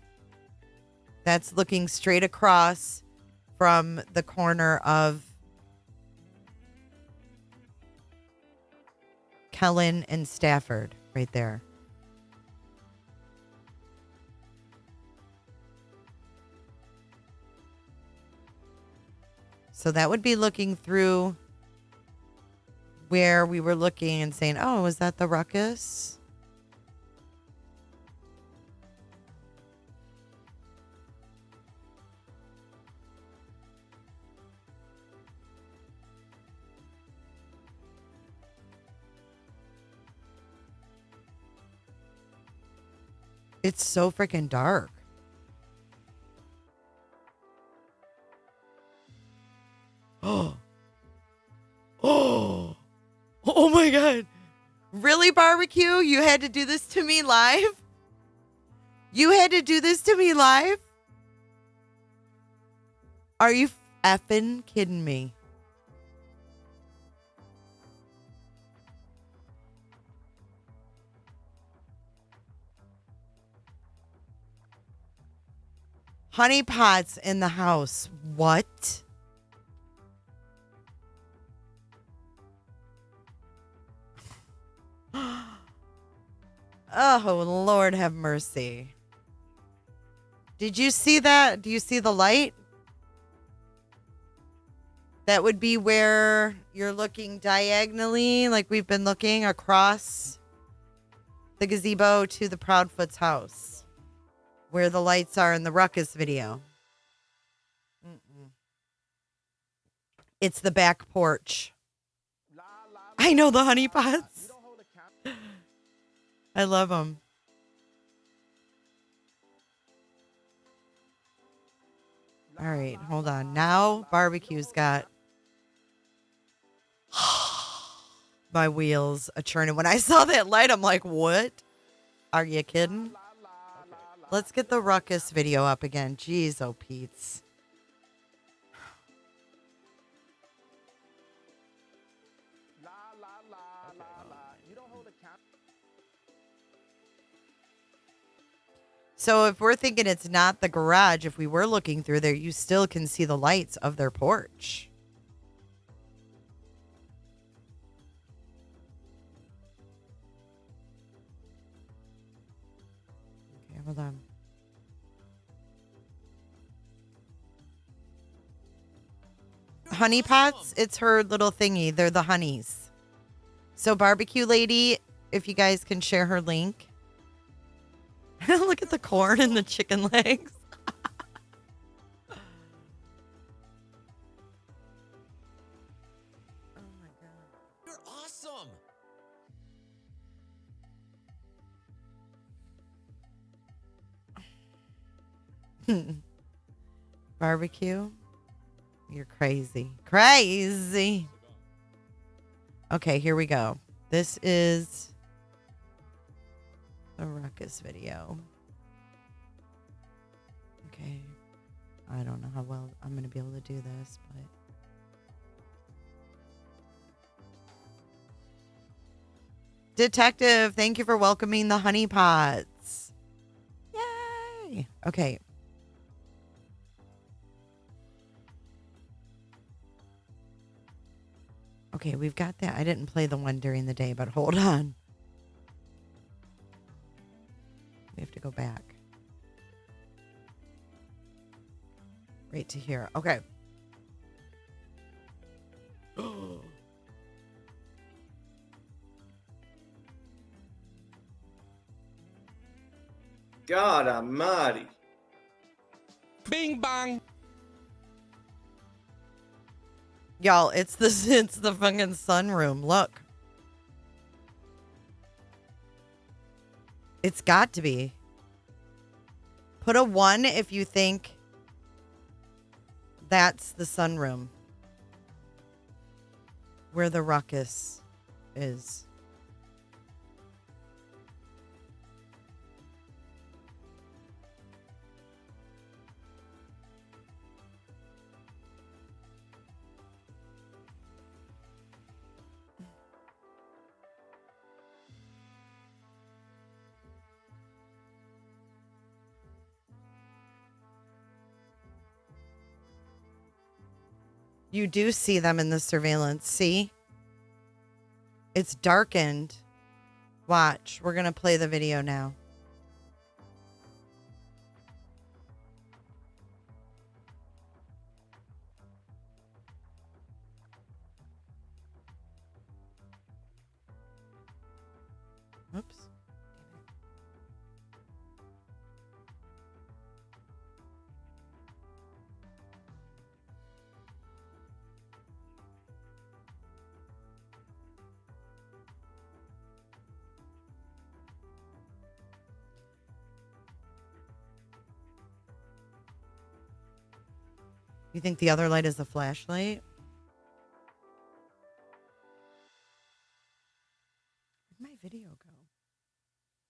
That's looking straight across from the corner of Kellen and Stafford right there. So that would be looking through where we were looking and saying, oh, is that the Ruckus? It's so freaking dark. Oh. Oh. Oh my God. Really, Barbecue? You had to do this to me live? You had to do this to me live? Are you effing kidding me? Honey pots in the house. What? Oh, Lord have mercy. Did you see that? Do you see the light? That would be where you're looking diagonally, like we've been looking across the gazebo to the Proudfoot's house, where the lights are in the Ruckus video. It's the back porch. I know the honeypots. I love them. All right, hold on. Now barbecue's got my wheels a churning. When I saw that light, I'm like, what? Are you kidding? Let's get the Ruckus video up again. Jeez, oh Pete's. So if we're thinking it's not the garage, if we were looking through there, you still can see the lights of their porch. Okay, hold on. Honey pots, it's her little thingy. They're the honeys. So barbecue lady, if you guys can share her link. Look at the corn and the chicken legs. You're awesome. Barbecue. You're crazy. Crazy. Okay, here we go. This is the Ruckus video. Okay. I don't know how well I'm going to be able to do this, but Detective, thank you for welcoming the honeypots. Yay. Okay. Okay, we've got that. I didn't play the one during the day, but hold on. We have to go back. Right to here. Okay. God almighty. Bing bang. Y'all, it's the fucking sunroom. Look. It's got to be. Put a 1 if you think that's the sunroom. Where the Ruckus is. You do see them in the surveillance. See? It's darkened. Watch. We're going to play the video now. Oops. You think the other light is the flashlight? Where'd my video go?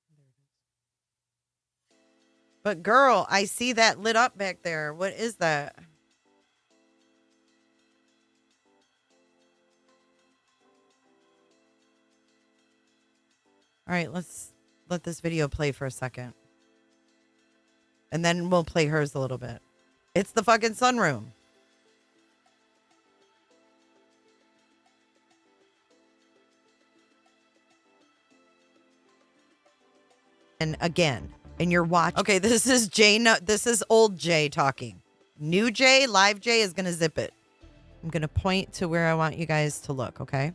There it is. But girl, I see that lit up back there. What is that? All right, let's let this video play for a second. And then we'll play hers a little bit. It's the fucking sunroom. And again, and you're watching. Okay, this is Jay. No, this is old Jay talking. New Jay, live Jay is going to zip it. I'm going to point to where I want you guys to look, okay?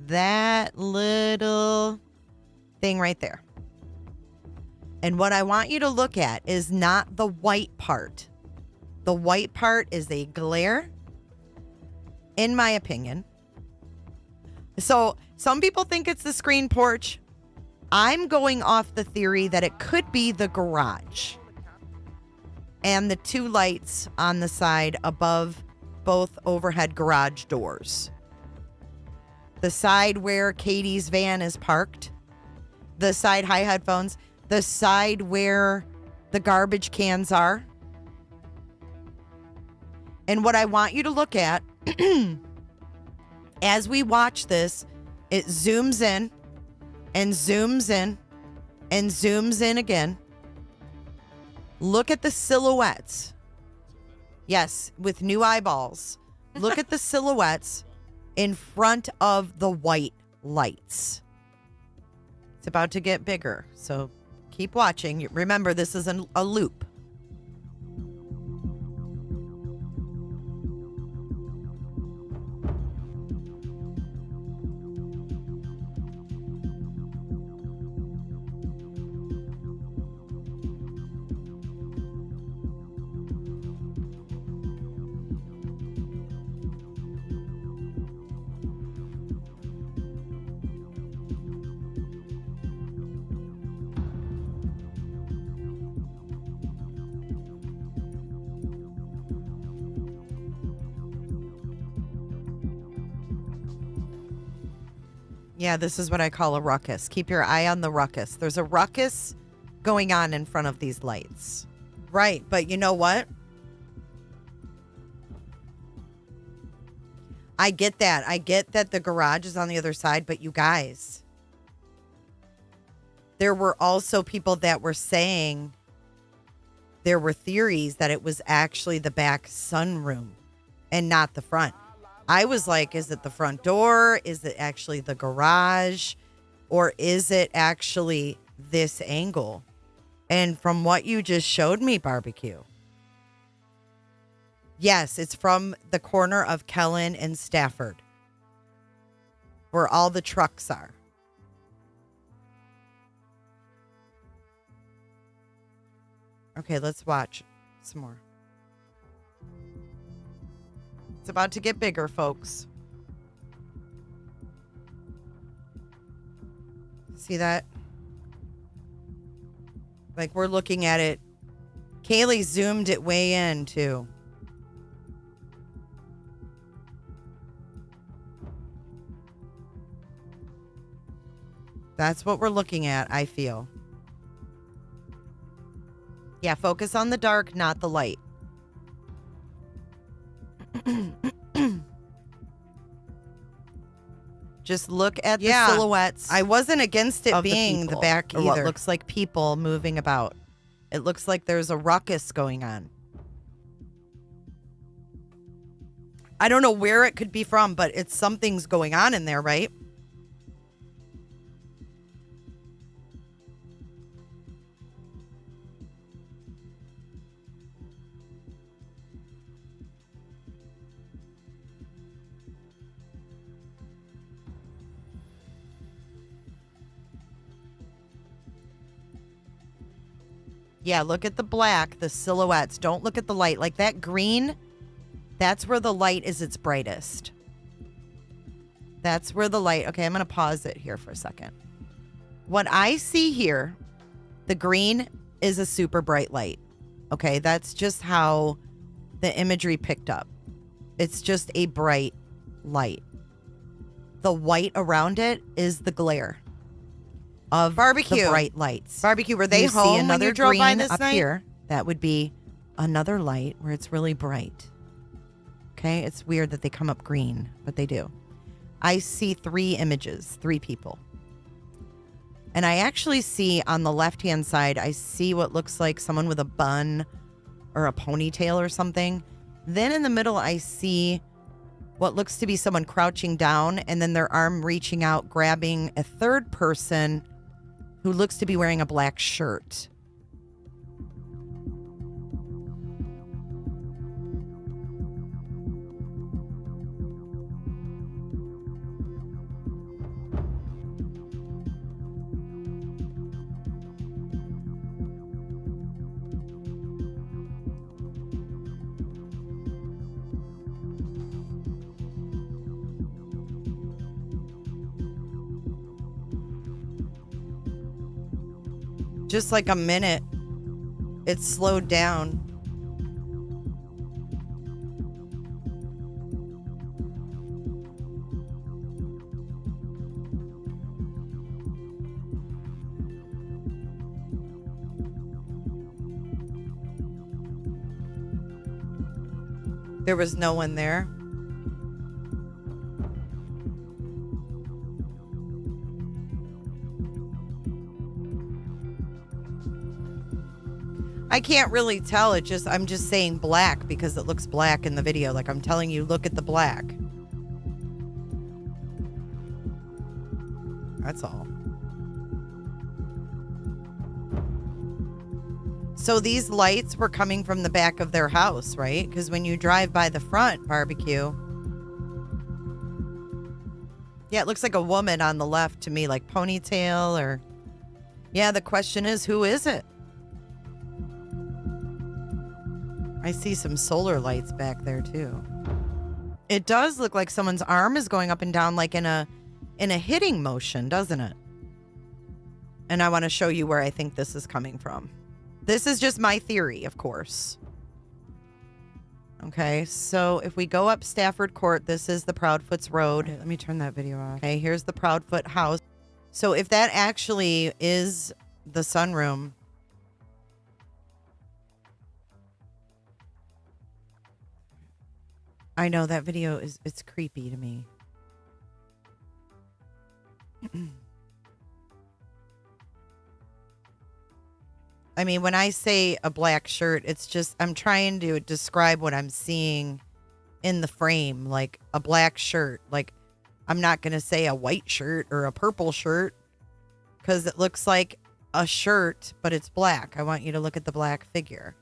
That little thing right there. And what I want you to look at is not the white part. The white part is a glare, in my opinion. So some people think it's the screen porch. I'm going off the theory that it could be the garage and the two lights on the side above both overhead garage doors. The side where Katie's van is parked, the side, high headphones, the side where the garbage cans are. And what I want you to look at as we watch this, it zooms in and zooms in and zooms in again. Look at the silhouettes. Yes, with new eyeballs. Look at the silhouettes in front of the white lights. It's about to get bigger, so keep watching. Remember, this is a loop. Yeah, this is what I call a ruckus. Keep your eye on the ruckus. There's a ruckus going on in front of these lights. Right, but you know what? I get that. I get that the garage is on the other side, but you guys, there were also people that were saying there were theories that it was actually the back sunroom and not the front. I was like, is it the front door? Is it actually the garage? Or is it actually this angle? And from what you just showed me, Barbecue, yes, it's from the corner of Kellen and Stafford, where all the trucks are. Okay, let's watch some more. It's about to get bigger, folks. See that? Like, we're looking at it. Kaylee zoomed it way in, too. That's what we're looking at, I feel. Yeah, focus on the dark, not the light. Just look at the silhouettes. I wasn't against it being the back either. What looks like people moving about. It looks like there's a ruckus going on. I don't know where it could be from, but it's something's going on in there, right? Yeah, look at the black, the silhouettes. Don't look at the light. Like that green, that's where the light is its brightest. That's where the light... Okay, I'm going to pause it here for a second. What I see here, the green is a super bright light. Okay, that's just how the imagery picked up. It's just a bright light. The white around it is the glare of Barbecue. The bright lights. Barbecue, were they home see another when you drove by this up night? Here. That would be another light where it's really bright. Okay, it's weird that they come up green, but they do. I see 3 images, 3 people. And I actually see on the left-hand side, I see what looks like someone with a bun or a ponytail or something. Then in the middle, I see what looks to be someone crouching down and then their arm reaching out, grabbing a third person who looks to be wearing a black shirt. Just like a minute, it slowed down. There was no one there. I can't really tell. I'm just saying black because it looks black in the video. Like I'm telling you, look at the black. That's all. So these lights were coming from the back of their house, right? Because when you drive by the front barbecue, yeah, it looks like a woman on the left to me, like ponytail or, yeah, the question is, who is it? I see some solar lights back there too. It does look like someone's arm is going up and down like in a hitting motion, doesn't it? And I want to show you where I think this is coming from. This is just my theory, of course. Okay, so if we go up Stafford Court, this is the Proudfoot's Road. Let me turn that video off. Okay, here's the Proudfoot house. So if that actually is the sunroom, I know that video it's creepy to me. I mean, when I say a black shirt, it's just, I'm trying to describe what I'm seeing in the frame, like a black shirt. Like, I'm not going to say a white shirt or a purple shirt because it looks like a shirt, but it's black. I want you to look at the black figure.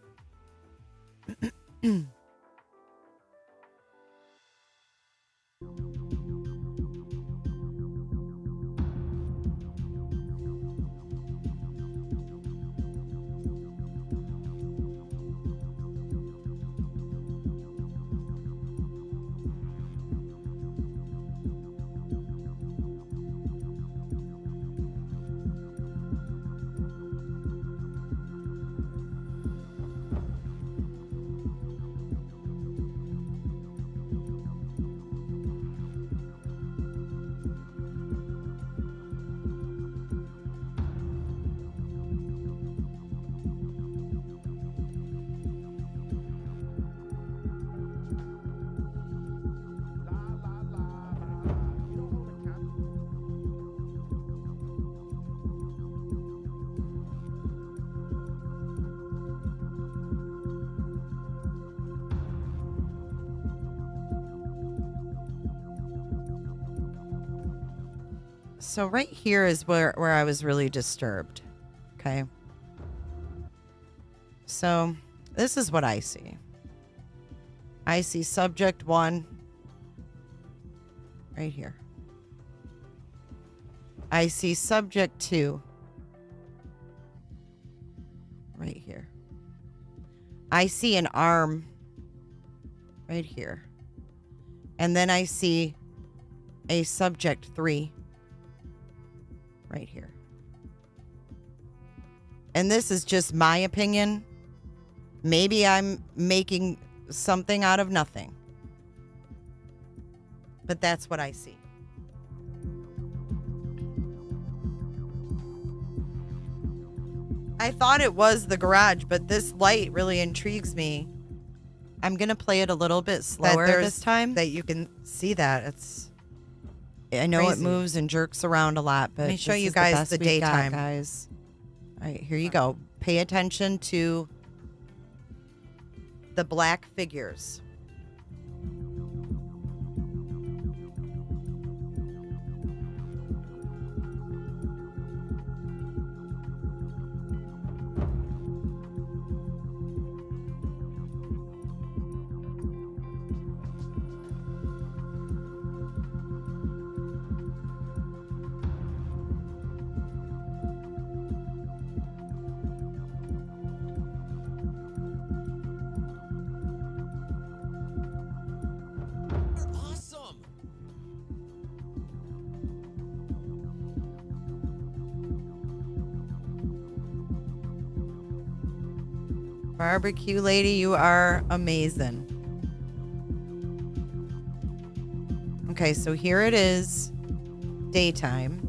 So right here is where I was really disturbed. Okay. So this is what I see. I see subject 1 right here. I see subject 2 right here. I see an arm right here. And then I see a subject 3 right here. And this is just my opinion. Maybe I'm making something out of nothing. But that's what I see. I thought it was the garage, but this light really intrigues me. I'm going to play it a little bit slower this time that you can see that. I know crazy. It moves and jerks around a lot, but let me show you guys the daytime. Guys. All right, here you go. Pay attention to the black figures. Barbecue lady, you are amazing. Okay, so here it is. Daytime.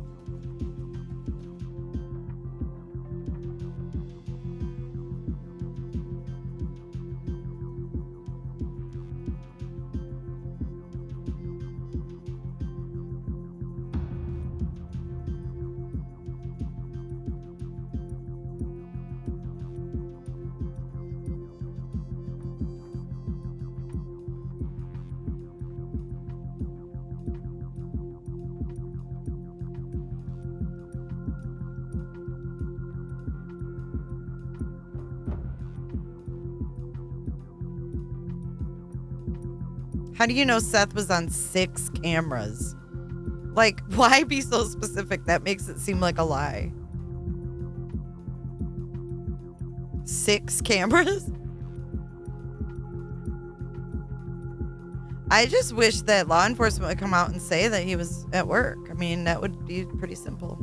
How do you know Seth was on 6 cameras? Like, why be so specific? That makes it seem like a lie. 6 cameras? I just wish that law enforcement would come out and say that he was at work. I mean, that would be pretty simple.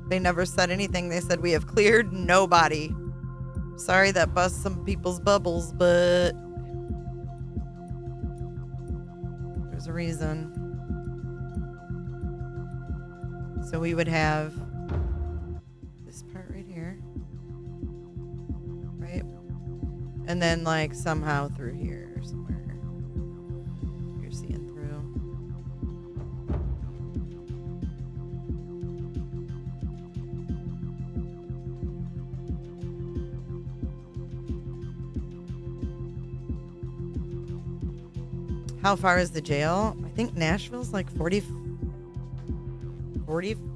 They never said anything. They said, we have cleared nobody. Sorry that busts some people's bubbles, but there's a reason. So we would have this part right here. Right? And then like somehow through here somewhere. You're seeing through. How far is the jail? I think Nashville's like 40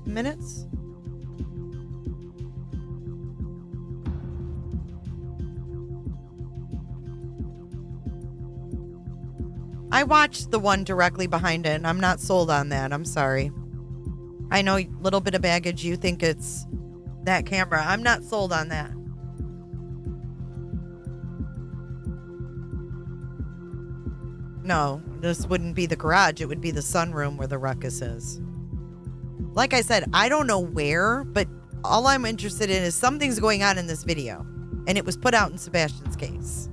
minutes. I watched the one directly behind it, and I'm not sold on that. I'm sorry. I know a little bit of baggage. You think it's that camera. I'm not sold on that. No, this wouldn't be the garage. It would be the sunroom where the Ruckus is. Like I said, I don't know where, but all I'm interested in is something's going on in this video. And it was put out in Sebastian's case.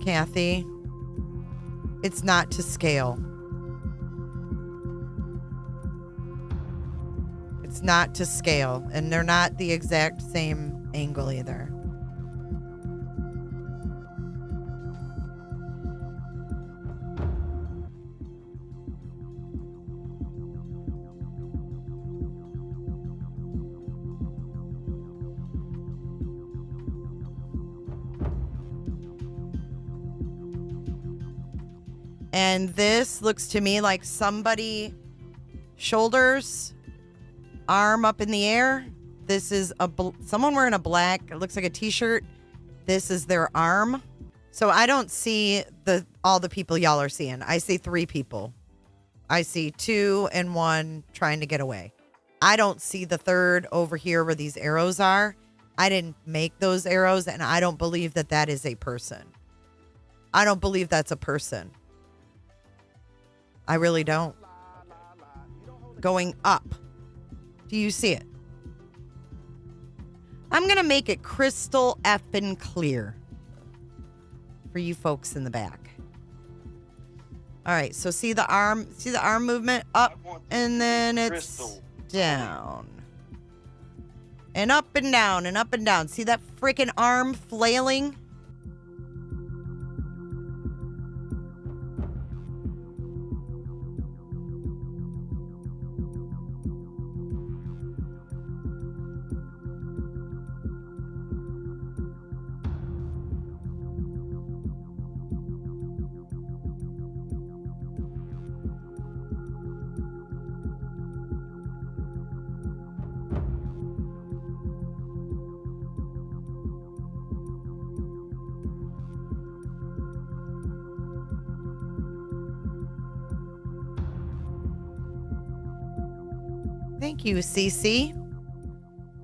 Kathy, it's not to scale. It's not to scale, and they're not the exact same angle either. And this looks to me like somebody shoulders, arm up in the air. This is someone wearing a black, it looks like a t-shirt. This is their arm. So I don't see all the people y'all are seeing. I see 3 people. I see 2 and 1 trying to get away. I don't see the third over here where these arrows are. I didn't make those arrows, and I don't believe that that is a person. I don't believe that's a person. I really don't. Going up. Do you see it? I'm going to make it crystal effing clear for you folks in the back. All right, so see the arm movement up, and then it's down. And up and down and up and down. See that freaking arm flailing? Thank you, Cece.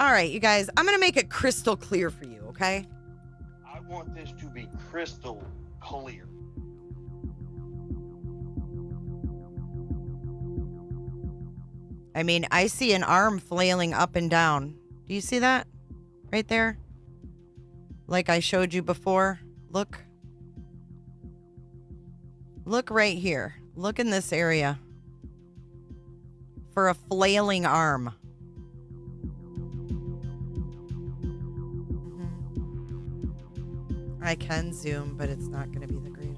All right, you guys, I'm going to make it crystal clear for you, okay? want this to be crystal clear. I mean, I see an arm flailing up and down. Do you see that? Right there? Like I showed you before. Look. Look right here. Look in this area. For a flailing arm. I can zoom, but it's not going to be the greatest.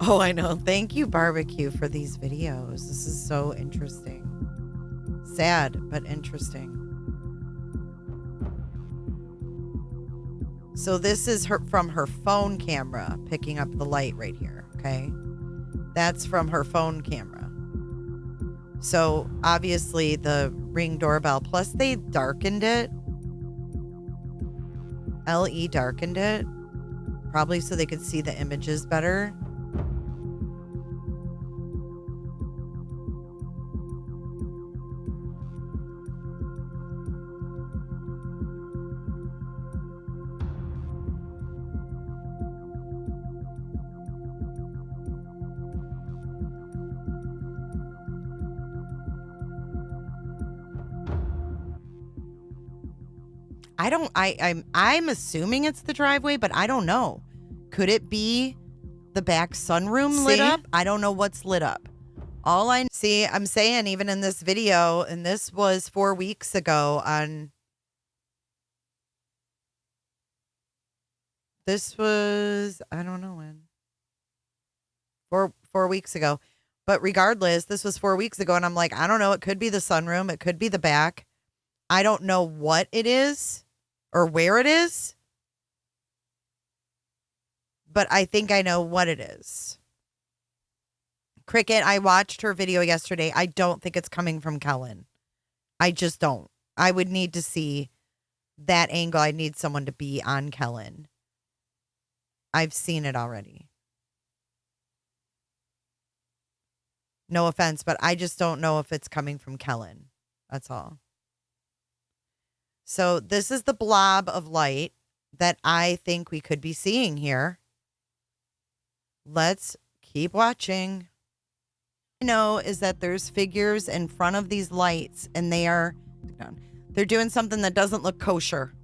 Oh, I know. Thank you, Barbecue, for these videos. This is so interesting. Sad, but interesting. So this is from her phone camera, picking up the light right here, okay? That's from her phone camera. So obviously the Ring doorbell, plus they darkened it. LE darkened it, probably so they could see the images better. I'm assuming it's the driveway, but I don't know. Could it be the back sunroom lit up? I don't know what's lit up. All I see, I'm saying even in this video, and this was 4 weeks ago this was, I don't know when. 4 weeks ago. But regardless, this was 4 weeks ago, and I'm like, I don't know. It could be the sunroom. It could be the back. I don't know what it is or where it is, but I think I know what it is. Cricket, I watched her video yesterday. I don't think it's coming from Kellen. I just don't. I would need to see that angle. I need someone to be on Kellen. I've seen it already. No offense, but I just don't know if it's coming from Kellen. That's all. So this is the blob of light that I think we could be seeing here. Let's keep watching. I know is that there's figures in front of these lights and they're doing something that doesn't look kosher.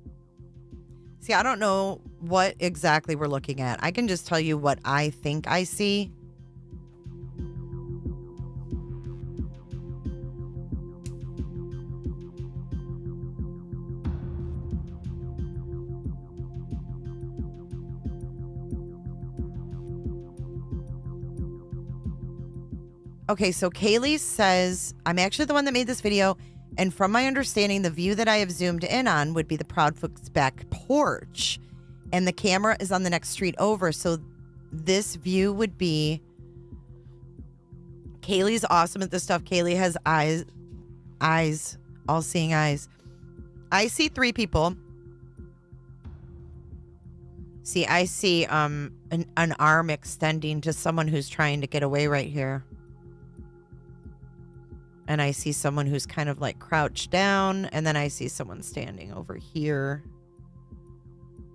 See, I don't know what exactly we're looking at. I can just tell you what I think I see. Okay, so Kaylee says, I'm actually the one that made this video, and from my understanding, the view that I have zoomed in on would be the Proudfoot's back porch, and the camera is on the next street over, so this view would be... Kaylee's awesome at this stuff. Kaylee has eyes, all-seeing eyes. I see 3 people. See, I see an arm extending to someone who's trying to get away right here. And I see someone who's kind of like crouched down. And then I see someone standing over here.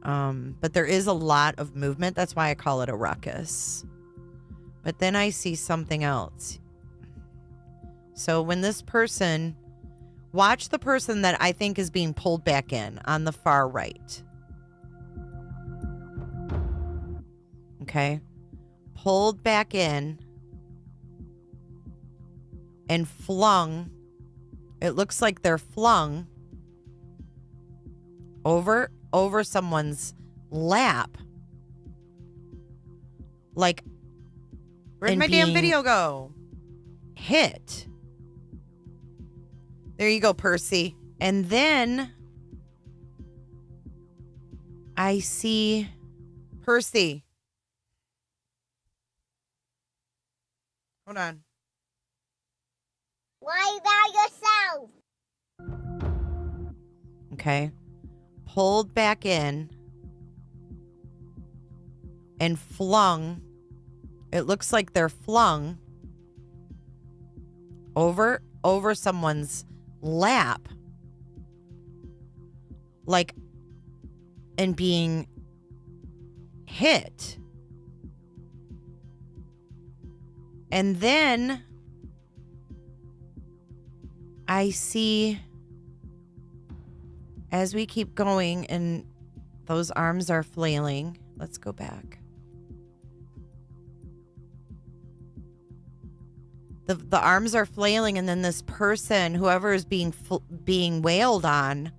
But there is a lot of movement. That's why I call it a ruckus. But then I see something else. So when this person... Watch the person that I think is being pulled back in on the far right. Okay. Pulled back in. And flung. It looks like they're flung over someone's lap. Like, where'd my damn video go? Hit. There you go, Percy. And then I see Percy. Hold on. Why by yourself? Okay. Pulled back in. and flung. It looks like they're flung over someone's lap, like, and being hit. And then I see, as we keep going and those arms are flailing, let's go back. The arms are flailing, and then this person, whoever is being wailed on,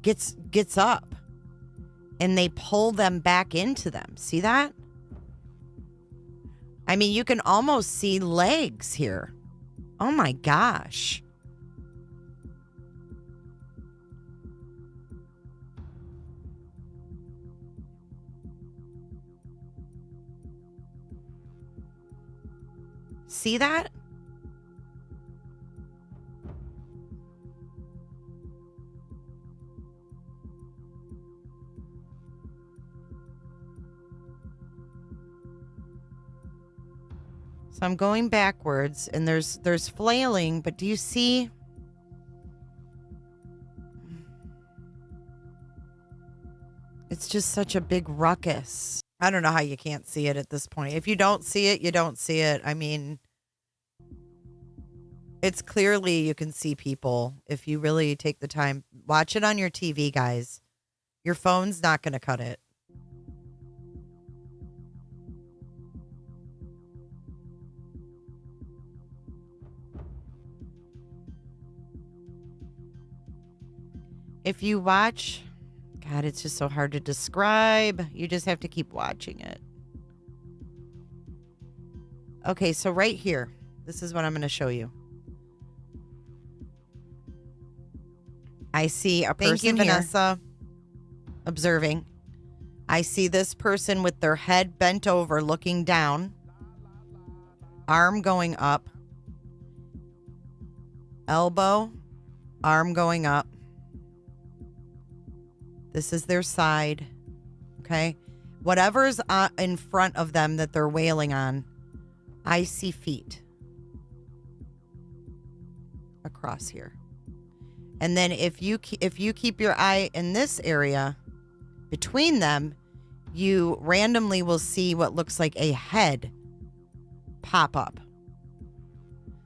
gets up, and they pull them back into them. See that? I mean, you can almost see legs here. Oh my gosh. See that? So I'm going backwards, and there's flailing, but do you see? It's just such a big ruckus. I don't know how you can't see it at this point. If you don't see it, you don't see it. I mean, it's clearly you can see people if you really take the time. Watch it on your TV, guys. Your phone's not going to cut it. If you watch, God, it's just so hard to describe. You just have to keep watching it. Okay, so right here, this is what I'm going to show you. I see a person. Thank you, Vanessa. Observing. I see this person with their head bent over, looking down, arm going up, elbow, arm going up. This is their side, okay? Whatever's in front of them that they're wailing on, I see feet across here. And then if you keep your eye in this area between them, you randomly will see what looks like a head pop up.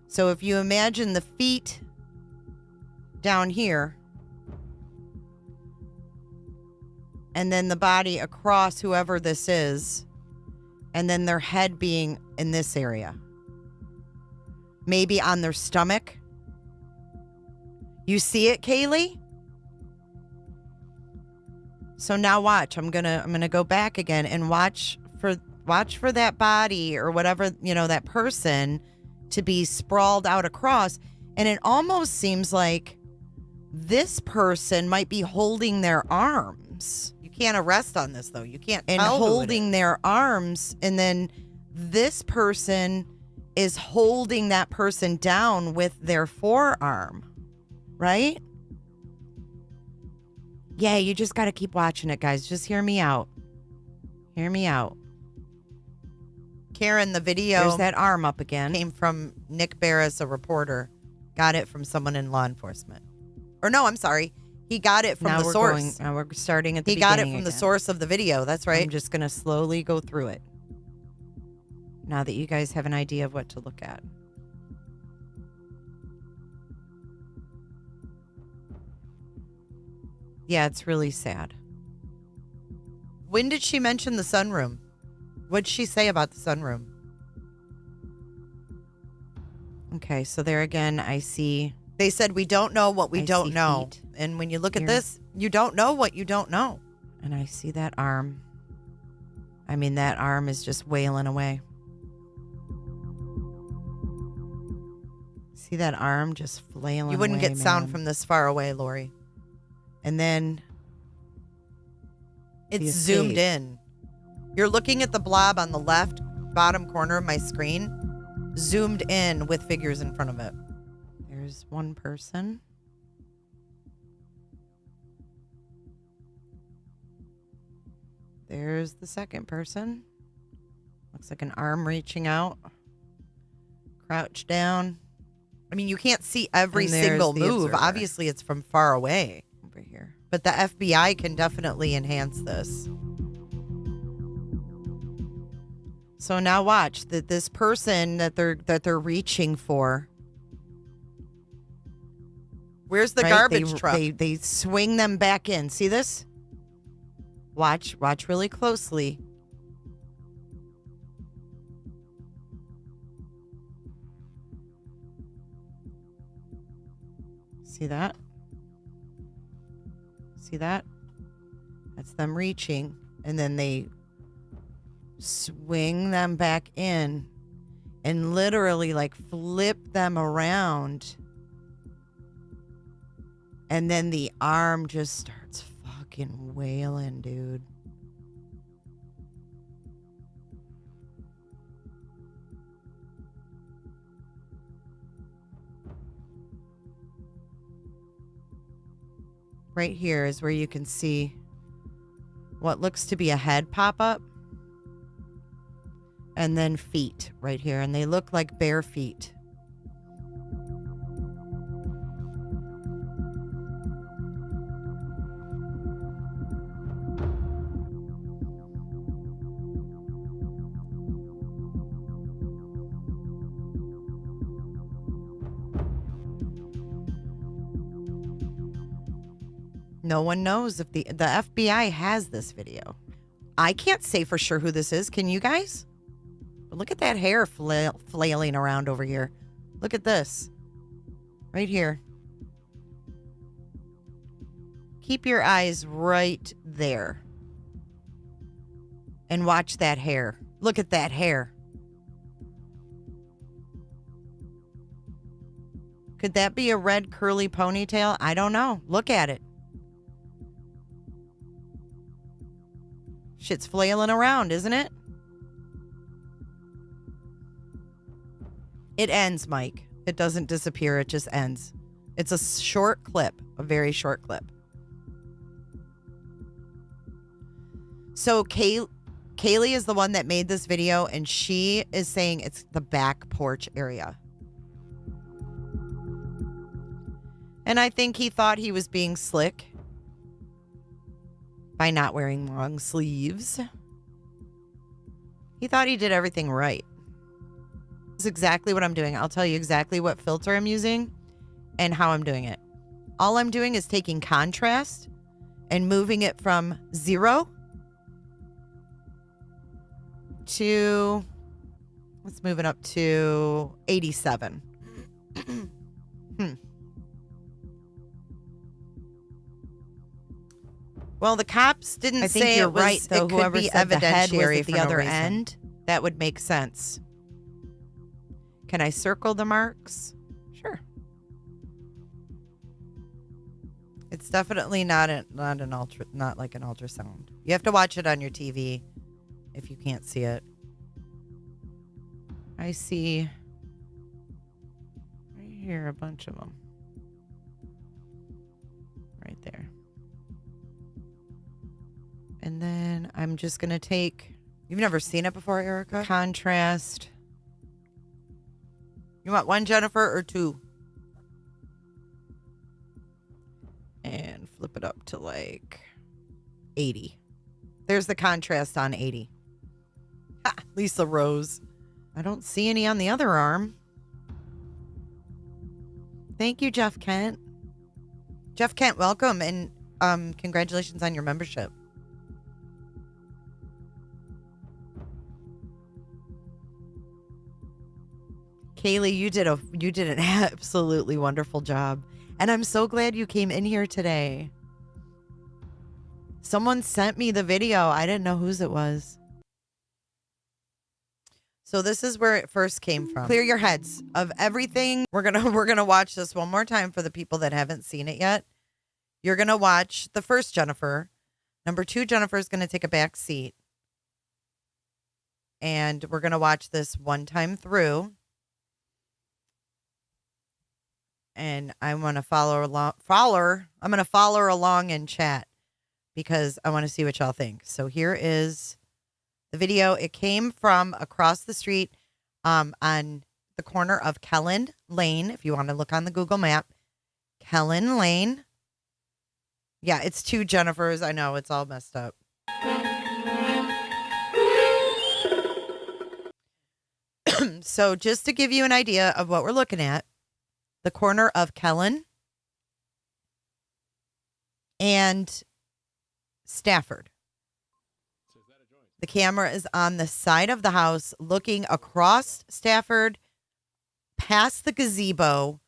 So if you imagine the feet down here, and then the body across whoever this is, and then their head being in this area. Maybe on their stomach. You see it, Kaylee? So now watch. I'm gonna go back again and watch for that body or whatever, that person to be sprawled out across. And it almost seems like this person might be holding their arms. Can't arrest on this though. You can't tell. And holding their arms, and then this person is holding that person down with their forearm, right? Yeah, you just got to keep watching it, guys. Just hear me out. Hear me out. Karen, the video, there's that arm up again, came from Nick Barris, a reporter. Got it from someone in law enforcement. Or no, I'm sorry. He got it from the source. Now we're starting at the beginning. He got it from the source of the video. That's right. I'm just going to slowly go through it. Now that you guys have an idea of what to look at. Yeah, it's really sad. When did she mention the sunroom? What'd she say about the sunroom? Okay, so there again, I see. They said we don't know what we don't know. Feet. And when you look at this, you don't know what you don't know. And I see that arm. I mean, that arm is just wailing away. See that arm just flailing away? You wouldn't get sound from this far away, Lori. And then it's zoomed in. You're looking at the blob on the left bottom corner of my screen, zoomed in with figures in front of it. There's one person. There's the second person. Looks like an arm reaching out. Crouch down. I mean, you can't see every And there's single the move. observer. Obviously, it's from far away over here. But the FBI can definitely enhance this. So now watch that this person that they're reaching for. Where's the right? garbage truck? They swing them back in. See this? Watch really closely. See that? See that? That's them reaching. And then they swing them back in and literally like flip them around. And then the arm just starts fucking wailing, dude. Right here is where you can see what looks to be a head pop up. And then feet right here. And they look like bare feet. No one knows if the FBI has this video. I can't say for sure who this is. Can you guys? But look at that hair flailing around over here. Look at this. Right here. Keep your eyes right there. And watch that hair. Look at that hair. Could that be a red curly ponytail? I don't know. Look at it. Shit's flailing around, isn't it? It ends, Mike. It doesn't disappear. It just ends. It's a short clip, a very short clip. So Kaylee is the one that made this video, and she is saying it's the back porch area. And I think he thought he was being slick by not wearing long sleeves. He thought he did everything right. This is exactly what I'm doing. I'll tell you exactly what filter I'm using and how I'm doing it. All I'm doing is taking contrast and moving it from 0 to, let's move it up to 87. Well, the cops didn't I think say you're it was, right, though. it Whoever could be said the head was evidentiary at for the no other reason. end. That would make sense. Can I circle the marks? Sure. It's definitely not like an ultrasound. You have to watch it on your TV if you can't see it. I see right here a bunch of them. Right there. And then I'm just going to take... You've never seen it before, Erica? Contrast. You want one, Jennifer, or two? And flip it up to like 80. There's the contrast on 80. Ha, Lisa Rose. I don't see any on the other arm. Thank you, Jeff Kent. Jeff Kent, welcome, and congratulations on your membership. Kaylee, you did an absolutely wonderful job. And I'm so glad you came in here today. Someone sent me the video. I didn't know whose it was. So this is where it first came from. Clear your heads of everything. We're gonna watch this one more time for the people that haven't seen it yet. You're gonna watch the first Jennifer. Number 2 Jennifer is gonna take a back seat. And we're gonna watch this one time through. And I'm gonna follow along in chat because I want to see what y'all think. So here is the video. It came from across the street on the corner of Kellen Lane. If you want to look on the Google map, Kellen Lane. Yeah, it's two Jennifers. I know, it's all messed up. So just to give you an idea of what we're looking at, the corner of Kellen and Stafford. The camera is on the side of the house looking across Stafford, past the gazebo,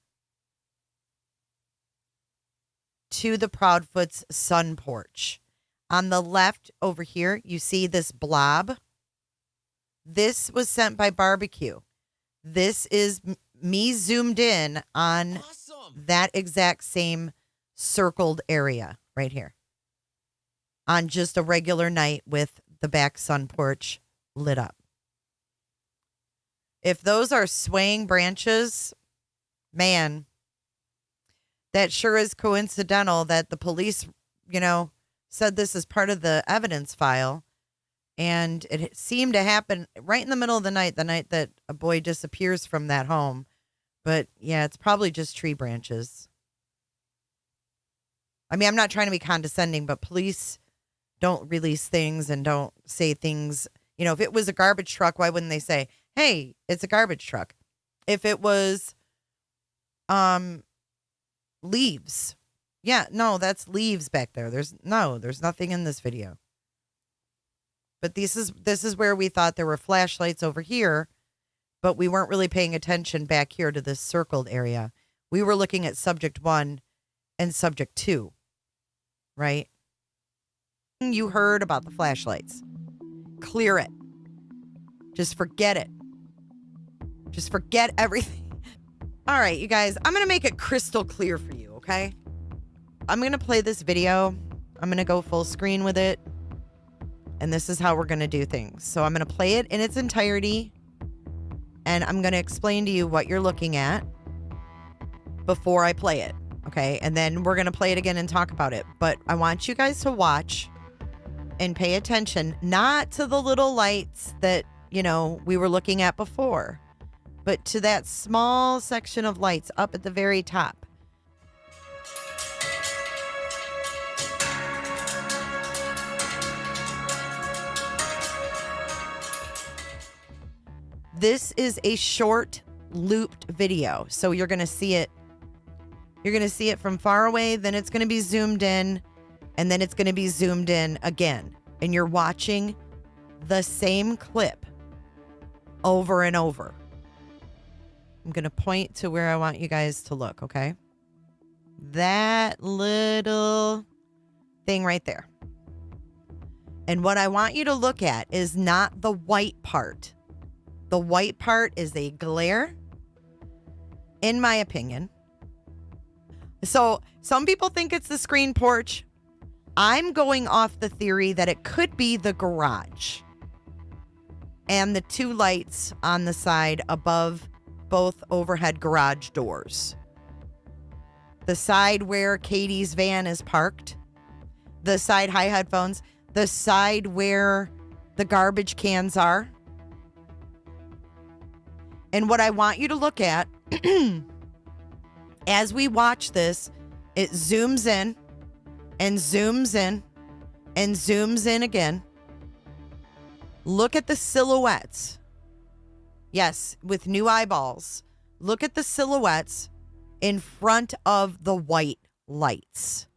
to the Proudfoot's sun porch. On the left over here, you see this blob. This was sent by Barbecue. This is me zoomed in on that exact same circled area right here. On just a regular night with the back sun porch lit up. If those are swaying branches, man, that sure is coincidental that the police, said this is part of the evidence file. And it seemed to happen right in the middle of the night that a boy disappears from that home. But yeah, it's probably just tree branches. I mean, I'm not trying to be condescending, but police don't release things and don't say things. If it was a garbage truck, why wouldn't they say, hey, it's a garbage truck? If it was leaves. Yeah, no, that's leaves back there. There's nothing in this video. But this is where we thought there were flashlights over here, but we weren't really paying attention back here to this circled area. We were looking at subject 1 and subject 2, right? You heard about the flashlights. Clear it. Just forget it. Just forget everything. All right, you guys, I'm going to make it crystal clear for you, okay? I'm going to play this video. I'm going to go full screen with it. And this is how we're going to do things. So I'm going to play it in its entirety. And I'm going to explain to you what you're looking at before I play it. Okay. And then we're going to play it again and talk about it. But I want you guys to watch and pay attention, not to the little lights that, we were looking at before, but to that small section of lights up at the very top. This is a short looped video. So you're going to see it. You're going to see it from far away. Then it's going to be zoomed in. And then it's going to be zoomed in again. And you're watching the same clip over and over. I'm going to point to where I want you guys to look, okay? That little thing right there. And what I want you to look at is not the white part. The white part is a glare, in my opinion. So some people think it's the screen porch. I'm going off the theory that it could be the garage and the two lights on the side above both overhead garage doors. The side where Katie's van is parked, the side high headphones, the side where the garbage cans are. And what I want you to look at, as we watch this, it zooms in and zooms in and zooms in again. Look at the silhouettes. Yes, with new eyeballs. Look at the silhouettes in front of the white lights.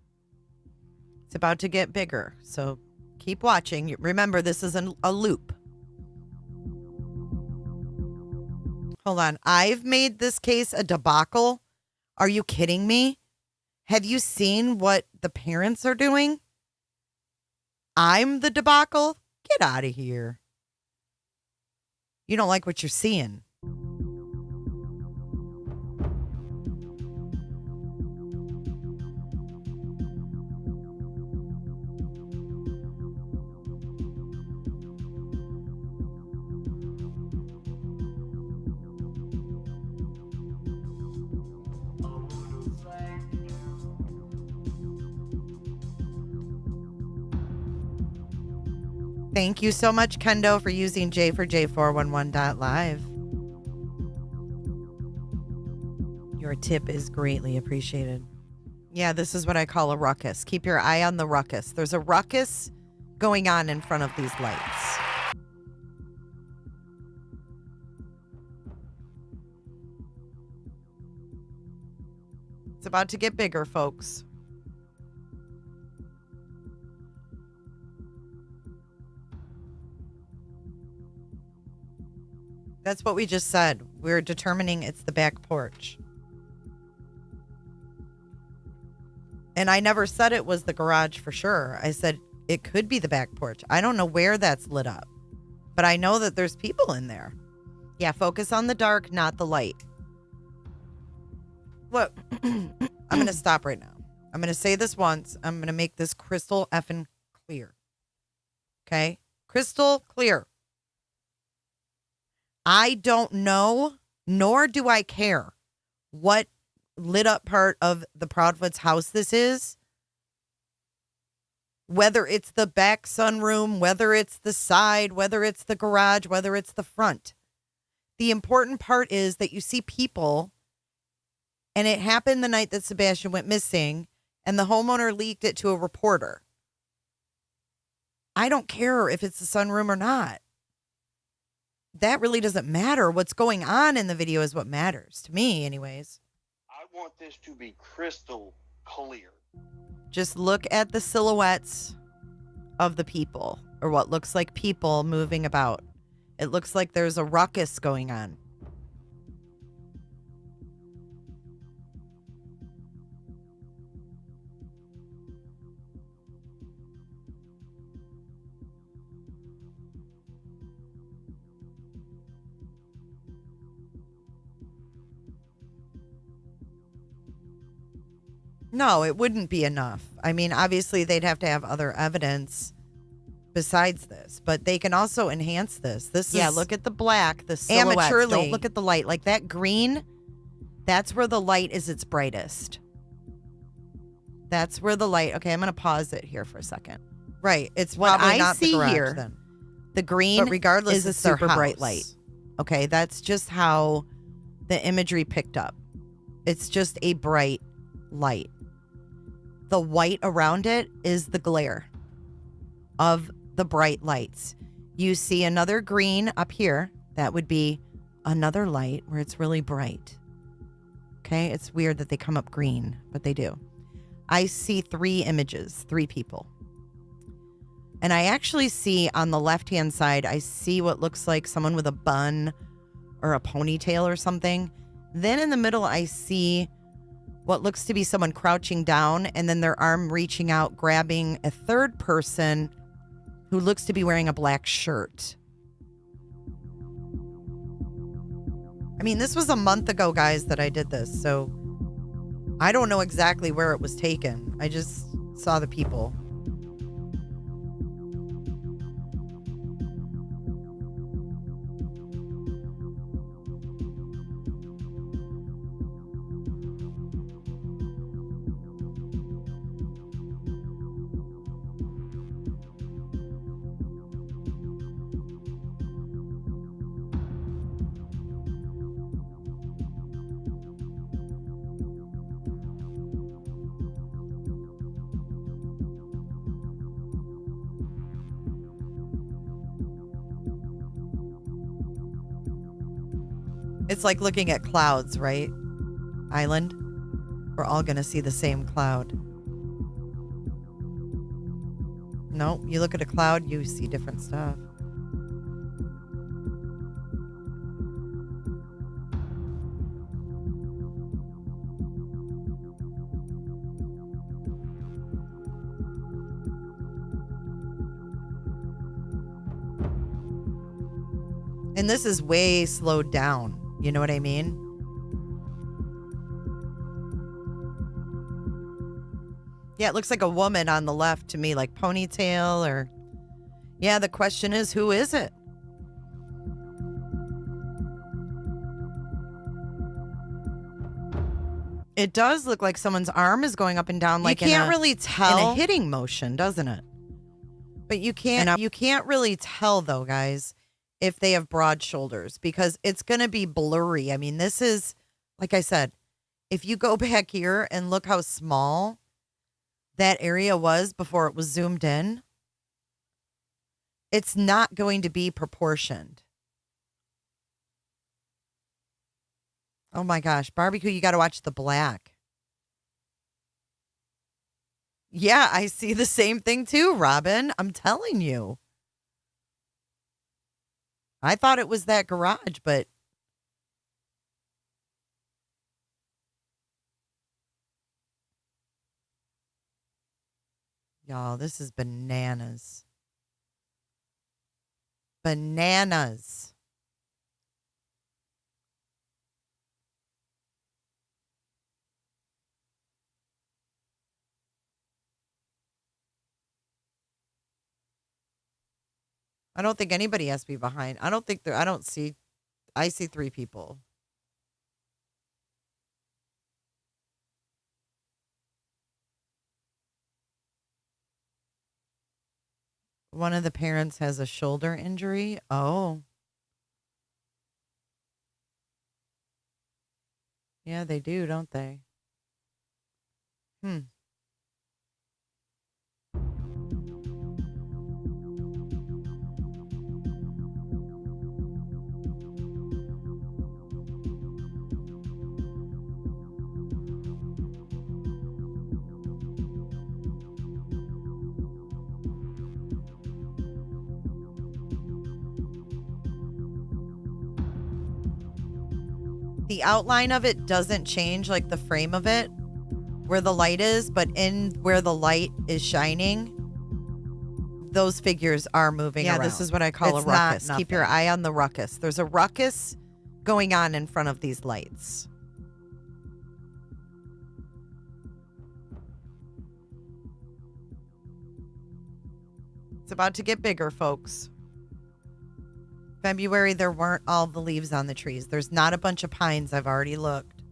It's about to get bigger, so keep watching. Remember, this is a loop. Hold on. I've made this case a debacle. Are you kidding me? Have you seen what the parents are doing? I'm the debacle? Get out of here. You don't like what you're seeing. Thank you so much, Kendo, for using J for J411.live. Your tip is greatly appreciated. Yeah, this is what I call a ruckus. Keep your eye on the ruckus. There's a ruckus going on in front of these lights. It's about to get bigger, folks. That's what we just said. We're determining it's the back porch. And I never said it was the garage for sure. I said it could be the back porch. I don't know where that's lit up, but I know that there's people in there. Yeah, focus on the dark, not the light. Look, I'm going to stop right now. I'm going to say this once. I'm going to make this crystal effing clear. Okay? Crystal clear. I don't know, nor do I care what lit up part of the Proudfoots house this is. Whether it's the back sunroom, whether it's the side, whether it's the garage, whether it's the front. The important part is that you see people, and it happened the night that Sebastian went missing, and the homeowner leaked it to a reporter. I don't care if it's the sunroom or not. That really doesn't matter. What's going on in the video is what matters, to me anyways. I want this to be crystal clear. Just look at the silhouettes of the people, or what looks like people moving about. It looks like there's a ruckus going on. No, it wouldn't be enough. I mean, obviously, they'd have to have other evidence besides this, but they can also enhance this. Yeah, look at the black, the silhouettes. Amateurly. Don't look at the light. Like that green, that's where the light is its brightest. That's where the light... Okay, I'm going to pause it here for a second. Right. It's what I not see the garage, here. Then. The green, But regardless, is a it's their super bright house. light. Okay, that's just how the imagery picked up. It's just a bright light. The white around it is the glare of the bright lights. You see another green up here. That would be another light where it's really bright. Okay, it's weird that they come up green, but they do. I see 3 images, 3 people. And I actually see on the left-hand side, I see what looks like someone with a bun or a ponytail or something. Then in the middle, I see what looks to be someone crouching down and then their arm reaching out, grabbing a third person who looks to be wearing a black shirt. I mean, this was a month ago, guys, that I did this, so I don't know exactly where it was taken. I just saw the people. It's like looking at clouds, right? Island. We're all going to see the same cloud. No, you look at a cloud, you see different stuff. And this is way slowed down. You know what I mean? Yeah, it looks like a woman on the left to me, like ponytail or... Yeah, the question is, who is it? It does look like someone's arm is going up and down like you can't really tell in a hitting motion, doesn't it? But you can't really tell though, guys, if they have broad shoulders because it's going to be blurry. I mean, this is, like I said, if you go back here and look how small that area was before it was zoomed in, it's not going to be proportioned. Oh my gosh, barbecue, you got to watch the black. Yeah, I see the same thing too, Robin. I'm telling you. I thought it was that garage, but y'all, this is bananas. Bananas. I don't think anybody has to be behind. I see 3 people. One of the parents has a shoulder injury. Oh. Yeah, they do, don't they? The outline of it doesn't change, like the frame of it, where the light is, but in where the light is shining, those figures are moving around. Yeah, this is what I call a ruckus. Keep your eye on the ruckus. There's a ruckus going on in front of these lights. It's about to get bigger, folks. February, there weren't all the leaves on the trees. There's not a bunch of pines. I've already looked.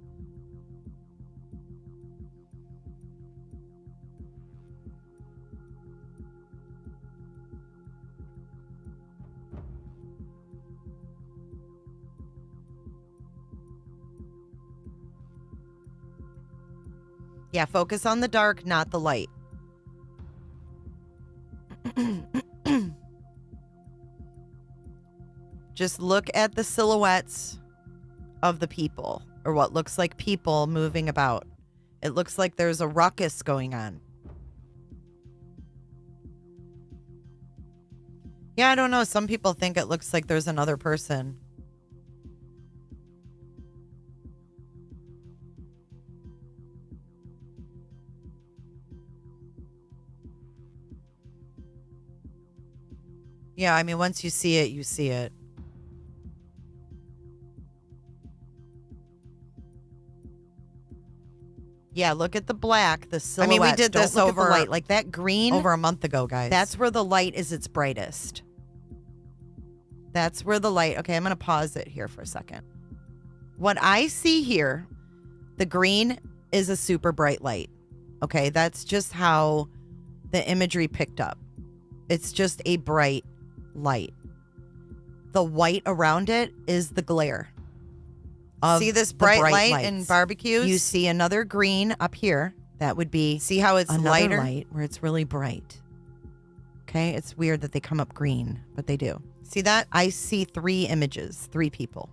Yeah, focus on the dark, not the light. Just look at the silhouettes of the people, or what looks like people moving about. It looks like there's a ruckus going on. Yeah, I don't know. Some people think it looks like there's another person. Yeah, I mean, once you see it, you see it. Yeah, look at the black, the silhouette. I mean, we did this over the light, like that green over a month ago, guys. That's where the light is its brightest. That's where the light. Okay, I'm going to pause it here for a second. What I see here, the green is a super bright light. Okay, that's just how the imagery picked up. It's just a bright light. The white around it is the glare. See this bright light in barbecues? You see another green up here. That would be, see how it's lighter light where it's really bright. Okay, it's weird that they come up green, but they do. See that? I see 3 images, 3 people.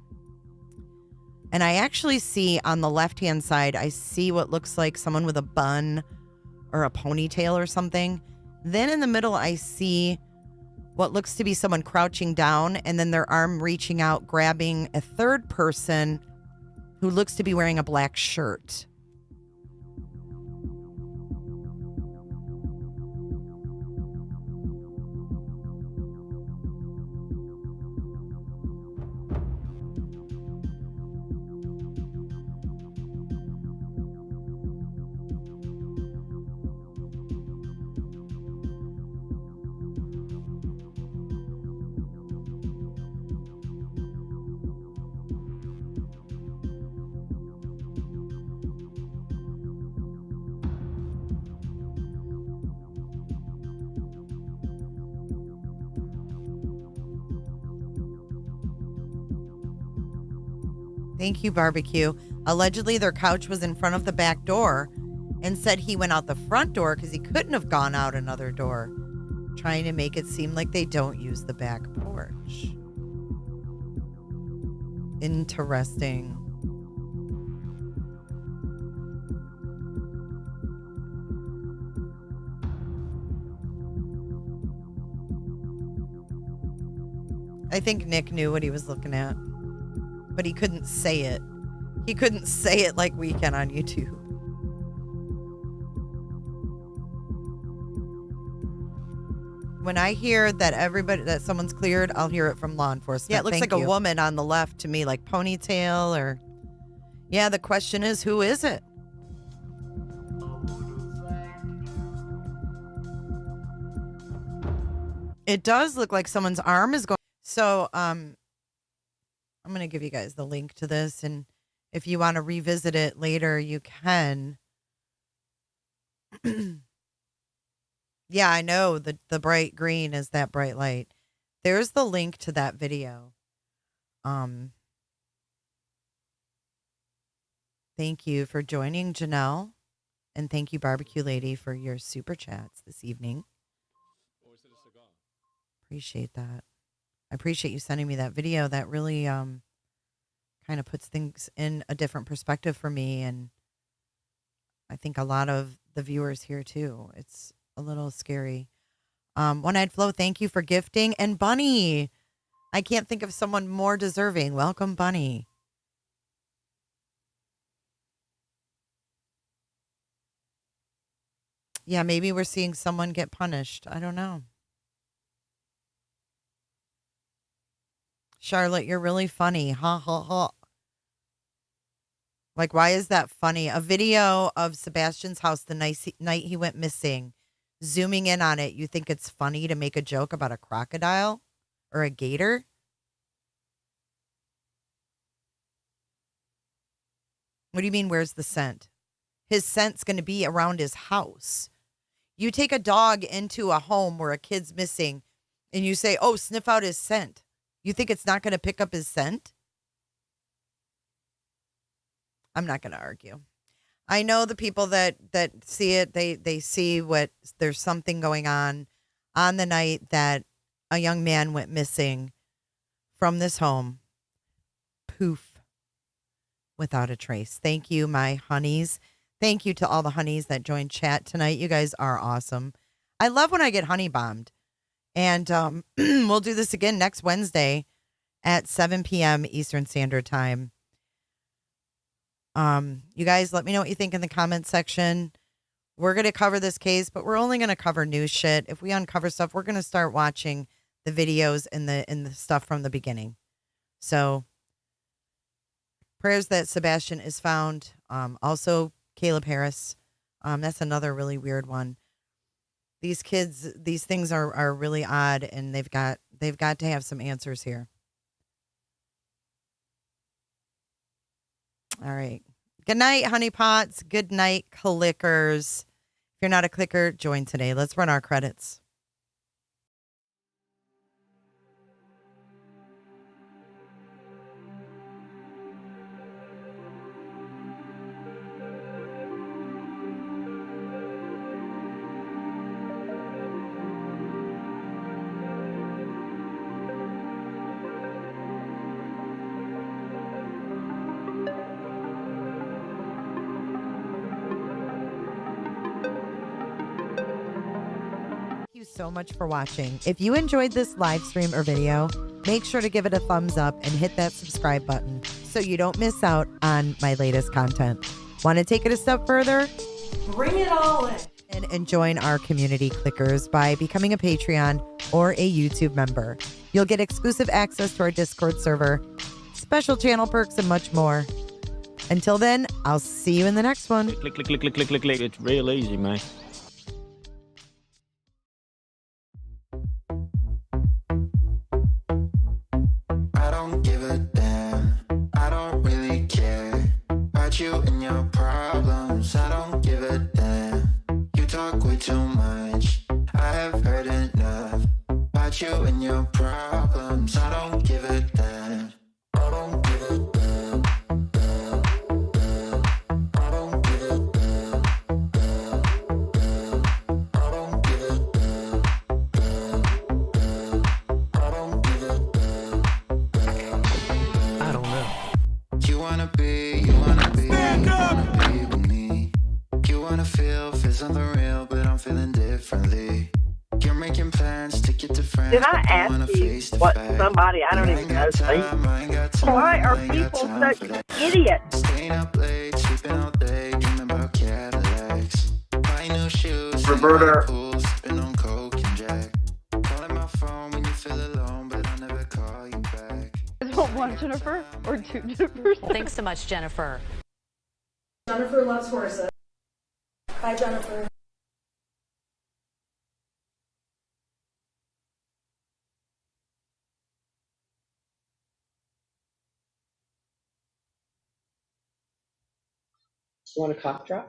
And I actually see on the left-hand side, I see what looks like someone with a bun or a ponytail or something. Then in the middle, I see what looks to be someone crouching down and then their arm reaching out, grabbing a third person who looks to be wearing a black shirt. Thank you, Barbecue. Allegedly, their couch was in front of the back door and said he went out the front door because he couldn't have gone out another door, trying to make it seem like they don't use the back porch. Interesting. I think Nick knew what he was looking at, but he couldn't say it. He couldn't say it like we can on YouTube. When I hear that someone's cleared, I'll hear it from law enforcement. Yeah, it looks like a woman on the left to me, like ponytail or... Yeah, the question is, who is it? It does look like someone's arm is going... So, I'm going to give you guys the link to this, and if you want to revisit it later, you can. Yeah, I know the bright green is that bright light. There's the link to that video. Thank you for joining, Janelle, and thank you, Barbecue Lady, for your super chats this evening. Appreciate that. I appreciate you sending me that video. That really kind of puts things in a different perspective for me, and I think a lot of the viewers here too. It's a little scary. One-Eyed Flo, thank you for gifting. And Bunny, I can't think of someone more deserving. Welcome, Bunny. Yeah, maybe we're seeing someone get punished. I don't know. Charlotte, you're really funny. Ha, ha, ha. Like, why is that funny? A video of Sebastian's house the night he went missing. Zooming in on it, you think it's funny to make a joke about a crocodile or a gator? What do you mean, where's the scent? His scent's going to be around his house. You take a dog into a home where a kid's missing and you say, oh, sniff out his scent. You think it's not going to pick up his scent? I'm not going to argue. I know the people that see it, they see there's something going on the night that a young man went missing from this home. Poof. Without a trace. Thank you, my honeys. Thank you to all the honeys that joined chat tonight. You guys are awesome. I love when I get honey bombed. And we'll do this again next Wednesday at 7 p.m. Eastern Standard Time. You guys, let me know what you think in the comments section. We're going to cover this case, but we're only going to cover news shit. If we uncover stuff, we're going to start watching the videos and the stuff from the beginning. So, prayers that Sebastian is found. Also, Caleb Harris. That's another really weird one. These kids, these things are really odd, and they've got to have some answers here. All right. Good night, honeypots. Good night, clickers. If you're not a clicker, join today. Let's run our credits. So much for watching. If you enjoyed this live stream or video, make sure to give it a thumbs up and hit that subscribe button so you don't miss out on my latest content. Want to take it a step further? Bring it all in. And join our community clickers by becoming a Patreon or a YouTube member. You'll get exclusive access to our Discord server, special channel perks, and much more. Until then, I'll see you in the next one. Click, click, click, click, click, click, click. It's real easy, man. You and your problems, I don't give a damn. You talk way too much, I have heard enough about you and your problems. I don't give a damn. I don't give a damn. feel feels unreal, but I'm feeling differently. You're making plans to get to friends. Did I ask you what somebody I don't even know thinks? Why are people such idiots? Staying up late, sleeping all day, dreaming about Cadillacs. Buy new shoes, Roberta. sipping on Coke and Jack. Calling my phone when you feel alone, but I'll never call you back. Is it one Jennifer or two Jennifers? Thanks so much, Jennifer. Jennifer loves horses. Bye, Jennifer. You want a cough drop?